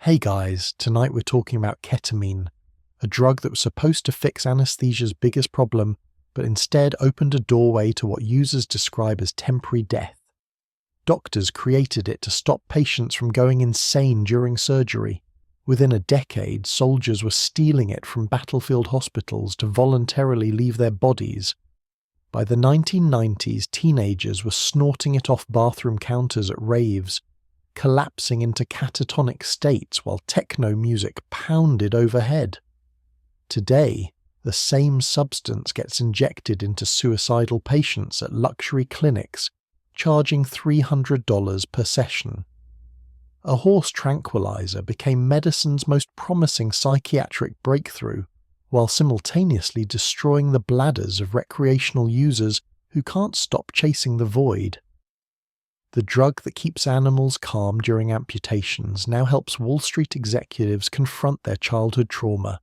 Hey guys, tonight we're talking about ketamine, a drug that was supposed to fix anesthesia's biggest problem, but instead opened a doorway to what users describe as temporary death. Doctors created it to stop patients from going insane during surgery. Within a decade, soldiers were stealing it from battlefield hospitals to voluntarily leave their bodies. By the 1990s, teenagers were snorting it off bathroom counters at raves, collapsing into catatonic states while techno music pounded overhead. Today, the same substance gets injected into suicidal patients at luxury clinics, charging $300 per session. A horse tranquilizer became medicine's most promising psychiatric breakthrough, while simultaneously destroying the bladders of recreational users who can't stop chasing the void. The drug that keeps animals calm during amputations now helps Wall Street executives confront their childhood trauma,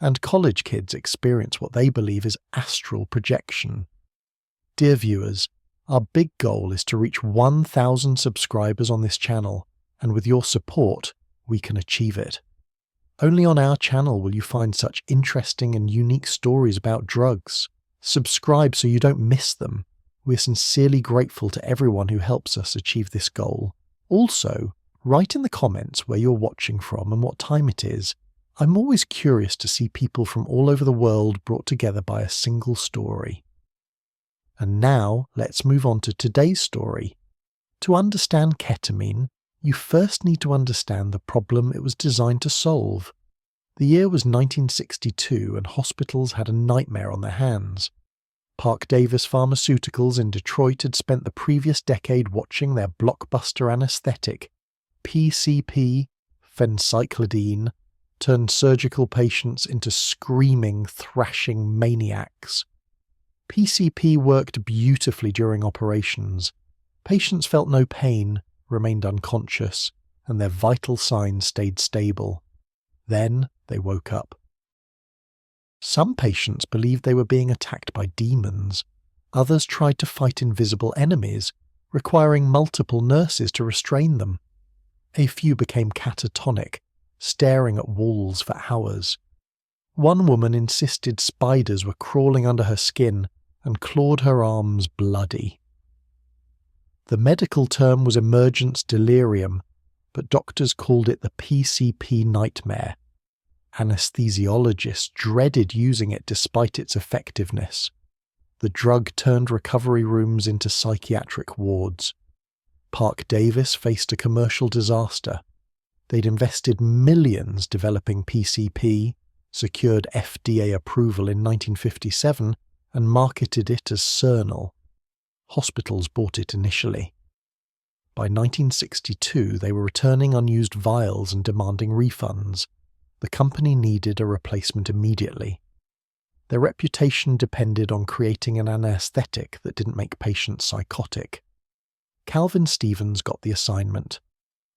and college kids experience what they believe is astral projection. Dear viewers, our big goal is to reach 1,000 subscribers on this channel, and with your support, we can achieve it. Only on our channel will you find such interesting and unique stories about drugs. Subscribe so you don't miss them. We're sincerely grateful to everyone who helps us achieve this goal. Also, write in the comments where you're watching from and what time it is. I'm always curious to see people from all over the world brought together by a single story. And now, let's move on to today's story. To understand ketamine, you first need to understand the problem it was designed to solve. The year was 1962 and hospitals had a nightmare on their hands. Park Davis Pharmaceuticals in Detroit had spent the previous decade watching their blockbuster anesthetic, PCP, phencyclidine, turn surgical patients into screaming, thrashing maniacs. PCP worked beautifully during operations. Patients felt no pain, remained unconscious, and their vital signs stayed stable. Then they woke up. Some patients believed they were being attacked by demons. Others tried to fight invisible enemies, requiring multiple nurses to restrain them. A few became catatonic, staring at walls for hours. One woman insisted spiders were crawling under her skin and clawed her arms bloody. The medical term was emergence delirium, but doctors called it the PCP nightmare. Anesthesiologists dreaded using it despite its effectiveness. The drug turned recovery rooms into psychiatric wards. Park Davis faced a commercial disaster. They'd invested millions developing PCP, secured FDA approval in 1957, and marketed it as Cernal. Hospitals bought it initially. By 1962, they were returning unused vials and demanding refunds. The company needed a replacement immediately. Their reputation depended on creating an anesthetic that didn't make patients psychotic. Calvin Stevens got the assignment.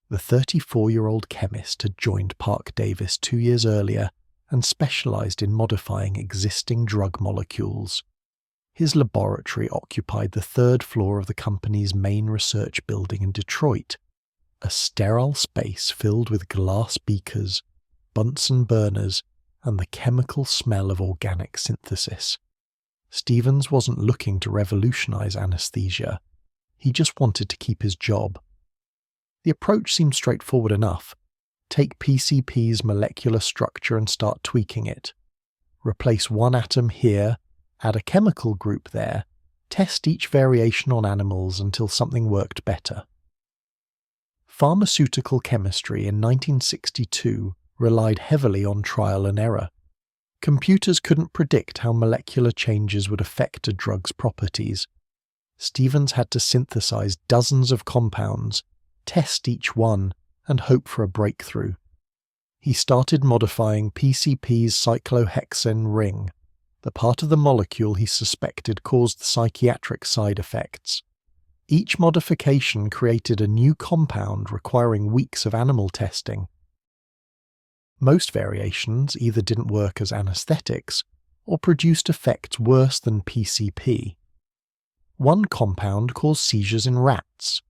The 34-year-old chemist had joined Park Davis 2 years earlier and specialized in modifying existing drug molecules. His laboratory occupied the third floor of the company's main research building in Detroit, a sterile space filled with glass beakers, Bunsen burners, and the chemical smell of organic synthesis. Stevens wasn't looking to revolutionize anesthesia. He just wanted to keep his job. The approach seemed straightforward enough. Take PCP's molecular structure and start tweaking it. Replace one atom here, add a chemical group there, test each variation on animals until something worked better. Pharmaceutical chemistry in 1962 relied heavily on trial and error. Computers couldn't predict how molecular changes would affect a drug's properties. Stevens had to synthesize dozens of compounds, test each one, and hope for a breakthrough. He started modifying PCP's cyclohexane ring, the part of the molecule he suspected caused psychiatric side effects. Each modification created a new compound requiring weeks of animal testing. Most variations either didn't work as anesthetics or produced effects worse than PCP. One compound caused seizures in rats.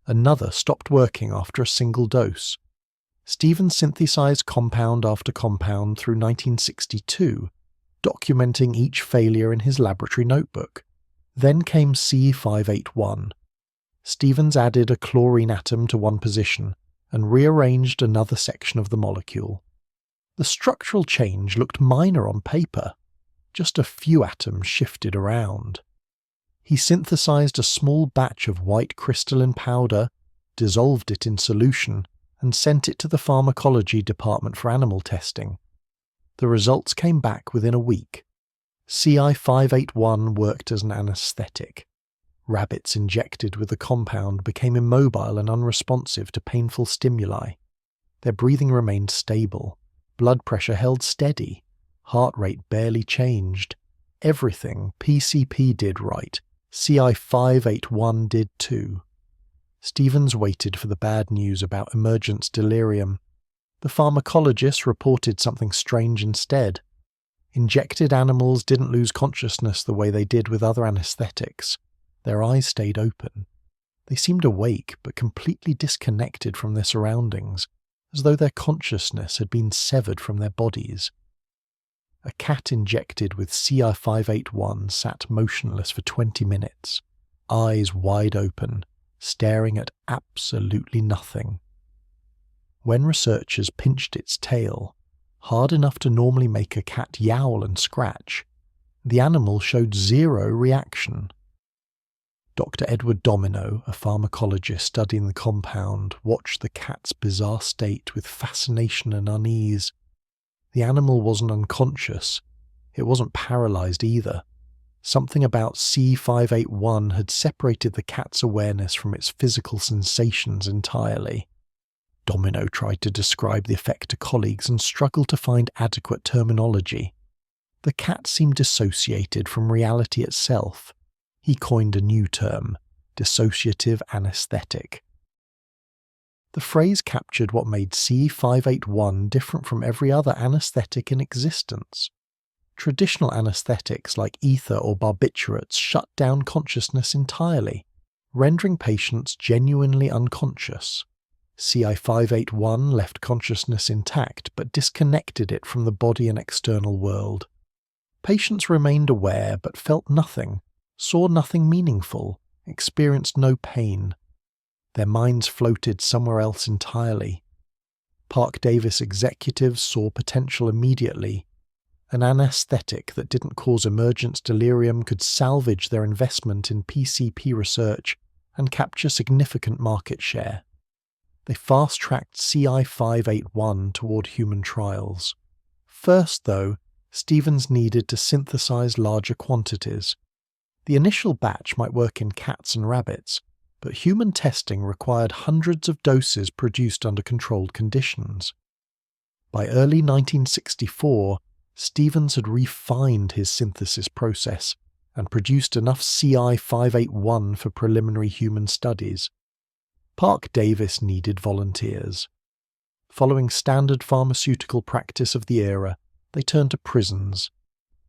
Another stopped working after a single dose. Stevens synthesized compound after compound through 1962, documenting each failure in his laboratory notebook. Then came C581. Stevens added a chlorine atom to one position and rearranged another section of the molecule. The structural change looked minor on paper. Just a few atoms shifted around. He synthesized a small batch of white crystalline powder, dissolved it in solution, and sent it to the pharmacology department for animal testing. The results came back within a week. CI581 worked as an anesthetic. Rabbits injected with the compound became immobile and unresponsive to painful stimuli. Their breathing remained stable. Blood pressure held steady. Heart rate barely changed. Everything PCP did right. CI581 did too. Stevens waited for the bad news about emergence delirium. The pharmacologist reported something strange instead. Injected animals didn't lose consciousness the way they did with other anesthetics. Their eyes stayed open. They seemed awake but completely disconnected from their surroundings, as though their consciousness had been severed from their bodies. A cat injected with CI581 sat motionless for 20 minutes, eyes wide open, staring at absolutely nothing. When researchers pinched its tail, hard enough to normally make a cat yowl and scratch, the animal showed zero reaction. Dr. Edward Domino, a pharmacologist studying the compound, watched the cat's bizarre state with fascination and unease. The animal wasn't unconscious. It wasn't paralyzed either. Something about C581 had separated the cat's awareness from its physical sensations entirely. Domino tried to describe the effect to colleagues and struggled to find adequate terminology. The cat seemed dissociated from reality itself. He coined a new term, dissociative anesthetic. The phrase captured what made C581 different from every other anesthetic in existence. Traditional anesthetics like ether or barbiturates shut down consciousness entirely, rendering patients genuinely unconscious. CI581 left consciousness intact but disconnected it from the body and external world. Patients remained aware but felt nothing, saw nothing meaningful, experienced no pain. Their minds floated somewhere else entirely. Park Davis executives saw potential immediately. An anesthetic that didn't cause emergence delirium could salvage their investment in PCP research and capture significant market share. They fast-tracked CI581 toward human trials. First, though, Stevens needed to synthesize larger quantities. The initial batch might work in cats and rabbits, but human testing required hundreds of doses produced under controlled conditions. By early 1964, Stevens had refined his synthesis process and produced enough CI581 for preliminary human studies. Park Davis needed volunteers. Following standard pharmaceutical practice of the era, they turned to prisons.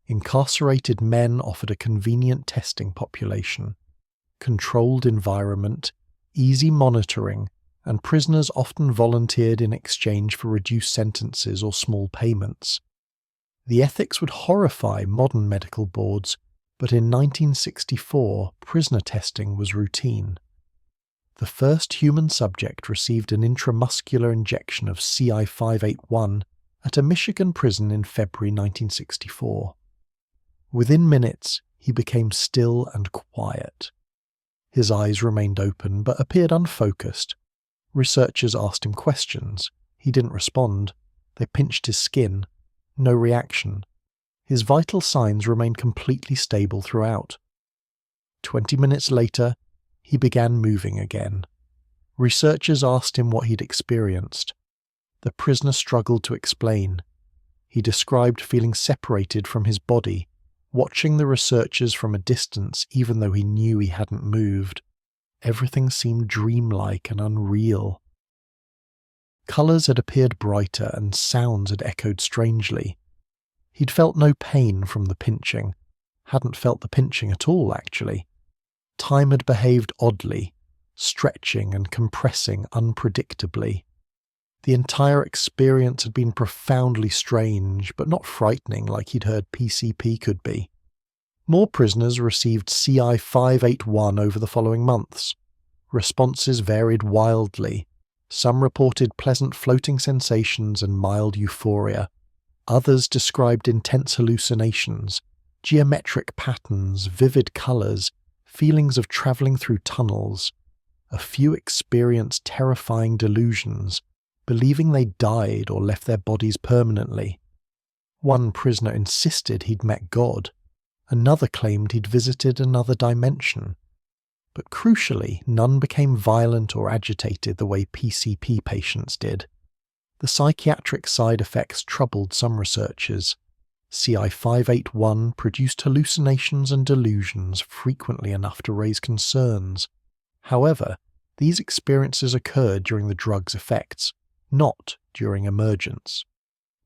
Incarcerated men offered a convenient testing population. Controlled environment, easy monitoring, and prisoners often volunteered in exchange for reduced sentences or small payments. The ethics would horrify modern medical boards, but in 1964, prisoner testing was routine. The first human subject received an intramuscular injection of CI581 at a Michigan prison in February 1964. Within minutes, he became still and quiet. His eyes remained open but appeared unfocused. Researchers asked him questions. He didn't respond. They pinched his skin. No reaction. His vital signs remained completely stable throughout. 20 minutes later, he began moving again. Researchers asked him what he'd experienced. The prisoner struggled to explain. He described feeling separated from his body, watching the researchers from a distance even though he knew he hadn't moved. Everything seemed dreamlike and unreal. Colours had appeared brighter and sounds had echoed strangely. He'd felt no pain from the pinching. Hadn't felt the pinching at all, actually. Time had behaved oddly, stretching and compressing unpredictably. The entire experience had been profoundly strange, but not frightening like he'd heard PCP could be. More prisoners received CI 581 over the following months. Responses varied wildly. Some reported pleasant floating sensations and mild euphoria. Others described intense hallucinations, geometric patterns, vivid colours, feelings of travelling through tunnels. A few experienced terrifying delusions, believing they died or left their bodies permanently. One prisoner insisted he'd met God. Another claimed he'd visited another dimension. But crucially, none became violent or agitated the way PCP patients did. The psychiatric side effects troubled some researchers. CI 581 produced hallucinations and delusions frequently enough to raise concerns. However, these experiences occurred during the drug's effects, not during emergence.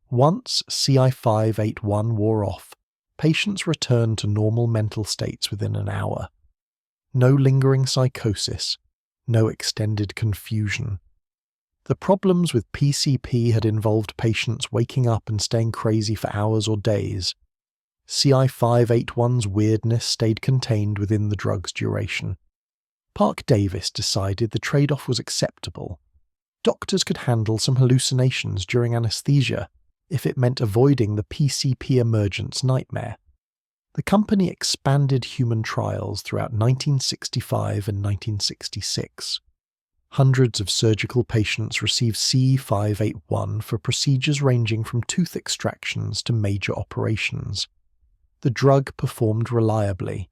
Once CI 581 wore off, patients returned to normal mental states within an hour. No lingering psychosis, no extended confusion. The problems with PCP had involved patients waking up and staying crazy for hours or days. CI 581's weirdness stayed contained within the drug's duration. Park Davis decided the trade-off was acceptable. Doctors could handle some hallucinations during anesthesia if it meant avoiding the PCP emergence nightmare. The company expanded human trials throughout 1965 and 1966. Hundreds of surgical patients received CE 581 for procedures ranging from tooth extractions to major operations. The drug performed reliably.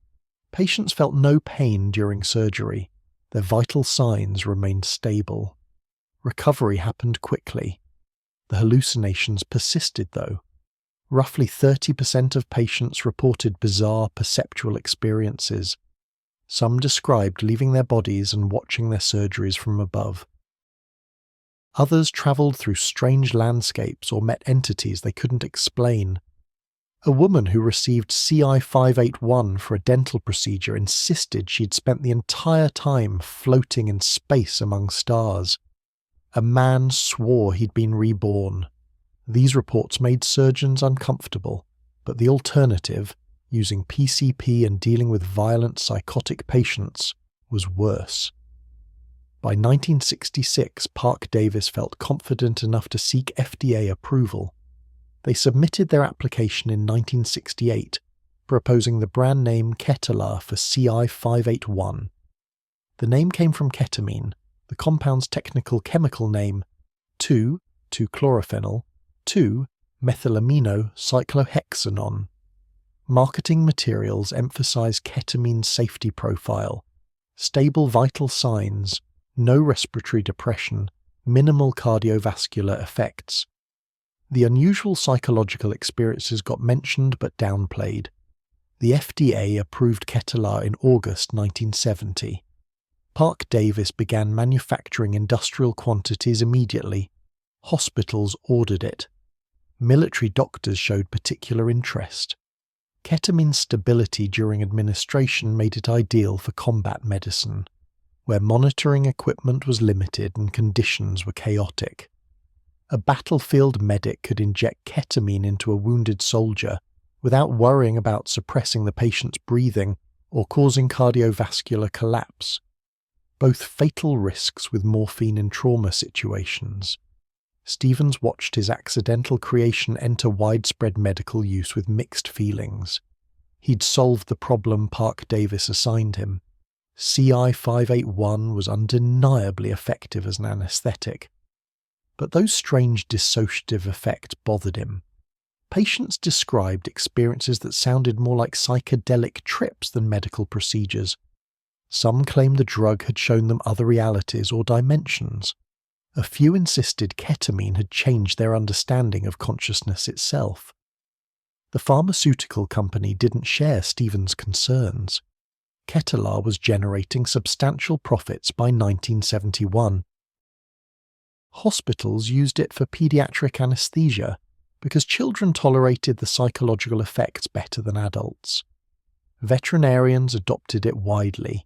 Patients felt no pain during surgery. Their vital signs remained stable. Recovery happened quickly. The hallucinations persisted, though. Roughly 30% of patients reported bizarre perceptual experiences. Some described leaving their bodies and watching their surgeries from above. Others travelled through strange landscapes or met entities they couldn't explain. A woman who received CI 581 for a dental procedure insisted she'd spent the entire time floating in space among stars. A man swore he'd been reborn. These reports made surgeons uncomfortable, but the alternative, using PCP and dealing with violent psychotic patients, was worse. By 1966, Park Davis felt confident enough to seek FDA approval. They submitted their application in 1968, proposing the brand name Ketamine for CI 581. The name came from ketamine, the compound's technical chemical name, 2,2-chlorophenyl, 2-methylamino-cyclohexanone. Marketing materials emphasize ketamine's safety profile: stable vital signs, no respiratory depression, minimal cardiovascular effects. The unusual psychological experiences got mentioned but downplayed. The FDA approved Ketamine in August 1970. Park Davis began manufacturing industrial quantities immediately. Hospitals ordered it. Military doctors showed particular interest. Ketamine's stability during administration made it ideal for combat medicine, where monitoring equipment was limited and conditions were chaotic. A battlefield medic could inject ketamine into a wounded soldier without worrying about suppressing the patient's breathing or causing cardiovascular collapse. Both fatal risks with morphine in trauma situations. Stevens watched his accidental creation enter widespread medical use with mixed feelings. He'd solved the problem Park Davis assigned him. CI 581 was undeniably effective as an anesthetic. But those strange dissociative effects bothered him. Patients described experiences that sounded more like psychedelic trips than medical procedures. Some claimed the drug had shown them other realities or dimensions. A few insisted ketamine had changed their understanding of consciousness itself. The pharmaceutical company didn't share Stevens' concerns. Ketamine was generating substantial profits by 1971. Hospitals used it for pediatric anesthesia because children tolerated the psychological effects better than adults. Veterinarians adopted it widely.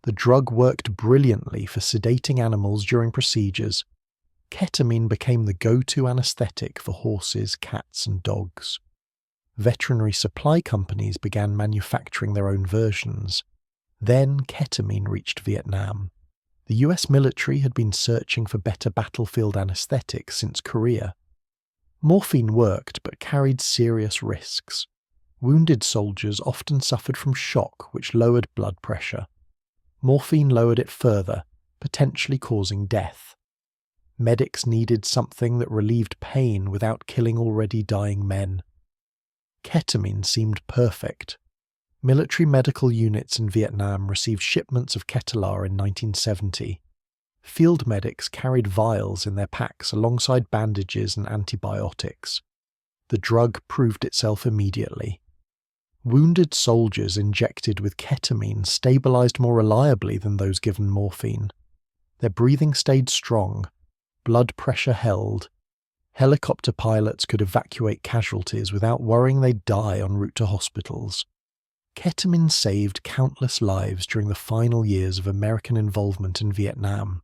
The drug worked brilliantly for sedating animals during procedures. Ketamine became the go-to anesthetic for horses, cats, and dogs. Veterinary supply companies began manufacturing their own versions. Then ketamine reached Vietnam. The US military had been searching for better battlefield anesthetics since Korea. Morphine worked but carried serious risks. Wounded soldiers often suffered from shock, which lowered blood pressure. Morphine lowered it further, potentially causing death. Medics needed something that relieved pain without killing already dying men. Ketamine seemed perfect. Military medical units in Vietnam received shipments of Ketalar in 1970. Field medics carried vials in their packs alongside bandages and antibiotics. The drug proved itself immediately. Wounded soldiers injected with ketamine stabilized more reliably than those given morphine. Their breathing stayed strong, blood pressure held. Helicopter pilots could evacuate casualties without worrying they'd die en route to hospitals. Ketamine saved countless lives during the final years of American involvement in Vietnam.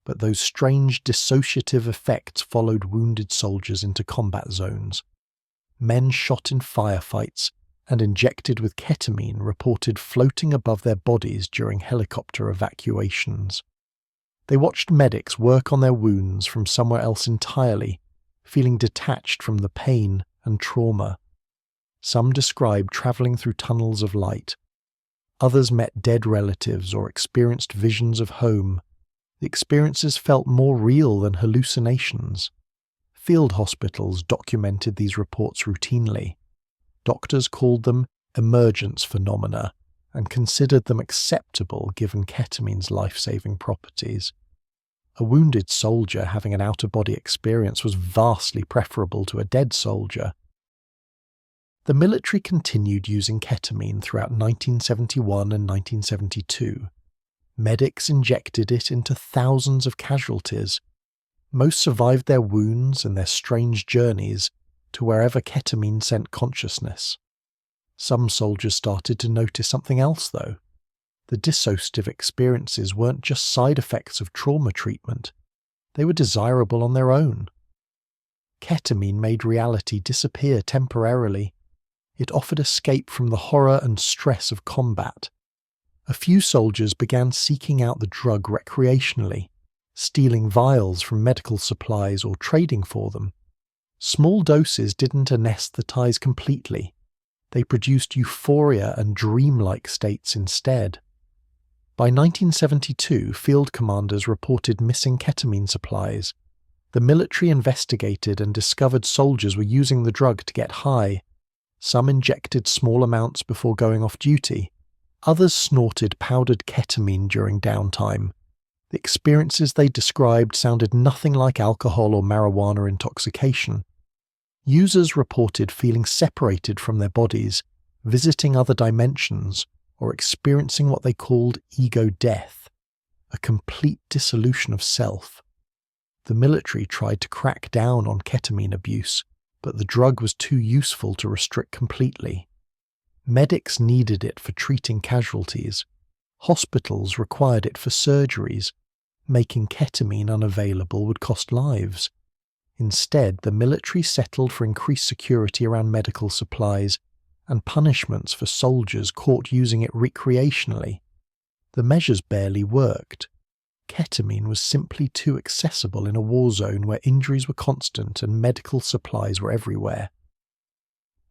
But those strange dissociative effects followed wounded soldiers into combat zones. Men shot in firefights and injected with ketamine reported floating above their bodies during helicopter evacuations. They watched medics work on their wounds from somewhere else entirely, feeling detached from the pain and trauma. Some described travelling through tunnels of light. Others met dead relatives or experienced visions of home. The experiences felt more real than hallucinations. Field hospitals documented these reports routinely. Doctors called them emergence phenomena and considered them acceptable given ketamine's life-saving properties. A wounded soldier having an out-of-body experience was vastly preferable to a dead soldier. The military continued using ketamine throughout 1971 and 1972. Medics injected it into thousands of casualties. Most survived their wounds and their strange journeys to wherever ketamine sent consciousness. Some soldiers started to notice something else, though. The dissociative experiences weren't just side effects of trauma treatment. They were desirable on their own. Ketamine made reality disappear temporarily. It offered escape from the horror and stress of combat. A few soldiers began seeking out the drug recreationally, stealing vials from medical supplies or trading for them. Small doses didn't anesthetize completely. They produced euphoria and dreamlike states instead. By 1972, field commanders reported missing ketamine supplies. The military investigated and discovered soldiers were using the drug to get high. Some injected small amounts before going off duty. Others snorted powdered ketamine during downtime. The experiences they described sounded nothing like alcohol or marijuana intoxication. Users reported feeling separated from their bodies, visiting other dimensions, or experiencing what they called ego death, a complete dissolution of self. The military tried to crack down on ketamine abuse, but the drug was too useful to restrict completely. Medics needed it for treating casualties. Hospitals required it for surgeries. Making ketamine unavailable would cost lives. Instead, the military settled for increased security around medical supplies and punishments for soldiers caught using it recreationally. The measures barely worked. Ketamine was simply too accessible in a war zone where injuries were constant and medical supplies were everywhere.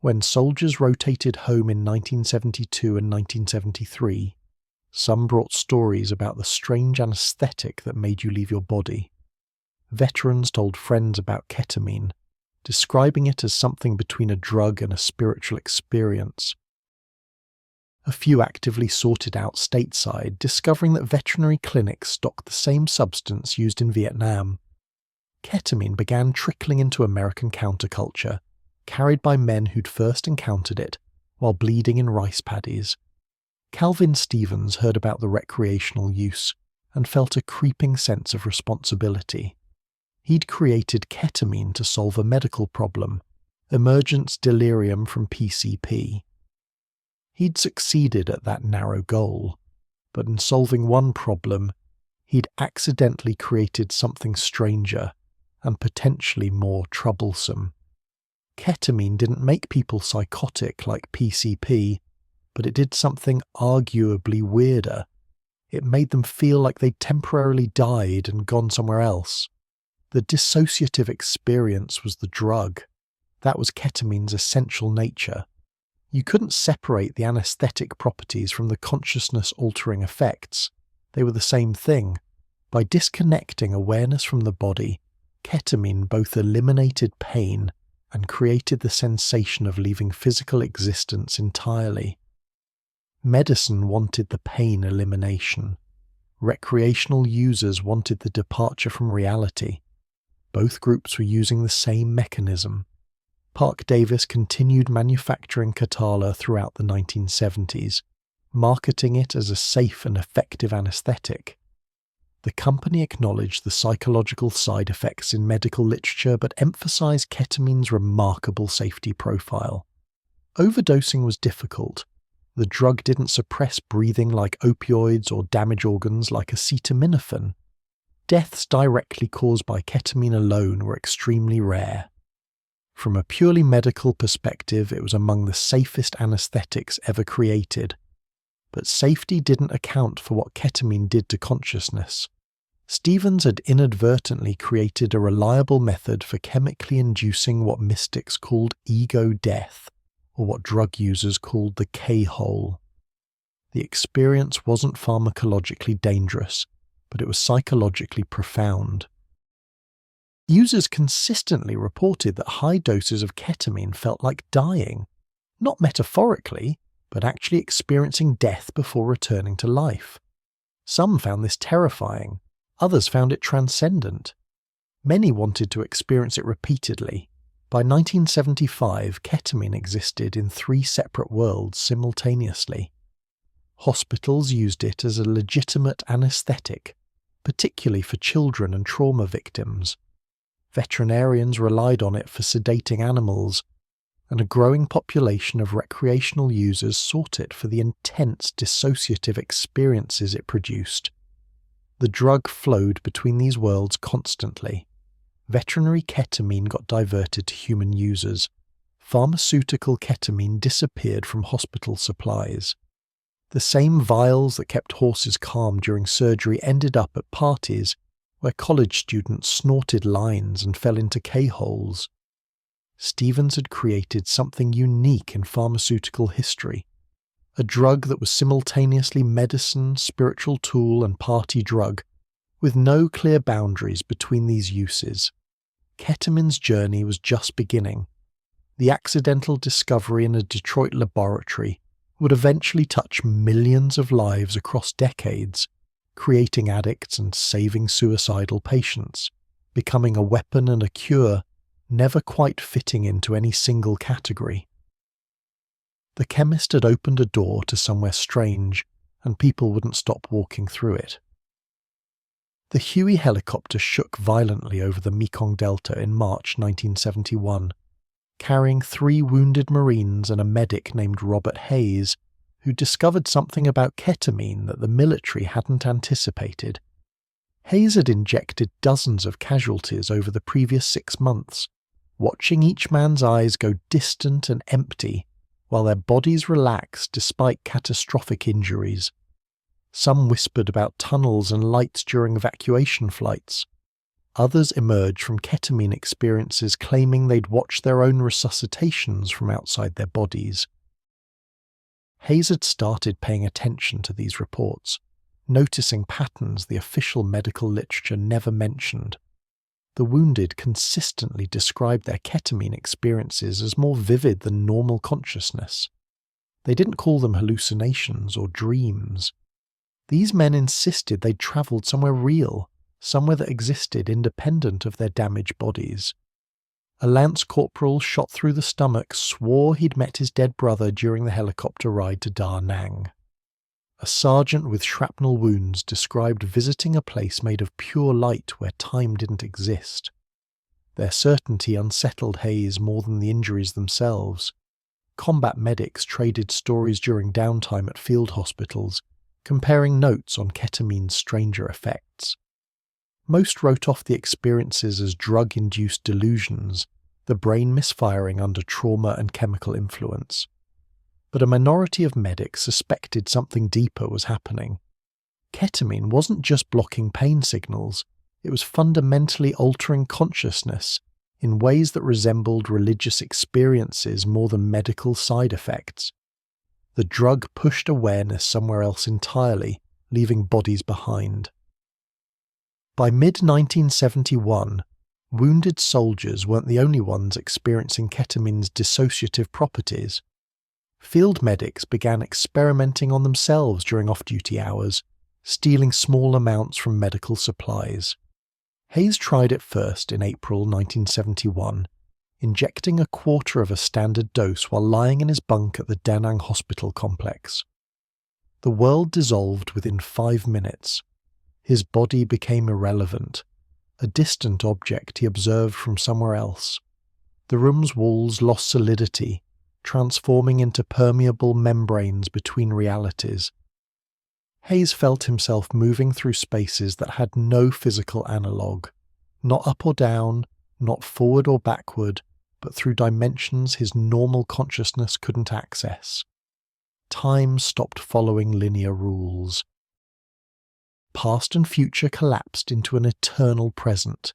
When soldiers rotated home in 1972 and 1973, some brought stories about the strange anesthetic that made you leave your body. Veterans told friends about ketamine, describing it as something between a drug and a spiritual experience. A few actively sought it out stateside, discovering that veterinary clinics stocked the same substance used in Vietnam. Ketamine began trickling into American counterculture, carried by men who'd first encountered it while bleeding in rice paddies. Calvin Stevens heard about the recreational use and felt a creeping sense of responsibility. He'd created ketamine to solve a medical problem, emergence delirium from PCP. He'd succeeded at that narrow goal, but in solving one problem, he'd accidentally created something stranger, and potentially more troublesome. Ketamine didn't make people psychotic like PCP, but it did something arguably weirder. It made them feel like they'd temporarily died and gone somewhere else. The dissociative experience was the drug. That was ketamine's essential nature. You couldn't separate the anesthetic properties from the consciousness-altering effects. They were the same thing. By disconnecting awareness from the body, ketamine both eliminated pain and created the sensation of leaving physical existence entirely. Medicine wanted the pain elimination. Recreational users wanted the departure from reality. Both groups were using the same mechanism. Parke-Davis continued manufacturing Katala throughout the 1970s, marketing it as a safe and effective anesthetic. The company acknowledged the psychological side effects in medical literature but emphasized ketamine's remarkable safety profile. Overdosing was difficult. The drug didn't suppress breathing like opioids or damage organs like acetaminophen. Deaths directly caused by ketamine alone were extremely rare. From a purely medical perspective, it was among the safest anesthetics ever created. But safety didn't account for what ketamine did to consciousness. Stevens had inadvertently created a reliable method for chemically inducing what mystics called ego death, or what drug users called the K-hole. The experience wasn't pharmacologically dangerous, but it was psychologically profound. Users consistently reported that high doses of ketamine felt like dying, not metaphorically, but actually experiencing death before returning to life. Some found this terrifying, others found it transcendent. Many wanted to experience it repeatedly. By 1975, ketamine existed in 3 separate worlds simultaneously. Hospitals used it as a legitimate anesthetic, particularly for children and trauma victims. Veterinarians relied on it for sedating animals, and a growing population of recreational users sought it for the intense dissociative experiences it produced. The drug flowed between these worlds constantly. Veterinary ketamine got diverted to human users. Pharmaceutical ketamine disappeared from hospital supplies. The same vials that kept horses calm during surgery ended up at parties where college students snorted lines and fell into K-holes. Stevens had created something unique in pharmaceutical history, a drug that was simultaneously medicine, spiritual tool, and party drug, with no clear boundaries between these uses. Ketamine's journey was just beginning. The accidental discovery in a Detroit laboratory would eventually touch millions of lives across decades, creating addicts and saving suicidal patients, becoming a weapon and a cure, never quite fitting into any single category. The chemist had opened a door to somewhere strange, and people wouldn't stop walking through it. The Huey helicopter shook violently over the Mekong Delta in March 1971, carrying 3 wounded Marines and a medic named Robert Hayes, who discovered something about ketamine that the military hadn't anticipated. Hayes had injected dozens of casualties over the previous 6 months, watching each man's eyes go distant and empty while their bodies relaxed despite catastrophic injuries. Some whispered about tunnels and lights during evacuation flights. Others emerged from ketamine experiences claiming they'd watched their own resuscitations from outside their bodies. Hayes had started paying attention to these reports, noticing patterns the official medical literature never mentioned. The wounded consistently described their ketamine experiences as more vivid than normal consciousness. They didn't call them hallucinations or dreams. These men insisted they'd travelled somewhere real, somewhere that existed independent of their damaged bodies. A lance corporal shot through the stomach swore he'd met his dead brother during the helicopter ride to Da Nang. A sergeant with shrapnel wounds described visiting a place made of pure light where time didn't exist. Their certainty unsettled Hayes more than the injuries themselves. Combat medics traded stories during downtime at field hospitals, comparing notes on ketamine's stranger effects. Most wrote off the experiences as drug-induced delusions, the brain misfiring under trauma and chemical influence. But a minority of medics suspected something deeper was happening. Ketamine wasn't just blocking pain signals, it was fundamentally altering consciousness in ways that resembled religious experiences more than medical side effects. The drug pushed awareness somewhere else entirely, leaving bodies behind. By mid-1971, wounded soldiers weren't the only ones experiencing ketamine's dissociative properties. Field medics began experimenting on themselves during off-duty hours, stealing small amounts from medical supplies. Hayes tried it first in April 1971, injecting a quarter of a standard dose while lying in his bunk at the Da Nang Hospital complex. The world dissolved within 5 minutes. His body became irrelevant, a distant object he observed from somewhere else. The room's walls lost solidity, transforming into permeable membranes between realities. Hayes felt himself moving through spaces that had no physical analogue, not up or down, not forward or backward, but through dimensions his normal consciousness couldn't access. Time stopped following linear rules. Past and future collapsed into an eternal present.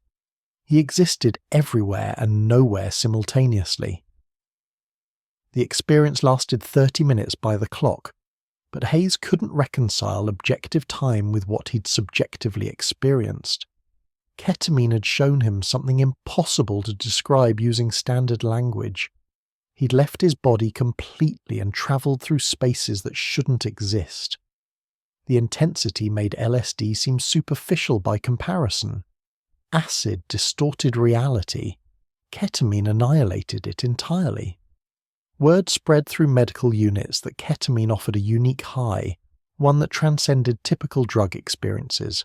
He existed everywhere and nowhere simultaneously. The experience lasted 30 minutes by the clock, but Hayes couldn't reconcile objective time with what he'd subjectively experienced. Ketamine had shown him something impossible to describe using standard language. He'd left his body completely and travelled through spaces that shouldn't exist. The intensity made LSD seem superficial by comparison. Acid distorted reality. Ketamine annihilated it entirely. Word spread through medical units that ketamine offered a unique high, one that transcended typical drug experiences.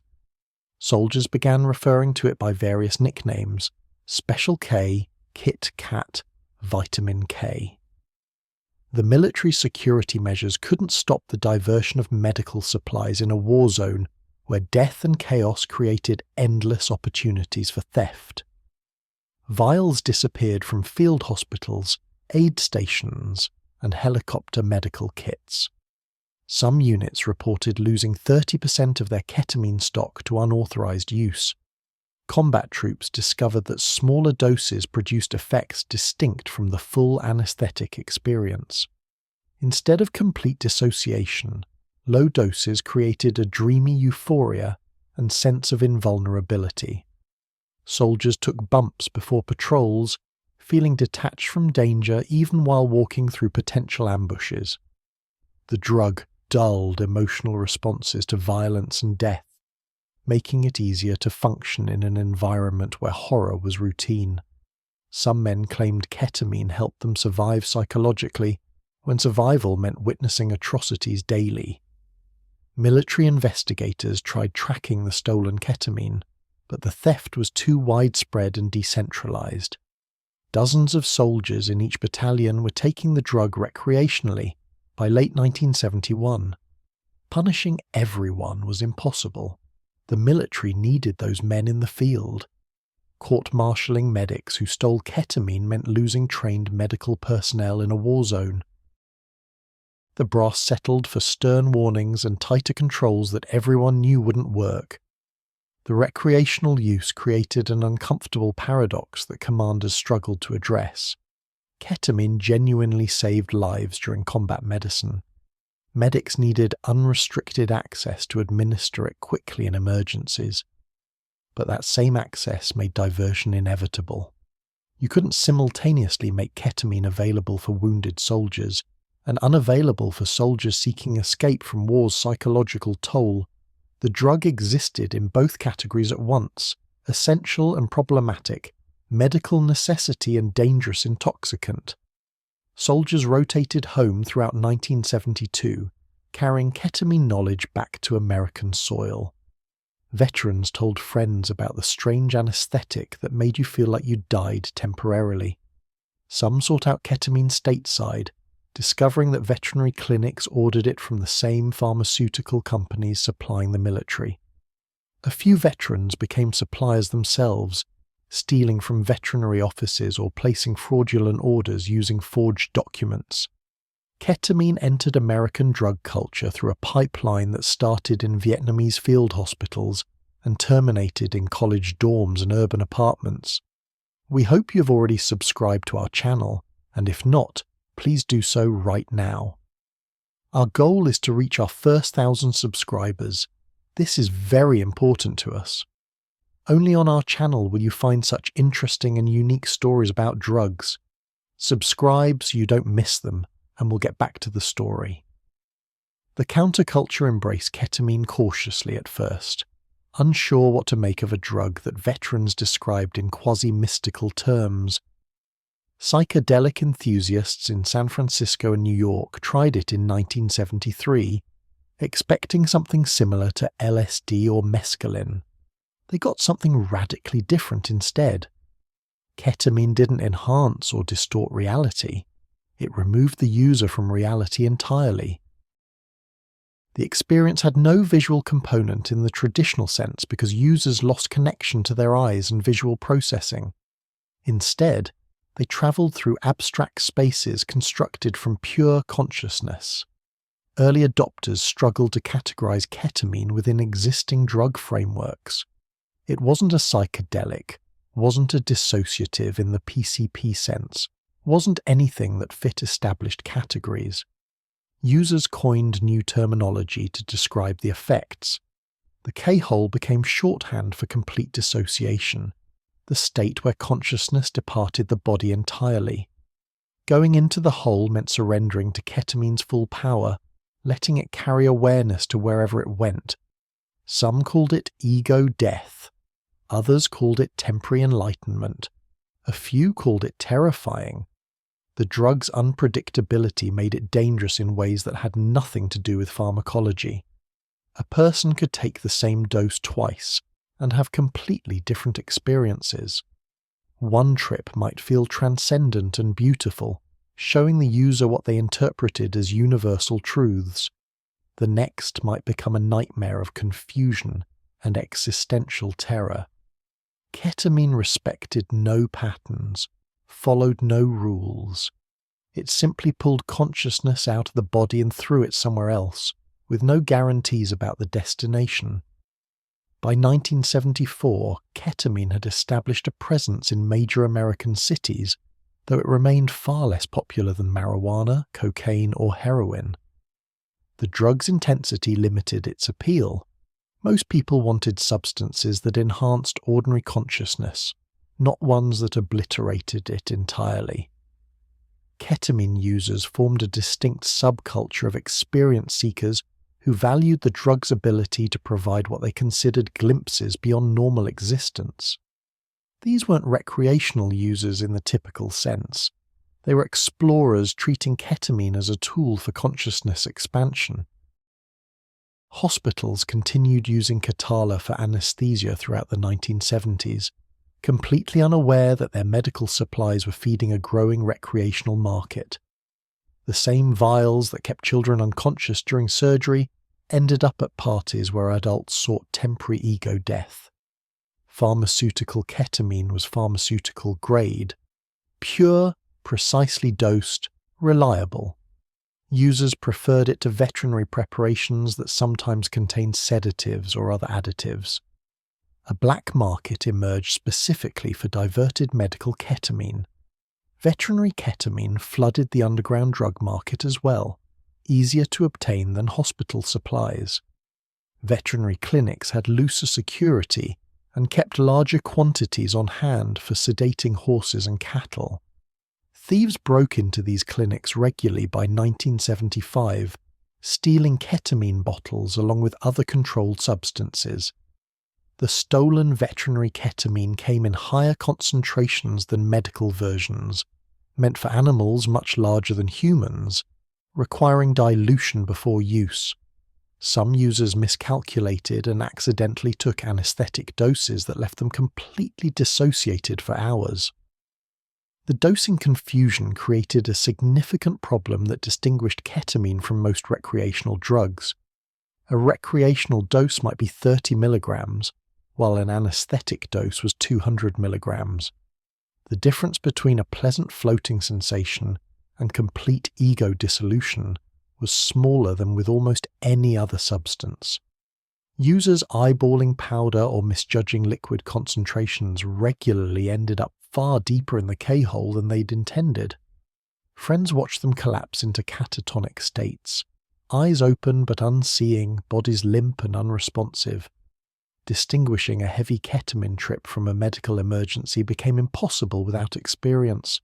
Soldiers began referring to it by various nicknames: Special K, Kit Kat, Vitamin K. The military security measures couldn't stop the diversion of medical supplies in a war zone where death and chaos created endless opportunities for theft. Vials disappeared from field hospitals, aid stations, and helicopter medical kits. Some units reported losing 30% of their ketamine stock to unauthorized use. Combat troops discovered that smaller doses produced effects distinct from the full anesthetic experience. Instead of complete dissociation, low doses created a dreamy euphoria and sense of invulnerability. Soldiers took bumps before patrols, feeling detached from danger even while walking through potential ambushes. The drug dulled emotional responses to violence and death, making it easier to function in an environment where horror was routine. Some men claimed ketamine helped them survive psychologically, when survival meant witnessing atrocities daily. Military investigators tried tracking the stolen ketamine, but the theft was too widespread and decentralized. Dozens of soldiers in each battalion were taking the drug recreationally by late 1971. Punishing everyone was impossible. The military needed those men in the field. Court-martialing medics who stole ketamine meant losing trained medical personnel in a war zone. The brass settled for stern warnings and tighter controls that everyone knew wouldn't work. The recreational use created an uncomfortable paradox that commanders struggled to address. Ketamine genuinely saved lives during combat medicine. Medics needed unrestricted access to administer it quickly in emergencies. But that same access made diversion inevitable. You couldn't simultaneously make ketamine available for wounded soldiers and unavailable for soldiers seeking escape from war's psychological toll. The drug existed in both categories at once: essential and problematic, medical necessity and dangerous intoxicant. Soldiers rotated home throughout 1972, carrying ketamine knowledge back to American soil. Veterans told friends about the strange anesthetic that made you feel like you died temporarily. Some sought out ketamine stateside, discovering that veterinary clinics ordered it from the same pharmaceutical companies supplying the military. A few veterans became suppliers themselves, stealing from veterinary offices or placing fraudulent orders using forged documents. Ketamine entered American drug culture through a pipeline that started in Vietnamese field hospitals and terminated in college dorms and urban apartments. We hope you've already subscribed to our channel, and if not, please do so right now. Our goal is to reach our first 1,000 subscribers. This is very important to us. Only on our channel will you find such interesting and unique stories about drugs. Subscribe so you don't miss them, and we'll get back to the story. The counterculture embraced ketamine cautiously at first, unsure what to make of a drug that veterans described in quasi-mystical terms. Psychedelic enthusiasts in San Francisco and New York tried it in 1973, expecting something similar to LSD or mescaline. They got something radically different instead. Ketamine didn't enhance or distort reality. It removed the user from reality entirely. The experience had no visual component in the traditional sense because users lost connection to their eyes and visual processing. Instead, they travelled through abstract spaces constructed from pure consciousness. Early adopters struggled to categorize ketamine within existing drug frameworks. It wasn't a psychedelic, wasn't a dissociative in the PCP sense, wasn't anything that fit established categories. Users coined new terminology to describe the effects. The K-hole became shorthand for complete dissociation, the state where consciousness departed the body entirely. Going into the hole meant surrendering to ketamine's full power, letting it carry awareness to wherever it went. Some called it ego death. Others called it temporary enlightenment. A few called it terrifying. The drug's unpredictability made it dangerous in ways that had nothing to do with pharmacology. A person could take the same dose twice and have completely different experiences. One trip might feel transcendent and beautiful, showing the user what they interpreted as universal truths. The next might become a nightmare of confusion and existential terror. Ketamine respected no patterns, followed no rules. It simply pulled consciousness out of the body and threw it somewhere else, with no guarantees about the destination. By 1974, ketamine had established a presence in major American cities, though it remained far less popular than marijuana, cocaine, or heroin. The drug's intensity limited its appeal. Most people wanted substances that enhanced ordinary consciousness, not ones that obliterated it entirely. Ketamine users formed a distinct subculture of experience seekers who valued the drug's ability to provide what they considered glimpses beyond normal existence. These weren't recreational users in the typical sense. They were explorers treating ketamine as a tool for consciousness expansion. Hospitals continued using Katala for anesthesia throughout the 1970s, completely unaware that their medical supplies were feeding a growing recreational market. The same vials that kept children unconscious during surgery ended up at parties where adults sought temporary ego death. Pharmaceutical ketamine was pharmaceutical grade, pure, precisely dosed, reliable. Users preferred it to veterinary preparations that sometimes contained sedatives or other additives. A black market emerged specifically for diverted medical ketamine. Veterinary ketamine flooded the underground drug market as well, easier to obtain than hospital supplies. Veterinary clinics had looser security and kept larger quantities on hand for sedating horses and cattle. Thieves broke into these clinics regularly by 1975, stealing ketamine bottles along with other controlled substances. The stolen veterinary ketamine came in higher concentrations than medical versions, meant for animals much larger than humans, requiring dilution before use. Some users miscalculated and accidentally took anesthetic doses that left them completely dissociated for hours. The dosing confusion created a significant problem that distinguished ketamine from most recreational drugs. A recreational dose might be 30 milligrams, while an anesthetic dose was 200 milligrams. The difference between a pleasant floating sensation and complete ego dissolution was smaller than with almost any other substance. Users eyeballing powder or misjudging liquid concentrations regularly ended up far deeper in the K-hole than they'd intended. Friends watched them collapse into catatonic states, eyes open but unseeing, bodies limp and unresponsive. Distinguishing a heavy ketamine trip from a medical emergency became impossible without experience.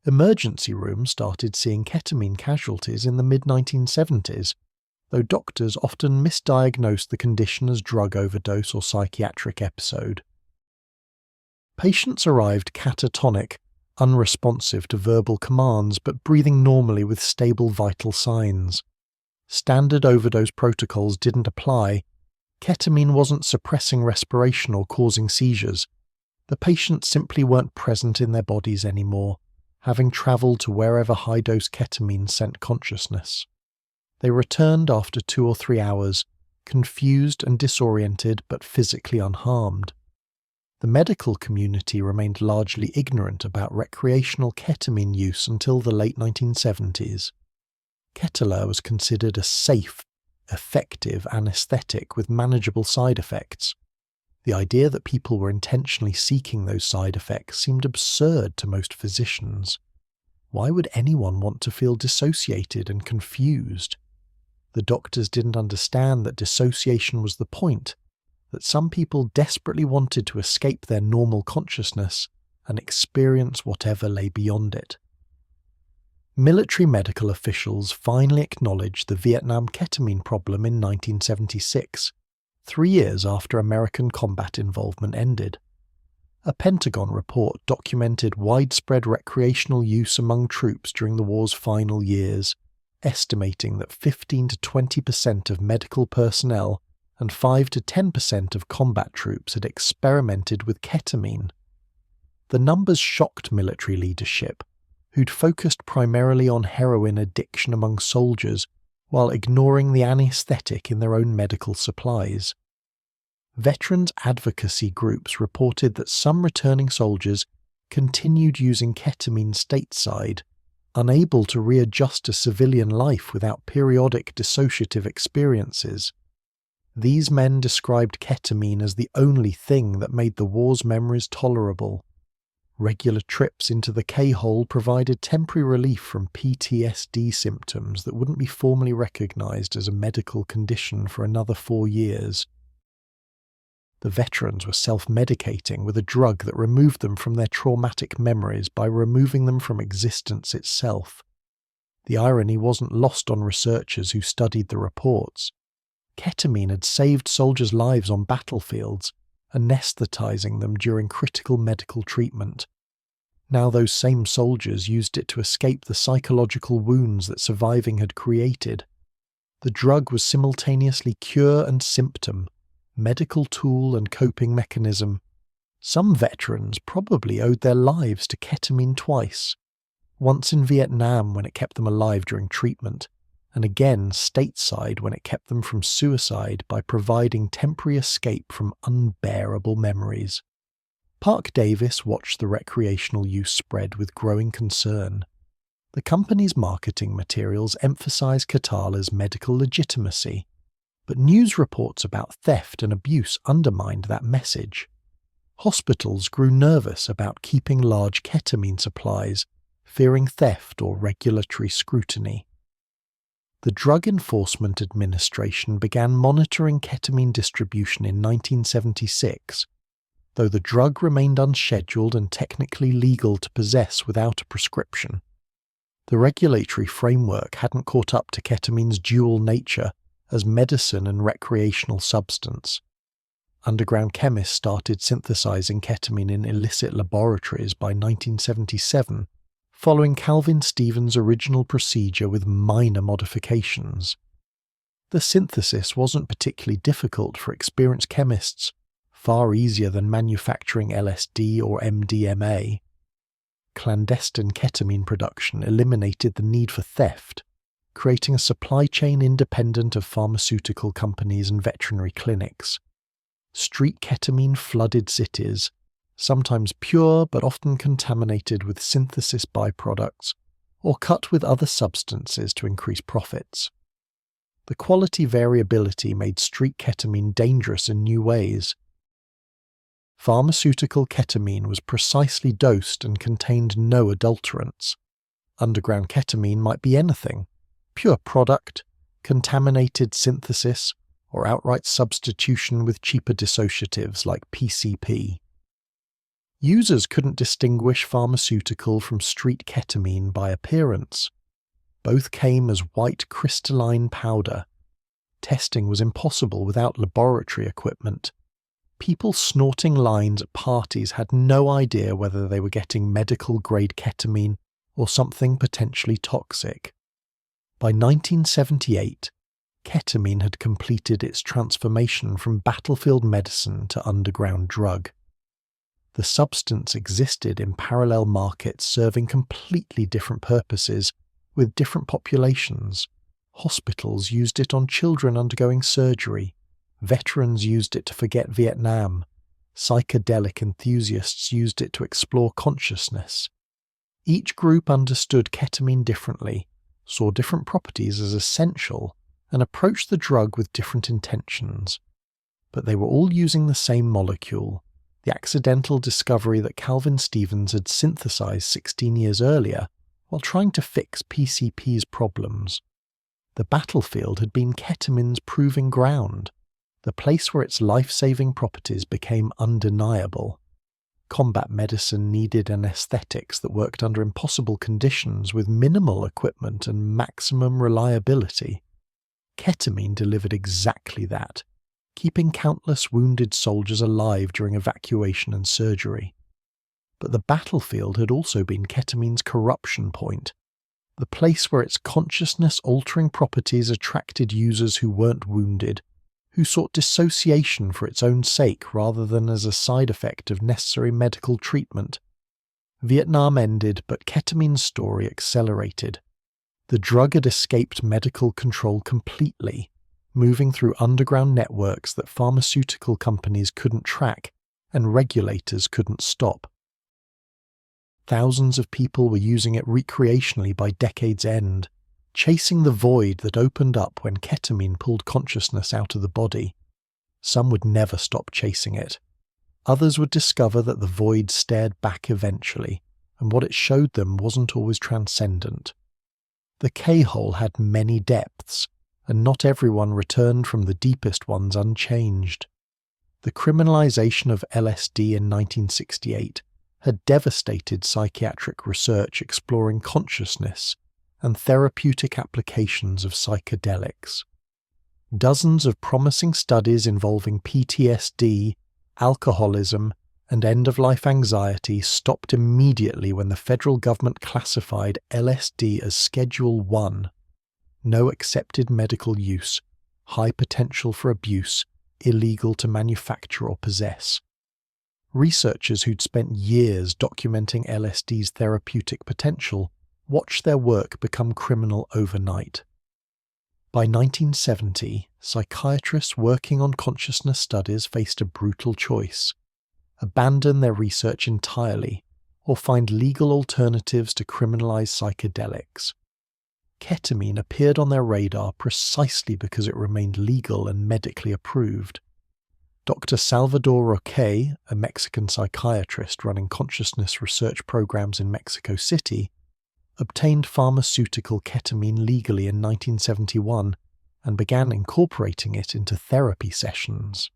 Emergency rooms started seeing ketamine casualties in the mid-1970s, though doctors often misdiagnosed the condition as drug overdose or psychiatric episode. Patients arrived catatonic, unresponsive to verbal commands but breathing normally with stable vital signs. Standard overdose protocols didn't apply. Ketamine wasn't suppressing respiration or causing seizures. The patients simply weren't present in their bodies anymore, having travelled to wherever high-dose ketamine sent consciousness. They returned after 2 or 3 hours, confused and disoriented but physically unharmed. The medical community remained largely ignorant about recreational ketamine use until the late 1970s. Ketamine was considered a safe, effective anesthetic with manageable side effects. The idea that people were intentionally seeking those side effects seemed absurd to most physicians. Why would anyone want to feel dissociated and confused? The doctors didn't understand that dissociation was the point, that some people desperately wanted to escape their normal consciousness and experience whatever lay beyond it. Military medical officials finally acknowledged the Vietnam ketamine problem in 1976, 3 years after American combat involvement ended. A Pentagon report documented widespread recreational use among troops during the war's final years, estimating that 15 to 20% of medical personnel and 5 to 10% of combat troops had experimented with ketamine. The numbers shocked military leadership, who'd focused primarily on heroin addiction among soldiers while ignoring the anesthetic in their own medical supplies. Veterans advocacy groups reported that some returning soldiers continued using ketamine stateside, unable to readjust to civilian life without periodic dissociative experiences. These men described ketamine as the only thing that made the war's memories tolerable. Regular trips into the K-hole provided temporary relief from PTSD symptoms that wouldn't be formally recognized as a medical condition for another 4 years. The veterans were self-medicating with a drug that removed them from their traumatic memories by removing them from existence itself. The irony wasn't lost on researchers who studied the reports. Ketamine had saved soldiers' lives on battlefields, anesthetizing them during critical medical treatment. Now those same soldiers used it to escape the psychological wounds that surviving had created. The drug was simultaneously cure and symptom, medical tool and coping mechanism. Some veterans probably owed their lives to ketamine twice, once in Vietnam when it kept them alive during treatment, and again stateside when it kept them from suicide by providing temporary escape from unbearable memories. Park Davis watched the recreational use spread with growing concern. The company's marketing materials emphasize Katala's medical legitimacy, but news reports about theft and abuse undermined that message. Hospitals grew nervous about keeping large ketamine supplies, fearing theft or regulatory scrutiny. The Drug Enforcement Administration began monitoring ketamine distribution in 1976, though the drug remained unscheduled and technically legal to possess without a prescription. The regulatory framework hadn't caught up to ketamine's dual nature as medicine and recreational substance. Underground chemists started synthesizing ketamine in illicit laboratories by 1977, following Calvin Stevens' original procedure with minor modifications. The synthesis wasn't particularly difficult for experienced chemists, far easier than manufacturing LSD or MDMA. Clandestine ketamine production eliminated the need for theft, creating a supply chain independent of pharmaceutical companies and veterinary clinics. Street ketamine flooded cities, sometimes pure but often contaminated with synthesis byproducts, or cut with other substances to increase profits. The quality variability made street ketamine dangerous in new ways. Pharmaceutical ketamine was precisely dosed and contained no adulterants. Underground ketamine might be anything: pure product, contaminated synthesis, or outright substitution with cheaper dissociatives like PCP. Users couldn't distinguish pharmaceutical from street ketamine by appearance. Both came as white crystalline powder. Testing was impossible without laboratory equipment. People snorting lines at parties had no idea whether they were getting medical-grade ketamine or something potentially toxic. By 1978, ketamine had completed its transformation from battlefield medicine to underground drug. The substance existed in parallel markets serving completely different purposes with different populations. Hospitals used it on children undergoing surgery. Veterans used it to forget Vietnam. Psychedelic enthusiasts used it to explore consciousness. Each group understood ketamine differently, saw different properties as essential, and approached the drug with different intentions. But they were all using the same molecule, the accidental discovery that Calvin Stevens had synthesized 16 years earlier while trying to fix PCP's problems. The battlefield had been ketamine's proving ground, the place where its life-saving properties became undeniable. Combat medicine needed anesthetics that worked under impossible conditions with minimal equipment and maximum reliability. Ketamine delivered exactly that, keeping countless wounded soldiers alive during evacuation and surgery. But the battlefield had also been ketamine's corruption point, the place where its consciousness-altering properties attracted users who weren't wounded, who sought dissociation for its own sake rather than as a side effect of necessary medical treatment. Vietnam ended, but ketamine's story accelerated. The drug had escaped medical control completely, moving through underground networks that pharmaceutical companies couldn't track and regulators couldn't stop. Thousands of people were using it recreationally by decade's end, chasing the void that opened up when ketamine pulled consciousness out of the body. Some would never stop chasing it. Others would discover that the void stared back eventually, and what it showed them wasn't always transcendent. The K-hole had many depths, and not everyone returned from the deepest ones unchanged. The criminalization of LSD in 1968 had devastated psychiatric research exploring consciousness and therapeutic applications of psychedelics. Dozens of promising studies involving PTSD, alcoholism, and end-of-life anxiety stopped immediately when the federal government classified LSD as Schedule 1. No accepted medical use, high potential for abuse, illegal to manufacture or possess. Researchers who'd spent years documenting LSD's therapeutic potential watched their work become criminal overnight. By 1970, psychiatrists working on consciousness studies faced a brutal choice: abandon their research entirely, or find legal alternatives to criminalize psychedelics. Ketamine appeared on their radar precisely because it remained legal and medically approved. Dr. Salvador Roque, a Mexican psychiatrist running consciousness research programs in Mexico City, obtained pharmaceutical ketamine legally in 1971 and began incorporating it into therapy sessions.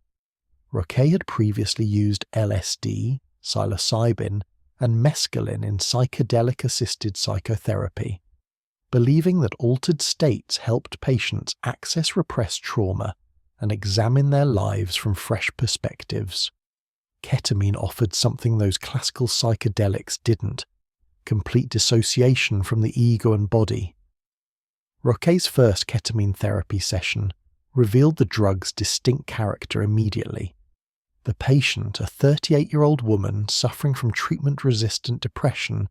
Roque had previously used LSD, psilocybin, and mescaline in psychedelic-assisted psychotherapy, believing that altered states helped patients access repressed trauma and examine their lives from fresh perspectives. Ketamine offered something those classical psychedelics didn't: complete dissociation from the ego and body. Roque's first ketamine therapy session revealed the drug's distinct character immediately. The patient, a 38-year-old woman suffering from treatment-resistant depression,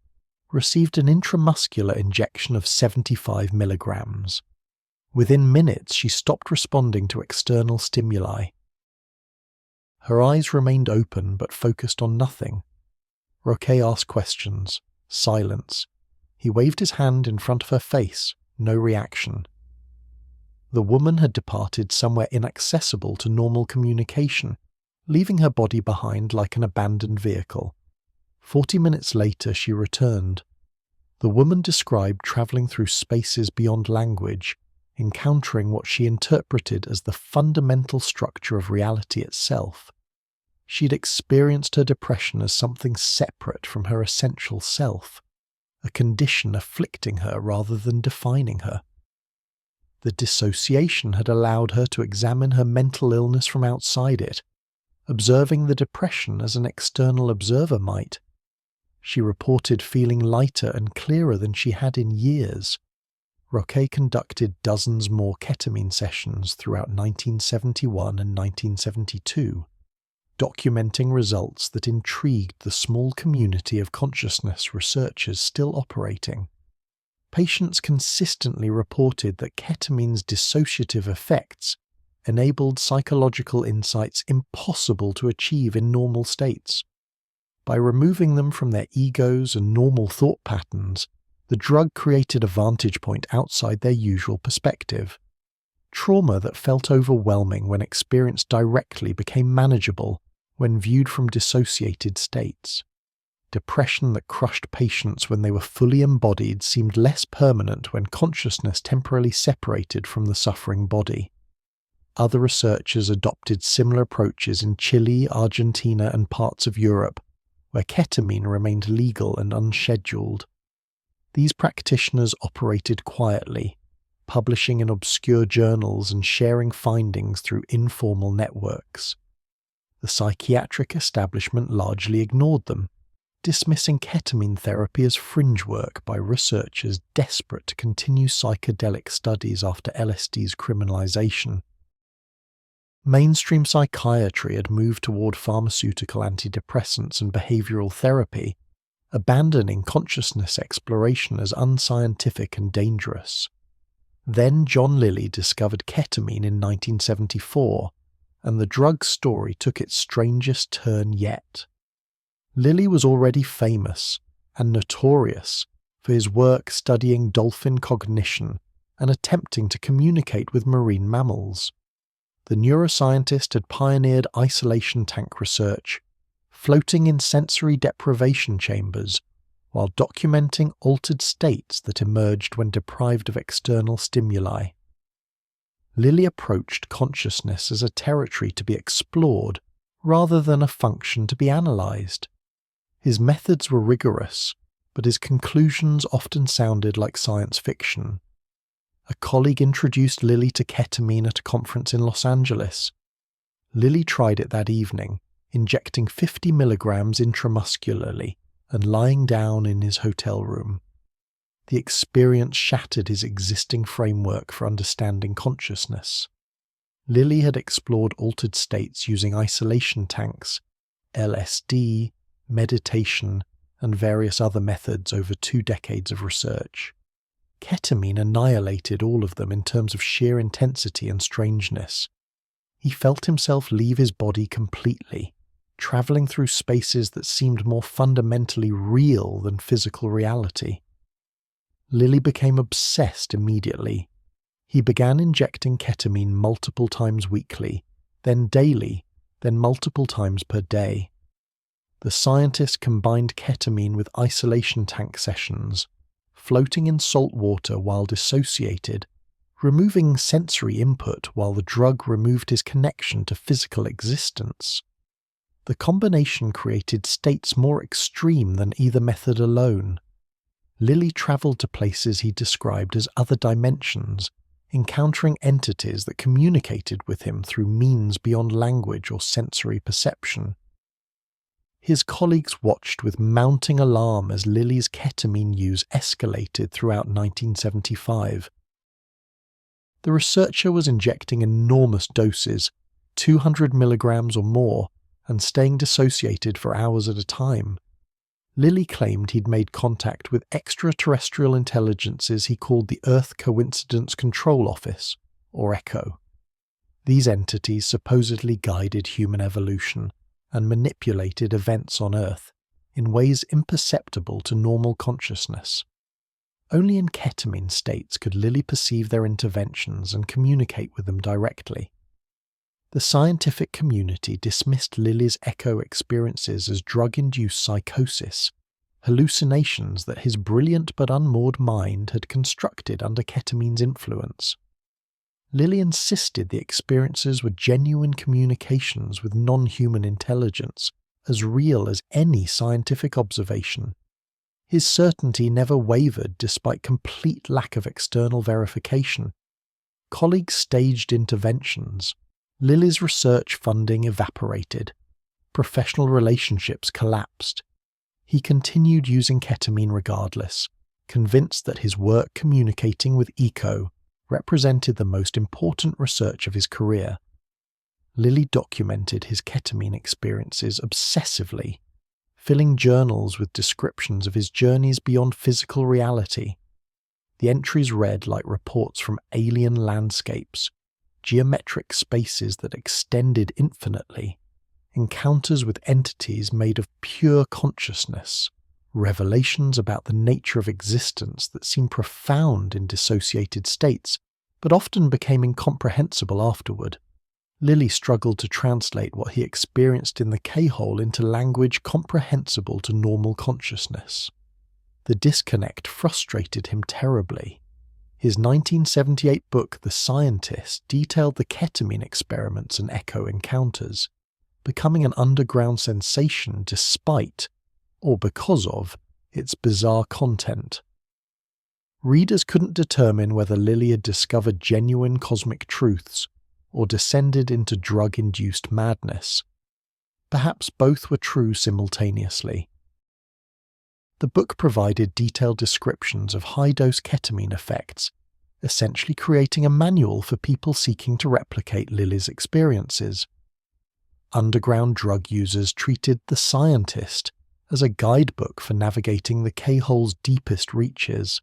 received an intramuscular injection of 75 milligrams. Within minutes, she stopped responding to external stimuli. Her eyes remained open but focused on nothing. Roque asked questions. Silence. He waved his hand in front of her face. No reaction. The woman had departed somewhere inaccessible to normal communication, leaving her body behind like an abandoned vehicle. 40 minutes later, she returned. The woman described travelling through spaces beyond language, encountering what she interpreted as the fundamental structure of reality itself. She'd experienced her depression as something separate from her essential self, a condition afflicting her rather than defining her. The dissociation had allowed her to examine her mental illness from outside it, observing the depression as an external observer might. She reported feeling lighter and clearer than she had in years. Roque conducted dozens more ketamine sessions throughout 1971 and 1972, documenting results that intrigued the small community of consciousness researchers still operating. Patients consistently reported that ketamine's dissociative effects enabled psychological insights impossible to achieve in normal states. By removing them from their egos and normal thought patterns, the drug created a vantage point outside their usual perspective. Trauma that felt overwhelming when experienced directly became manageable when viewed from dissociated states. Depression that crushed patients when they were fully embodied seemed less permanent when consciousness temporarily separated from the suffering body. Other researchers adopted similar approaches in Chile, Argentina, and parts of Europe, where ketamine remained legal and unscheduled. These practitioners operated quietly, publishing in obscure journals and sharing findings through informal networks. The psychiatric establishment largely ignored them, dismissing ketamine therapy as fringe work by researchers desperate to continue psychedelic studies after LSD's criminalization. Mainstream psychiatry had moved toward pharmaceutical antidepressants and behavioral therapy, abandoning consciousness exploration as unscientific and dangerous. Then John Lilly discovered ketamine in 1974, and the drug's story took its strangest turn yet. Lilly was already famous and notorious for his work studying dolphin cognition and attempting to communicate with marine mammals. The neuroscientist had pioneered isolation tank research, floating in sensory deprivation chambers while documenting altered states that emerged when deprived of external stimuli. Lilly approached consciousness as a territory to be explored rather than a function to be analysed. His methods were rigorous, but his conclusions often sounded like science fiction. A colleague introduced Lilly to ketamine at a conference in Los Angeles. Lilly tried it that evening, injecting 50 milligrams intramuscularly and lying down in his hotel room. The experience shattered his existing framework for understanding consciousness. Lilly had explored altered states using isolation tanks, LSD, meditation, and various other methods over 2 decades of research. Ketamine annihilated all of them in terms of sheer intensity and strangeness. He felt himself leave his body completely, travelling through spaces that seemed more fundamentally real than physical reality. Lilly became obsessed immediately. He began injecting ketamine multiple times weekly, then daily, then multiple times per day. The scientist combined ketamine with isolation tank sessions, floating in salt water while dissociated, removing sensory input while the drug removed his connection to physical existence. The combination created states more extreme than either method alone. Lilly travelled to places he described as other dimensions, encountering entities that communicated with him through means beyond language or sensory perception. His colleagues watched with mounting alarm as Lilly's ketamine use escalated throughout 1975. The researcher was injecting enormous doses, 200 milligrams or more, and staying dissociated for hours at a time. Lilly claimed he'd made contact with extraterrestrial intelligences he called the Earth Coincidence Control Office, or ECHO. These entities supposedly guided human evolution and manipulated events on Earth in ways imperceptible to normal consciousness. Only in ketamine states could Lilly perceive their interventions and communicate with them directly. The scientific community dismissed Lilly's ECHO experiences as drug-induced psychosis, hallucinations that his brilliant but unmoored mind had constructed under ketamine's influence. Lilly insisted the experiences were genuine communications with non-human intelligence, as real as any scientific observation. His certainty never wavered despite complete lack of external verification. Colleagues staged interventions. Lilly's research funding evaporated. Professional relationships collapsed. He continued using ketamine regardless, convinced that his work communicating with ECHO represented the most important research of his career. Lilly documented his ketamine experiences obsessively, filling journals with descriptions of his journeys beyond physical reality. The entries read like reports from alien landscapes, geometric spaces that extended infinitely, encounters with entities made of pure consciousness, revelations about the nature of existence that seemed profound in dissociated states, but often became incomprehensible afterward. Lilly struggled to translate what he experienced in the K-hole into language comprehensible to normal consciousness. The disconnect frustrated him terribly. His 1978 book, The Scientist, detailed the ketamine experiments and ECHO encounters, becoming an underground sensation despite, or because of, its bizarre content. Readers couldn't determine whether Lilly had discovered genuine cosmic truths or descended into drug-induced madness. Perhaps both were true simultaneously. The book provided detailed descriptions of high-dose ketamine effects, essentially creating a manual for people seeking to replicate Lilly's experiences. Underground drug users treated The Scientist as a guidebook for navigating the K-hole's deepest reaches.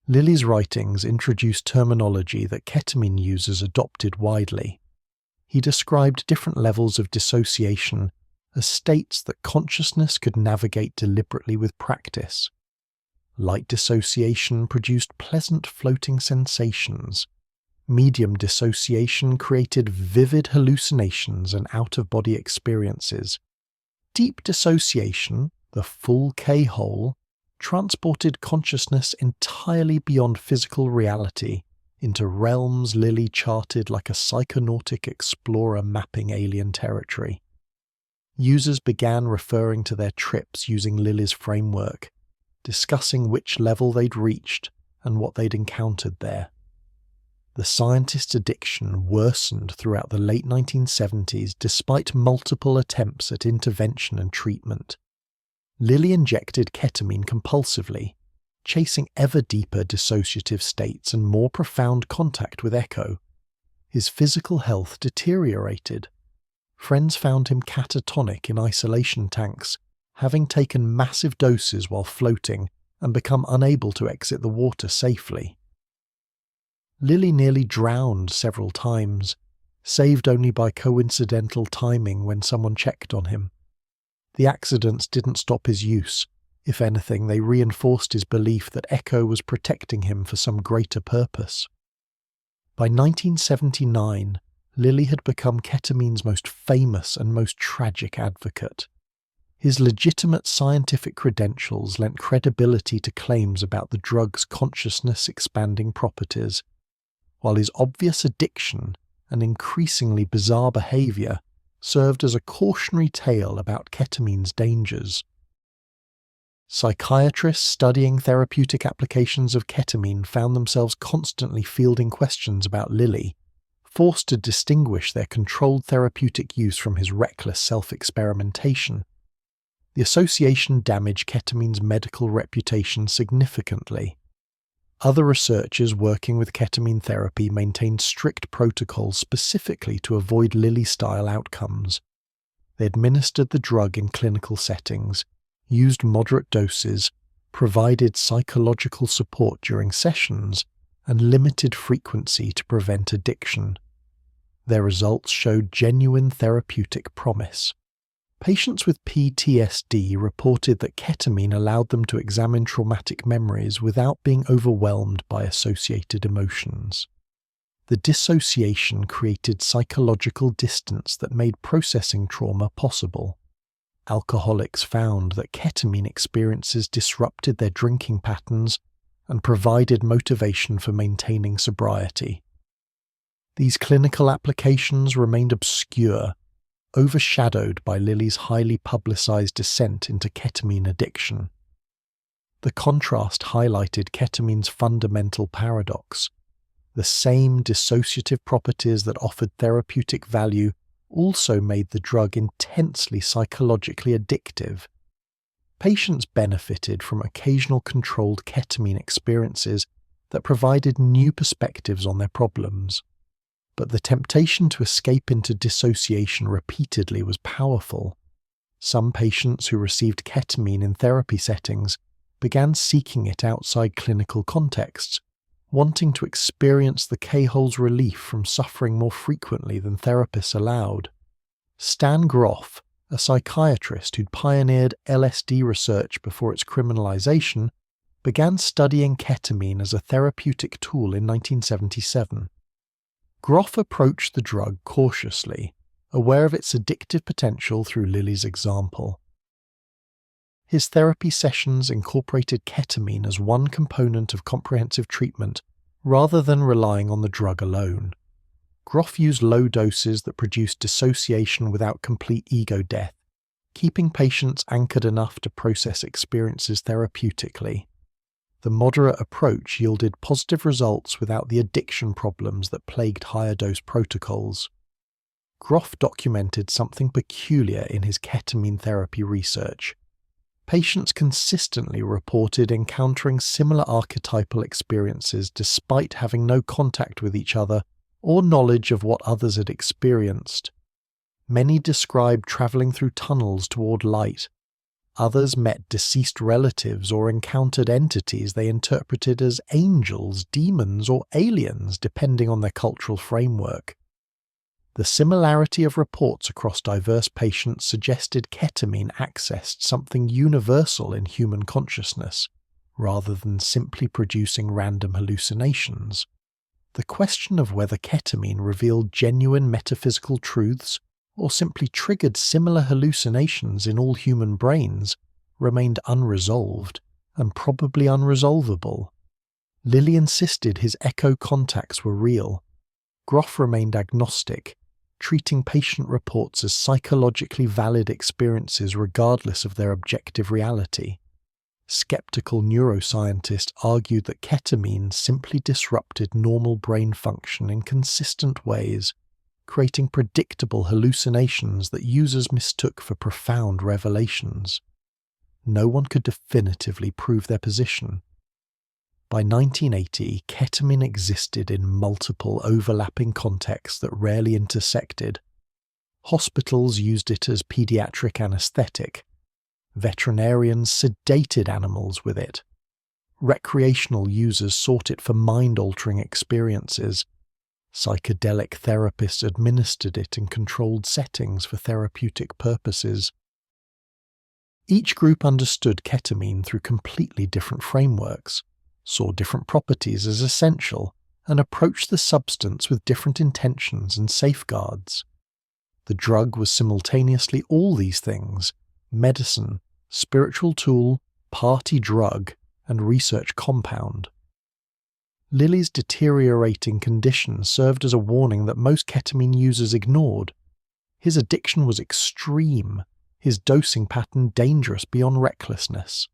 Lilly's writings introduced terminology that ketamine users adopted widely. He described different levels of dissociation as states that consciousness could navigate deliberately with practice. Light dissociation produced pleasant floating sensations. Medium dissociation created vivid hallucinations and out-of-body experiences. Deep dissociation, the full K-hole, transported consciousness entirely beyond physical reality into realms Lilly charted like a psychonautic explorer mapping alien territory. Users began referring to their trips using Lilly's framework, discussing which level they'd reached and what they'd encountered there. The Scientist's addiction worsened throughout the late 1970s despite multiple attempts at intervention and treatment. Lilly injected ketamine compulsively, chasing ever deeper dissociative states and more profound contact with ECHO. His physical health deteriorated. Friends found him catatonic in isolation tanks, having taken massive doses while floating and become unable to exit the water safely. Lilly nearly drowned several times, saved only by coincidental timing when someone checked on him. The accidents didn't stop his use. If anything, they reinforced his belief that ECHO was protecting him for some greater purpose. By 1979, Lilly had become ketamine's most famous and most tragic advocate. His legitimate scientific credentials lent credibility to claims about the drug's consciousness-expanding properties, while his obvious addiction and increasingly bizarre behavior served as a cautionary tale about ketamine's dangers. Psychiatrists studying therapeutic applications of ketamine found themselves constantly fielding questions about Lilly, forced to distinguish their controlled therapeutic use from his reckless self-experimentation. The association damaged ketamine's medical reputation significantly. Other researchers working with ketamine therapy maintained strict protocols specifically to avoid Lilly-style outcomes. They administered the drug in clinical settings, used moderate doses, provided psychological support during sessions, and limited frequency to prevent addiction. Their results showed genuine therapeutic promise. Patients with PTSD reported that ketamine allowed them to examine traumatic memories without being overwhelmed by associated emotions. The dissociation created psychological distance that made processing trauma possible. Alcoholics found that ketamine experiences disrupted their drinking patterns and provided motivation for maintaining sobriety. These clinical applications remained obscure, overshadowed by Lilly's highly publicized descent into ketamine addiction. The contrast highlighted ketamine's fundamental paradox. The same dissociative properties that offered therapeutic value also made the drug intensely psychologically addictive. Patients benefited from occasional controlled ketamine experiences that provided new perspectives on their problems. But the temptation to escape into dissociation repeatedly was powerful. Some patients who received ketamine in therapy settings began seeking it outside clinical contexts, wanting to experience the K-hole's relief from suffering more frequently than therapists allowed. Stan Grof, a psychiatrist who'd pioneered LSD research before its criminalization, began studying ketamine as a therapeutic tool in 1977. Grof approached the drug cautiously, aware of its addictive potential through Lilly's example. His therapy sessions incorporated ketamine as one component of comprehensive treatment rather than relying on the drug alone. Grof used low doses that produced dissociation without complete ego death, keeping patients anchored enough to process experiences therapeutically. The moderate approach yielded positive results without the addiction problems that plagued higher-dose protocols. Grof documented something peculiar in his ketamine therapy research. Patients consistently reported encountering similar archetypal experiences despite having no contact with each other or knowledge of what others had experienced. Many described traveling through tunnels toward light. Others met deceased relatives or encountered entities they interpreted as angels, demons, or aliens, depending on their cultural framework. The similarity of reports across diverse patients suggested ketamine accessed something universal in human consciousness, rather than simply producing random hallucinations. The question of whether ketamine revealed genuine metaphysical truths or simply triggered similar hallucinations in all human brains remained unresolved and probably unresolvable. Lilly insisted his echo contacts were real. Grof remained agnostic, treating patient reports as psychologically valid experiences regardless of their objective reality. Skeptical neuroscientists argued that ketamine simply disrupted normal brain function in consistent ways, creating predictable hallucinations that users mistook for profound revelations. No one could definitively prove their position. By 1980, ketamine existed in multiple overlapping contexts that rarely intersected. Hospitals used it as pediatric anesthetic. Veterinarians sedated animals with it. Recreational users sought it for mind-altering experiences. Psychedelic therapists administered it in controlled settings for therapeutic purposes. Each group understood ketamine through completely different frameworks, saw different properties as essential, and approached the substance with different intentions and safeguards. The drug was simultaneously all these things: medicine, spiritual tool, party drug, and research compound. Lilly's deteriorating condition served as a warning that most ketamine users ignored. His addiction was extreme, his dosing pattern dangerous beyond recklessness.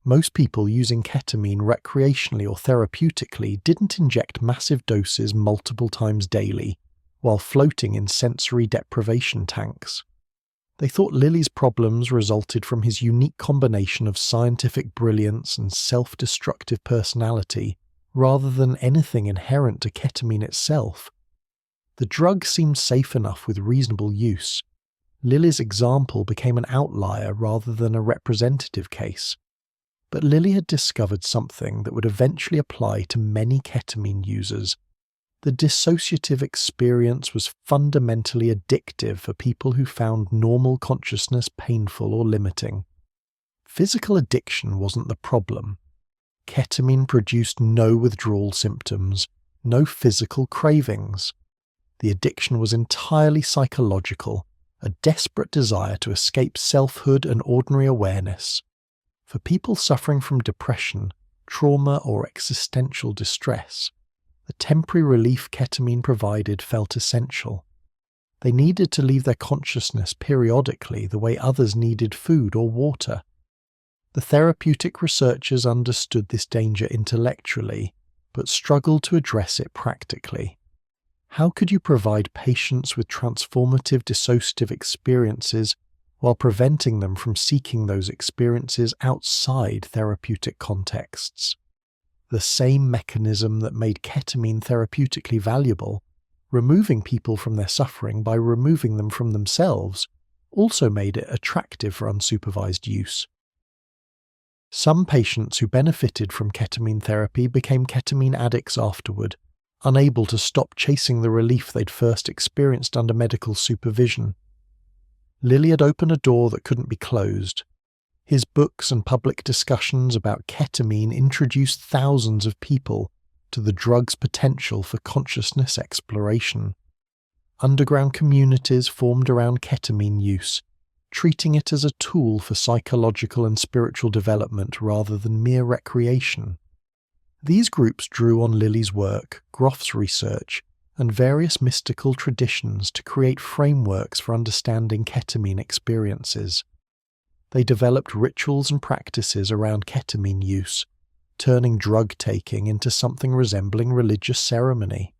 Most people using ketamine recreationally or therapeutically didn't inject massive doses multiple times daily, while floating in sensory deprivation tanks. They thought Lilly's problems resulted from his unique combination of scientific brilliance and self-destructive personality, rather than anything inherent to ketamine itself. The drug seemed safe enough with reasonable use. Lily's example became an outlier rather than a representative case. But Lily had discovered something that would eventually apply to many ketamine users. The dissociative experience was fundamentally addictive for people who found normal consciousness painful or limiting. Physical addiction wasn't the problem. Ketamine produced no withdrawal symptoms, no physical cravings. The addiction was entirely psychological, a desperate desire to escape selfhood and ordinary awareness. For people suffering from depression, trauma, or existential distress, the temporary relief ketamine provided felt essential. They needed to leave their consciousness periodically the way others needed food or water. The therapeutic researchers understood this danger intellectually, but struggled to address it practically. How could you provide patients with transformative dissociative experiences while preventing them from seeking those experiences outside therapeutic contexts? The same mechanism that made ketamine therapeutically valuable, removing people from their suffering by removing them from themselves, also made it attractive for unsupervised use. Some patients who benefited from ketamine therapy became ketamine addicts afterward, unable to stop chasing the relief they'd first experienced under medical supervision. Lilly had opened a door that couldn't be closed. His books and public discussions about ketamine introduced thousands of people to the drug's potential for consciousness exploration. Underground communities formed around ketamine use, treating it as a tool for psychological and spiritual development rather than mere recreation. These groups drew on Lilly's work, Groff's research, and various mystical traditions to create frameworks for understanding ketamine experiences. They developed rituals and practices around ketamine use, turning drug taking into something resembling religious ceremony.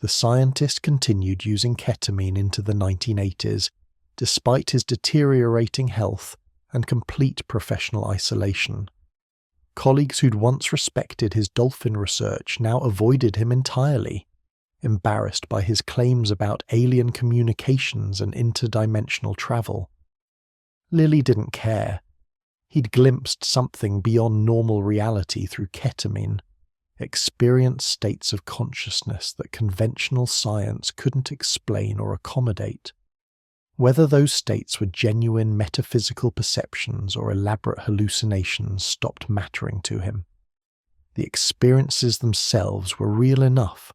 The scientist continued using ketamine into the 1980s, despite his deteriorating health and complete professional isolation. Colleagues who'd once respected his dolphin research now avoided him entirely, embarrassed by his claims about alien communications and interdimensional travel. Lilly didn't care. He'd glimpsed something beyond normal reality through ketamine, experienced states of consciousness that conventional science couldn't explain or accommodate. Whether those states were genuine metaphysical perceptions or elaborate hallucinations stopped mattering to him. The experiences themselves were real enough,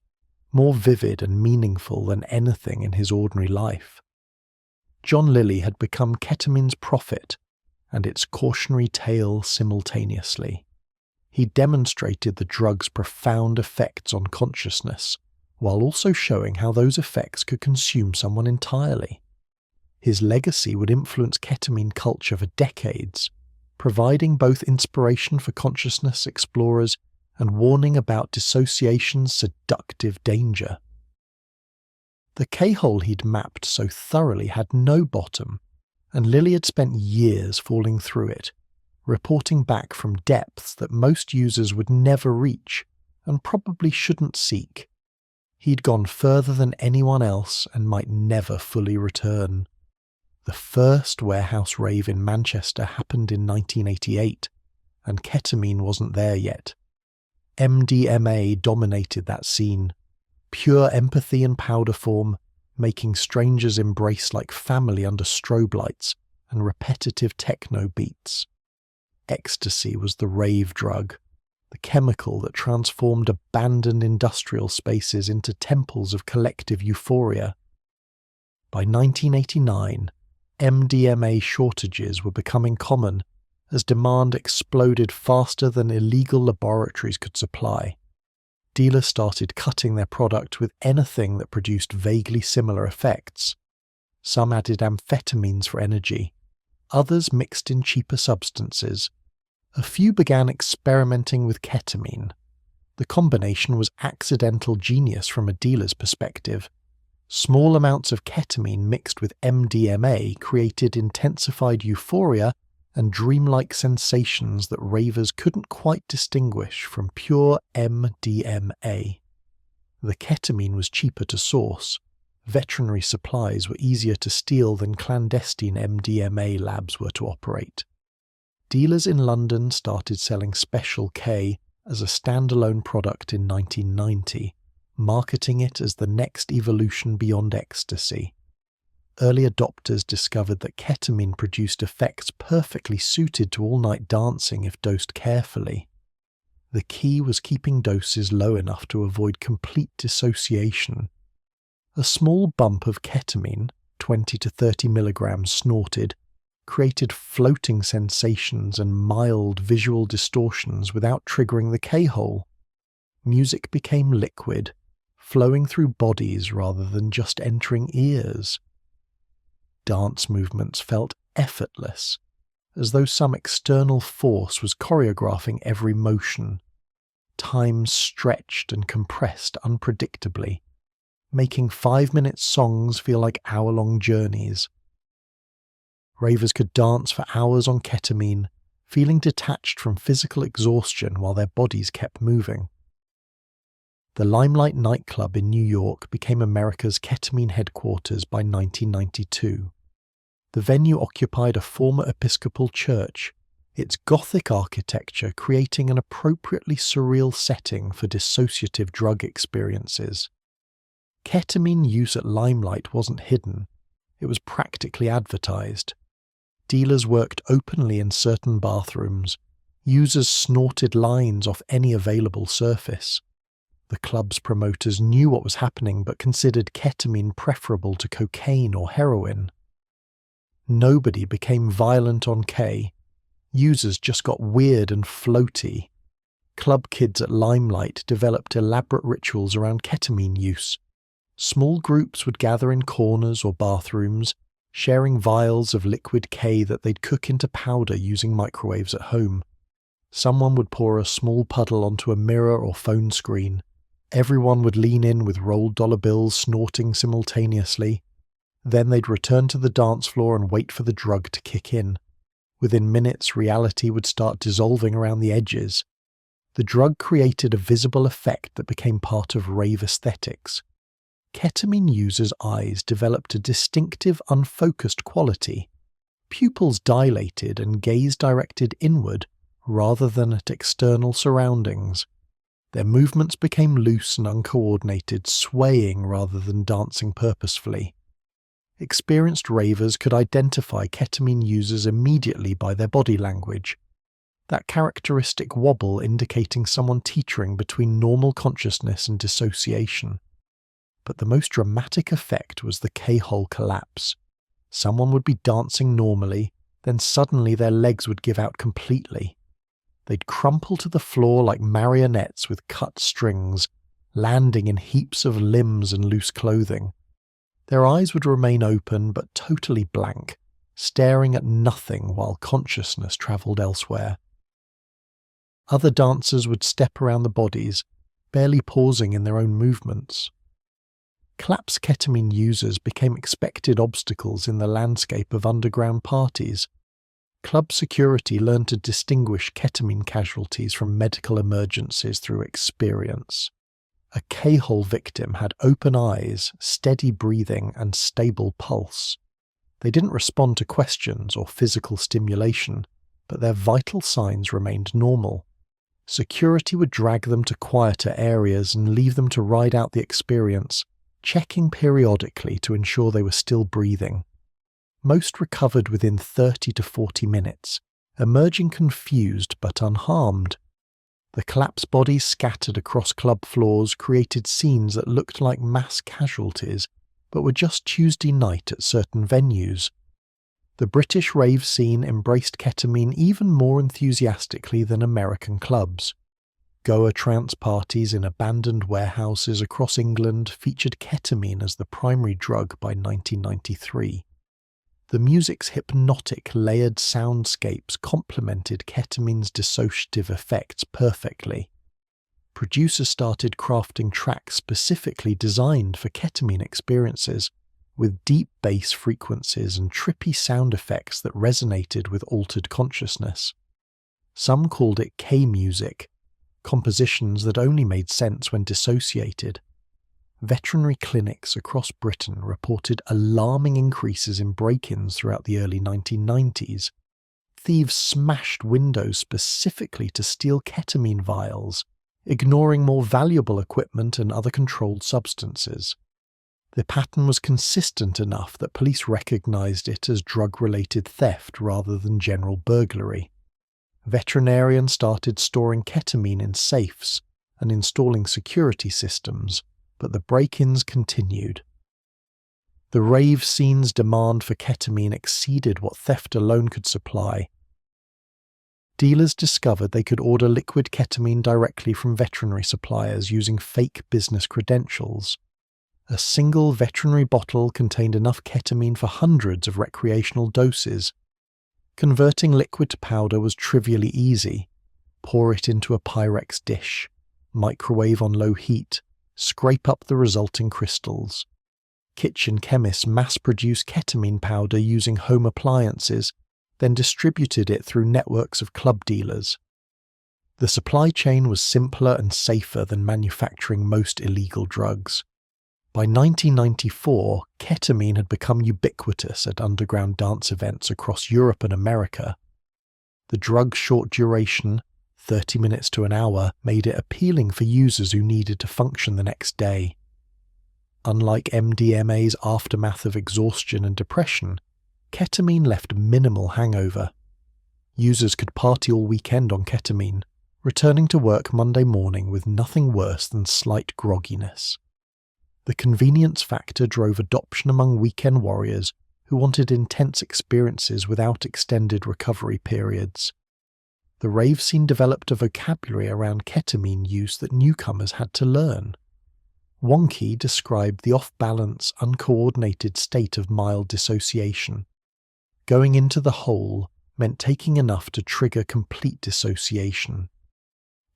more vivid and meaningful than anything in his ordinary life. John Lilly had become ketamine's prophet and its cautionary tale simultaneously. He demonstrated the drug's profound effects on consciousness, while also showing how those effects could consume someone entirely. His legacy would influence ketamine culture for decades, providing both inspiration for consciousness explorers and warning about dissociation's seductive danger. The K-hole he'd mapped so thoroughly had no bottom, and Lilly had spent years falling through it, reporting back from depths that most users would never reach and probably shouldn't seek. He'd gone further than anyone else and might never fully return. The first warehouse rave in Manchester happened in 1988, and ketamine wasn't there yet. MDMA dominated that scene, pure empathy in powder form, making strangers embrace like family under strobe lights and repetitive techno beats. Ecstasy was the rave drug, the chemical that transformed abandoned industrial spaces into temples of collective euphoria. By 1989, MDMA shortages were becoming common as demand exploded faster than illegal laboratories could supply. Dealers started cutting their product with anything that produced vaguely similar effects. Some added amphetamines for energy, others mixed in cheaper substances. A few began experimenting with ketamine. The combination was accidental genius from a dealer's perspective. Small amounts of ketamine mixed with MDMA created intensified euphoria and dreamlike sensations that ravers couldn't quite distinguish from pure MDMA. The ketamine was cheaper to source, veterinary supplies were easier to steal than clandestine MDMA labs were to operate. Dealers in London started selling Special K as a standalone product in 1990, marketing it as the next evolution beyond ecstasy. Early adopters discovered that ketamine produced effects perfectly suited to all-night dancing if dosed carefully. The key was keeping doses low enough to avoid complete dissociation. A small bump of ketamine, 20 to 30 milligrams snorted, created floating sensations and mild visual distortions without triggering the K-hole. Music became liquid, flowing through bodies rather than just entering ears. Dance movements felt effortless, as though some external force was choreographing every motion. Time stretched and compressed unpredictably, making 5-minute songs feel like hour-long journeys. Ravers could dance for hours on ketamine, feeling detached from physical exhaustion while their bodies kept moving. The Limelight nightclub in New York became America's ketamine headquarters by 1992. The venue occupied a former Episcopal church, its Gothic architecture creating an appropriately surreal setting for dissociative drug experiences. Ketamine use at Limelight wasn't hidden, it was practically advertised. Dealers worked openly in certain bathrooms, users snorted lines off any available surface. The club's promoters knew what was happening but considered ketamine preferable to cocaine or heroin. Nobody became violent on K. Users just got weird and floaty. Club kids at Limelight developed elaborate rituals around ketamine use. Small groups would gather in corners or bathrooms, sharing vials of liquid K that they'd cook into powder using microwaves at home. Someone would pour a small puddle onto a mirror or phone screen. Everyone would lean in with rolled dollar bills snorting simultaneously. Then they'd return to the dance floor and wait for the drug to kick in. Within minutes, reality would start dissolving around the edges. The drug created a visible effect that became part of rave aesthetics. Ketamine users' eyes developed a distinctive, unfocused quality. Pupils dilated and gaze directed inward rather than at external surroundings. Their movements became loose and uncoordinated, swaying rather than dancing purposefully. Experienced ravers could identify ketamine users immediately by their body language, that characteristic wobble indicating someone teetering between normal consciousness and dissociation. But the most dramatic effect was the K-hole collapse. Someone would be dancing normally, then suddenly their legs would give out completely. They'd crumple to the floor like marionettes with cut strings, landing in heaps of limbs and loose clothing. Their eyes would remain open but totally blank, staring at nothing while consciousness travelled elsewhere. Other dancers would step around the bodies, barely pausing in their own movements. Collapse ketamine users became expected obstacles in the landscape of underground parties. Club security learned to distinguish ketamine casualties from medical emergencies through experience. A K-hole victim had open eyes, steady breathing, and stable pulse. They didn't respond to questions or physical stimulation, but their vital signs remained normal. Security would drag them to quieter areas and leave them to ride out the experience, checking periodically to ensure they were still breathing. Most recovered within 30 to 40 minutes, emerging confused but unharmed. The collapsed bodies scattered across club floors created scenes that looked like mass casualties, but were just Tuesday night at certain venues. The British rave scene embraced ketamine even more enthusiastically than American clubs. Goa trance parties in abandoned warehouses across England featured ketamine as the primary drug by 1993. The music's hypnotic, layered soundscapes complemented ketamine's dissociative effects perfectly. Producers started crafting tracks specifically designed for ketamine experiences, with deep bass frequencies and trippy sound effects that resonated with altered consciousness. Some called it K-music, compositions that only made sense when dissociated. veterinary clinics across Britain reported alarming increases in break-ins throughout the early 1990s. Thieves smashed windows specifically to steal ketamine vials, ignoring more valuable equipment and other controlled substances. The pattern was consistent enough that police recognized it as drug-related theft rather than general burglary. Veterinarians started storing ketamine in safes and installing security systems, but the break-ins continued. The rave scene's demand for ketamine exceeded what theft alone could supply. Dealers discovered they could order liquid ketamine directly from veterinary suppliers using fake business credentials. A single veterinary bottle contained enough ketamine for hundreds of recreational doses. Converting liquid to powder was trivially easy. Pour it into a Pyrex dish, microwave on low heat, scrape up the resulting crystals. Kitchen chemists mass-produced ketamine powder using home appliances, then distributed it through networks of club dealers. The supply chain was simpler and safer than manufacturing most illegal drugs. By 1994, ketamine had become ubiquitous at underground dance events across Europe and America. The drug's short duration, 30 minutes to an hour, made it appealing for users who needed to function the next day. Unlike MDMA's aftermath of exhaustion and depression, ketamine left minimal hangover. Users could party all weekend on ketamine, returning to work Monday morning with nothing worse than slight grogginess. The convenience factor drove adoption among weekend warriors who wanted intense experiences without extended recovery periods. The rave scene developed a vocabulary around ketamine use that newcomers had to learn. Wonky described the off-balance, uncoordinated state of mild dissociation. Going into the hole meant taking enough to trigger complete dissociation.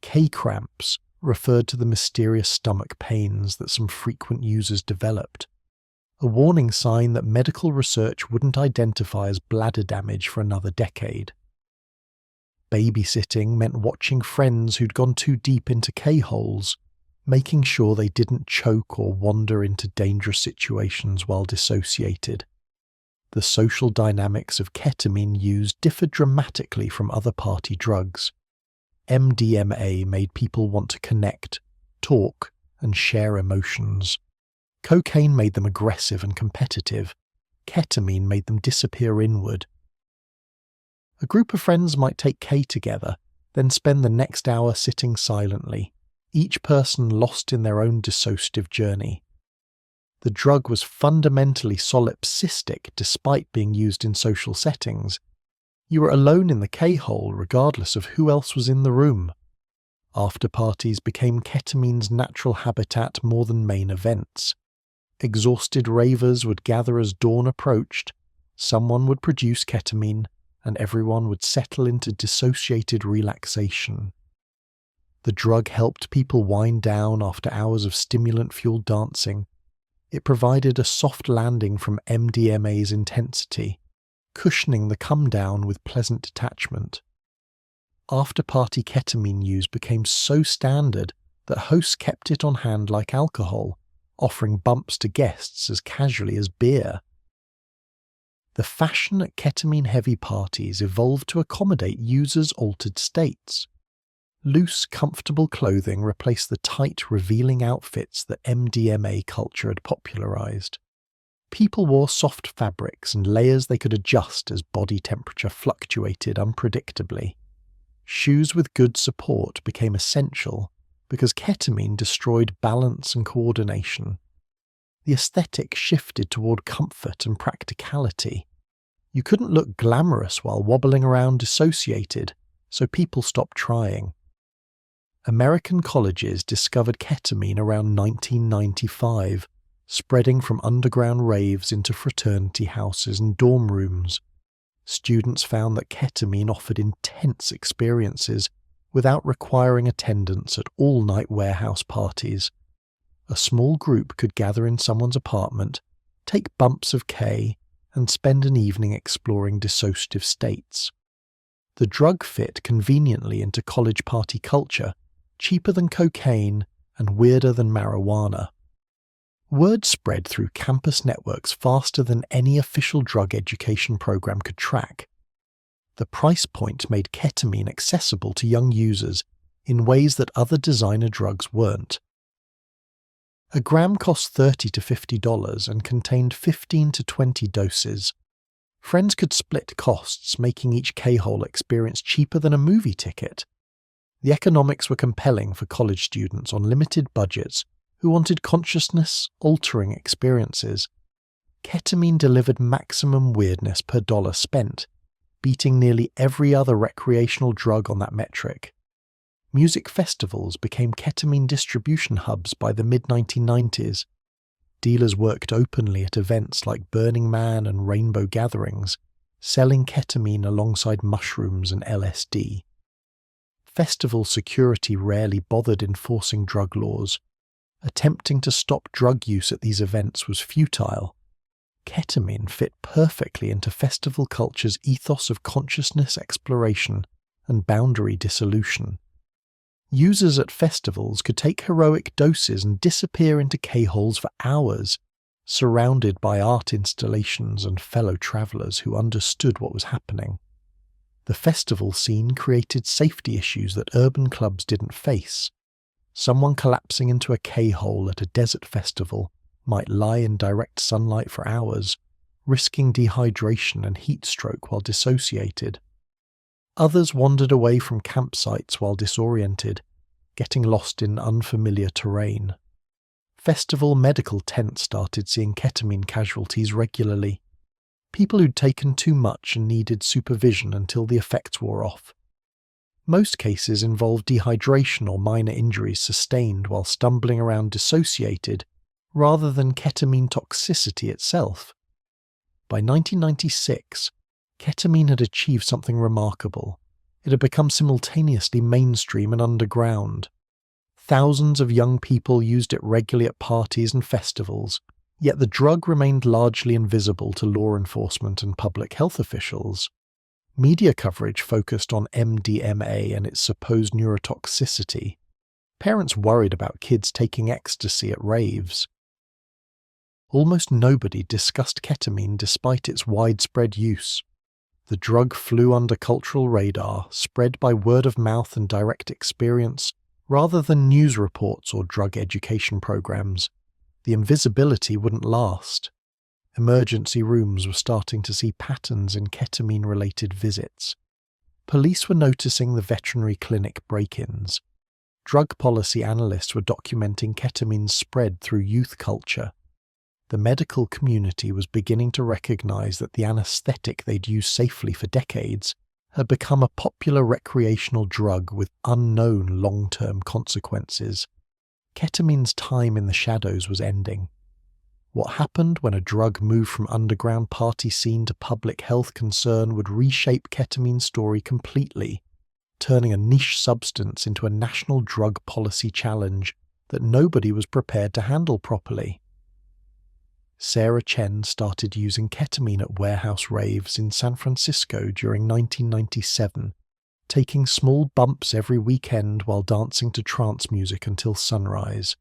K-cramps referred to the mysterious stomach pains that some frequent users developed, a warning sign that medical research wouldn't identify as bladder damage for another decade. Babysitting meant watching friends who'd gone too deep into K-holes, making sure they didn't choke or wander into dangerous situations while dissociated. The social dynamics of ketamine use differed dramatically from other party drugs. MDMA made people want to connect, talk, and share emotions. Cocaine made them aggressive and competitive. Ketamine made them disappear inward. A group of friends might take K together, then spend the next hour sitting silently, each person lost in their own dissociative journey. The drug was fundamentally solipsistic despite being used in social settings. You were alone in the K-hole regardless of who else was in the room. After parties became ketamine's natural habitat more than main events. Exhausted ravers would gather as dawn approached, someone would produce ketamine, and everyone would settle into dissociated relaxation. The drug helped people wind down after hours of stimulant-fueled dancing. It provided a soft landing from MDMA's intensity, cushioning the come-down with pleasant detachment. After-party ketamine use became so standard that hosts kept it on hand like alcohol, offering bumps to guests as casually as beer. The fashion at ketamine-heavy parties evolved to accommodate users' altered states. Loose, comfortable clothing replaced the tight, revealing outfits that MDMA culture had popularized. People wore soft fabrics and layers they could adjust as body temperature fluctuated unpredictably. Shoes with good support became essential because ketamine destroyed balance and coordination. The aesthetic shifted toward comfort and practicality. You couldn't look glamorous while wobbling around dissociated, so people stopped trying. American colleges discovered ketamine around 1995, spreading from underground raves into fraternity houses and dorm rooms. Students found that ketamine offered intense experiences without requiring attendance at all-night warehouse parties. A small group could gather in someone's apartment, take bumps of K, and spend an evening exploring dissociative states. The drug fit conveniently into college party culture, cheaper than cocaine and weirder than marijuana. Word spread through campus networks faster than any official drug education program could track. The price point made ketamine accessible to young users in ways that other designer drugs weren't. A gram cost $30 to $50 and contained 15 to 20 doses. Friends could split costs, making each K-hole experience cheaper than a movie ticket. The economics were compelling for college students on limited budgets who wanted consciousness-altering experiences. Ketamine delivered maximum weirdness per dollar spent, beating nearly every other recreational drug on that metric. Music festivals became ketamine distribution hubs by the mid-1990s. Dealers worked openly at events like Burning Man and Rainbow gatherings, selling ketamine alongside mushrooms and LSD. Festival security rarely bothered enforcing drug laws. Attempting to stop drug use at these events was futile. Ketamine fit perfectly into festival culture's ethos of consciousness exploration and boundary dissolution. Users at festivals could take heroic doses and disappear into K-holes for hours, surrounded by art installations and fellow travelers who understood what was happening. The festival scene created safety issues that urban clubs didn't face. Someone collapsing into a K-hole at a desert festival might lie in direct sunlight for hours, risking dehydration and heat stroke while dissociated. Others wandered away from campsites while disoriented, getting lost in unfamiliar terrain. Festival medical tents started seeing ketamine casualties regularly. People who'd taken too much and needed supervision until the effects wore off. Most cases involved dehydration or minor injuries sustained while stumbling around dissociated, rather than ketamine toxicity itself. By 1996, ketamine had achieved something remarkable. It had become simultaneously mainstream and underground. Thousands of young people used it regularly at parties and festivals, yet the drug remained largely invisible to law enforcement and public health officials. Media coverage focused on MDMA and its supposed neurotoxicity. Parents worried about kids taking ecstasy at raves. Almost nobody discussed ketamine despite its widespread use. The drug flew under cultural radar, spread by word of mouth and direct experience, rather than news reports or drug education programs. The invisibility wouldn't last. Emergency rooms were starting to see patterns in ketamine-related visits. Police were noticing the veterinary clinic break-ins. Drug policy analysts were documenting ketamine's spread through youth culture. The medical community was beginning to recognize that the anesthetic they'd used safely for decades had become a popular recreational drug with unknown long-term consequences. Ketamine's time in the shadows was ending. What happened when a drug moved from underground party scene to public health concern would reshape ketamine's story completely, turning a niche substance into a national drug policy challenge that nobody was prepared to handle properly. Sarah Chen started using ketamine at warehouse raves in San Francisco during 1997, taking small bumps every weekend while dancing to trance music until sunrise.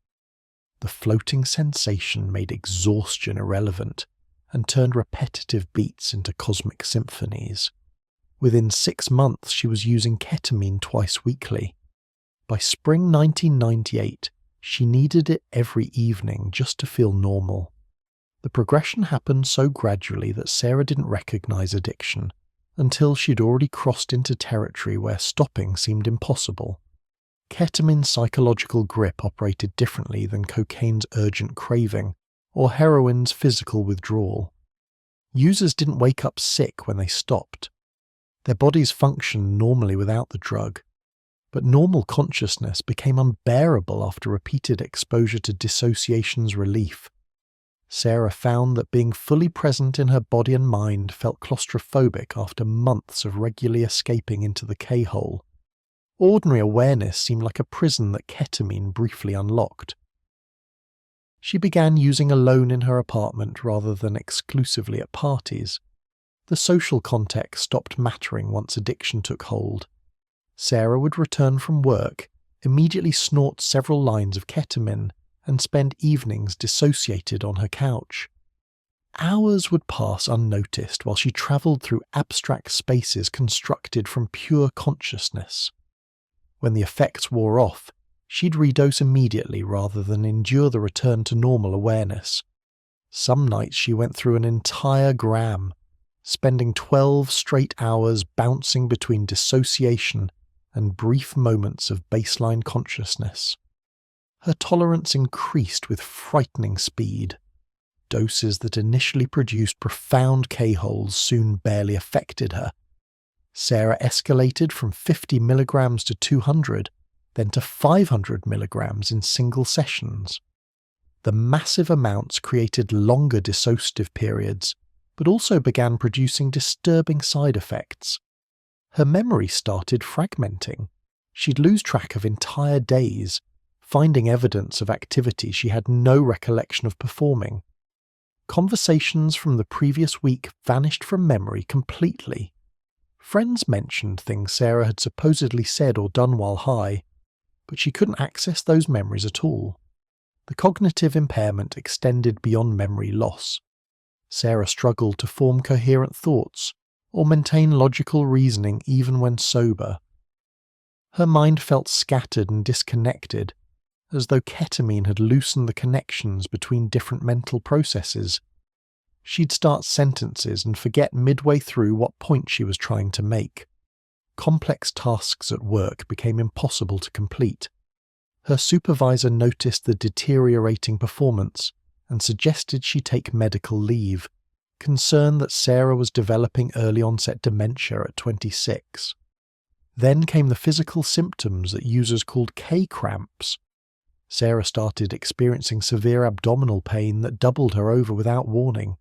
The floating sensation made exhaustion irrelevant and turned repetitive beats into cosmic symphonies. Within 6 months, she was using ketamine twice weekly. By spring 1998, she needed it every evening just to feel normal. The progression happened so gradually that Sarah didn't recognize addiction until she'd already crossed into territory where stopping seemed impossible. Ketamine's psychological grip operated differently than cocaine's urgent craving or heroin's physical withdrawal. Users didn't wake up sick when they stopped. Their bodies functioned normally without the drug, but normal consciousness became unbearable after repeated exposure to dissociation's relief. Sarah found that being fully present in her body and mind felt claustrophobic after months of regularly escaping into the K-hole. Ordinary awareness seemed like a prison that ketamine briefly unlocked. She began using alone in her apartment rather than exclusively at parties. The social context stopped mattering once addiction took hold. Sarah would return from work, immediately snort several lines of ketamine, and spend evenings dissociated on her couch. Hours would pass unnoticed while she travelled through abstract spaces constructed from pure consciousness. When the effects wore off, she'd redose immediately rather than endure the return to normal awareness. Some nights she went through an entire gram, spending 12 straight hours bouncing between dissociation and brief moments of baseline consciousness. Her tolerance increased with frightening speed. Doses that initially produced profound K-holes soon barely affected her. Sarah escalated from 50 milligrams to 200, then to 500 milligrams in single sessions. The massive amounts created longer dissociative periods, but also began producing disturbing side effects. Her memory started fragmenting. She'd lose track of entire days, finding evidence of activity she had no recollection of performing. Conversations from the previous week vanished from memory completely. Friends mentioned things Sarah had supposedly said or done while high, but she couldn't access those memories at all. The cognitive impairment extended beyond memory loss. Sarah struggled to form coherent thoughts or maintain logical reasoning even when sober. Her mind felt scattered and disconnected, as though ketamine had loosened the connections between different mental processes. She'd start sentences and forget midway through what point she was trying to make. Complex tasks at work became impossible to complete. Her supervisor noticed the deteriorating performance and suggested she take medical leave, concerned that Sarah was developing early-onset dementia at 26. Then came the physical symptoms that users called K-cramps. Sarah started experiencing severe abdominal pain that doubled her over without warning.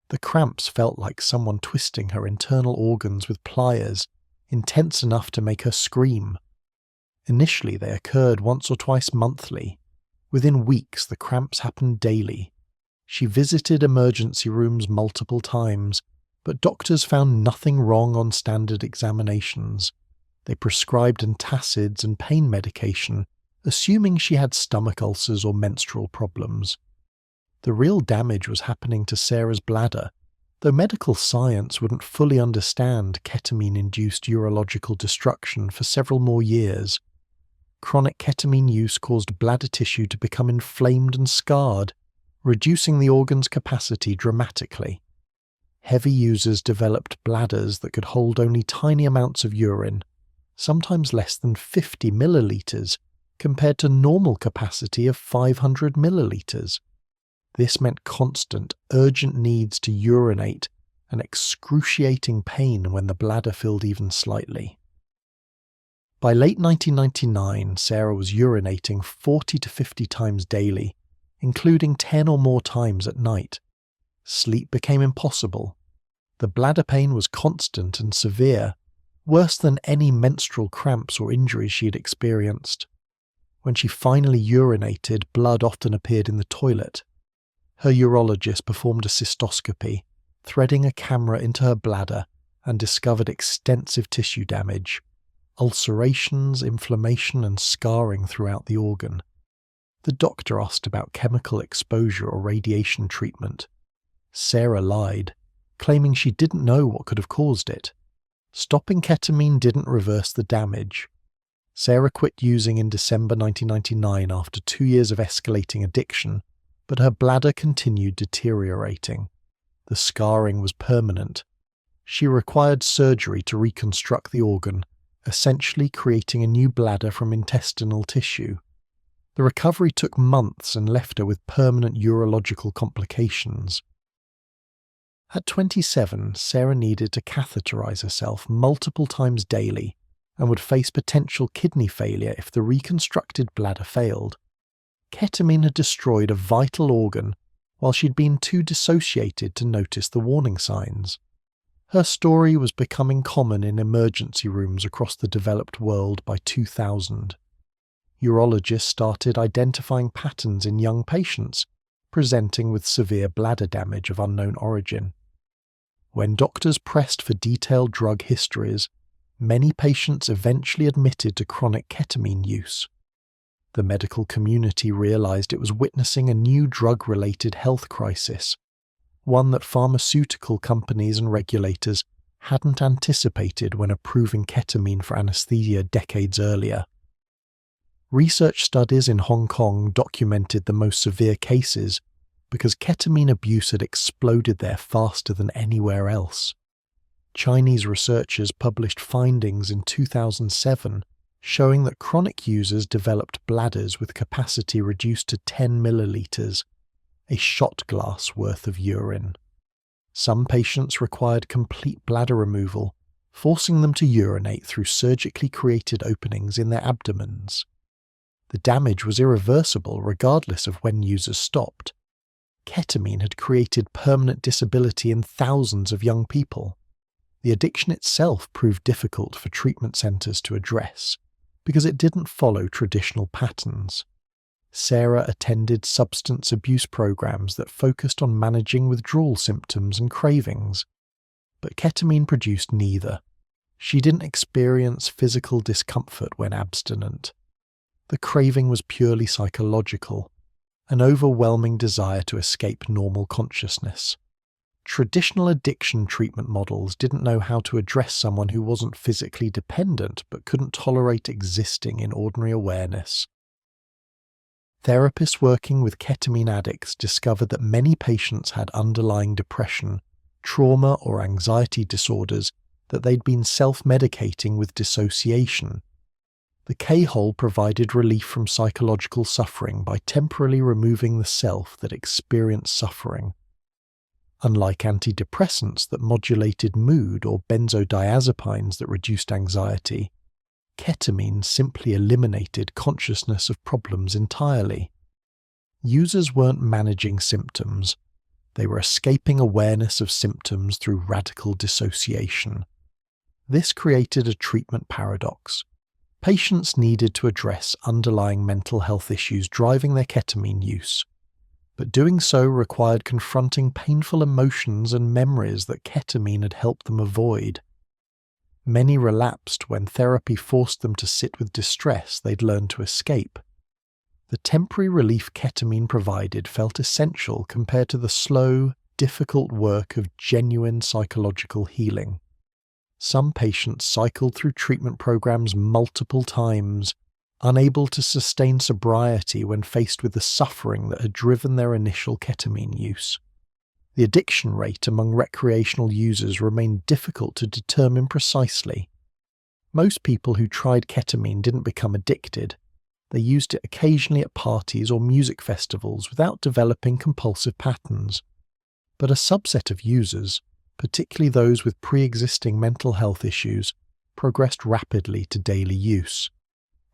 The cramps felt like someone twisting her internal organs with pliers, intense enough to make her scream. Initially, they occurred once or twice monthly. Within weeks, the cramps happened daily. She visited emergency rooms multiple times, but doctors found nothing wrong on standard examinations. They prescribed antacids and pain medication, assuming she had stomach ulcers or menstrual problems. The real damage was happening to Sarah's bladder, though medical science wouldn't fully understand ketamine-induced urological destruction for several more years. Chronic ketamine use caused bladder tissue to become inflamed and scarred, reducing the organ's capacity dramatically. Heavy users developed bladders that could hold only tiny amounts of urine, sometimes less than 50 milliliters, compared to normal capacity of 500 milliliters. This meant constant, urgent needs to urinate and excruciating pain when the bladder filled even slightly. By late 1999, Sarah was urinating 40 to 50 times daily, including 10 or more times at night. Sleep became impossible. The bladder pain was constant and severe, worse than any menstrual cramps or injuries she had experienced. When she finally urinated, blood often appeared in the toilet. Her urologist performed a cystoscopy, threading a camera into her bladder, and discovered extensive tissue damage, ulcerations, inflammation, and scarring throughout the organ. The doctor asked about chemical exposure or radiation treatment. Sarah lied, claiming she didn't know what could have caused it. Stopping ketamine didn't reverse the damage. Sarah quit using in December 1999 after 2 years of escalating addiction, but her bladder continued deteriorating. The scarring was permanent. She required surgery to reconstruct the organ, essentially creating a new bladder from intestinal tissue. The recovery took months and left her with permanent urological complications. At 27, Sarah needed to catheterize herself multiple times daily and would face potential kidney failure if the reconstructed bladder failed. Ketamine had destroyed a vital organ while she'd been too dissociated to notice the warning signs. Her story was becoming common in emergency rooms across the developed world by 2000. Urologists started identifying patterns in young patients presenting with severe bladder damage of unknown origin. When doctors pressed for detailed drug histories, many patients eventually admitted to chronic ketamine use. The medical community realized it was witnessing a new drug-related health crisis, one that pharmaceutical companies and regulators hadn't anticipated when approving ketamine for anesthesia decades earlier. Research studies in Hong Kong documented the most severe cases because ketamine abuse had exploded there faster than anywhere else. Chinese researchers published findings in 2007 showing that chronic users developed bladders with capacity reduced to 10 milliliters, a shot glass worth of urine. Some patients required complete bladder removal, forcing them to urinate through surgically created openings in their abdomens. The damage was irreversible regardless of when users stopped. Ketamine had created permanent disability in thousands of young people. The addiction itself proved difficult for treatment centers to address because it didn't follow traditional patterns. Sarah attended substance abuse programs that focused on managing withdrawal symptoms and cravings, but ketamine produced neither. She didn't experience physical discomfort when abstinent. The craving was purely psychological, an overwhelming desire to escape normal consciousness. Traditional addiction treatment models didn't know how to address someone who wasn't physically dependent but couldn't tolerate existing in ordinary awareness. Therapists working with ketamine addicts discovered that many patients had underlying depression, trauma, or anxiety disorders that they'd been self-medicating with dissociation. The K-hole provided relief from psychological suffering by temporarily removing the self that experienced suffering. Unlike antidepressants that modulated mood or benzodiazepines that reduced anxiety, ketamine simply eliminated consciousness of problems entirely. Users weren't managing symptoms, they were escaping awareness of symptoms through radical dissociation. This created a treatment paradox. Patients needed to address underlying mental health issues driving their ketamine use, but doing so required confronting painful emotions and memories that ketamine had helped them avoid. Many relapsed when therapy forced them to sit with distress they'd learned to escape. The temporary relief ketamine provided felt essential compared to the slow, difficult work of genuine psychological healing. Some patients cycled through treatment programs multiple times, unable to sustain sobriety when faced with the suffering that had driven their initial ketamine use. The addiction rate among recreational users remained difficult to determine precisely. Most people who tried ketamine didn't become addicted. They used it occasionally at parties or music festivals without developing compulsive patterns. But a subset of users, particularly those with pre-existing mental health issues, progressed rapidly to daily use.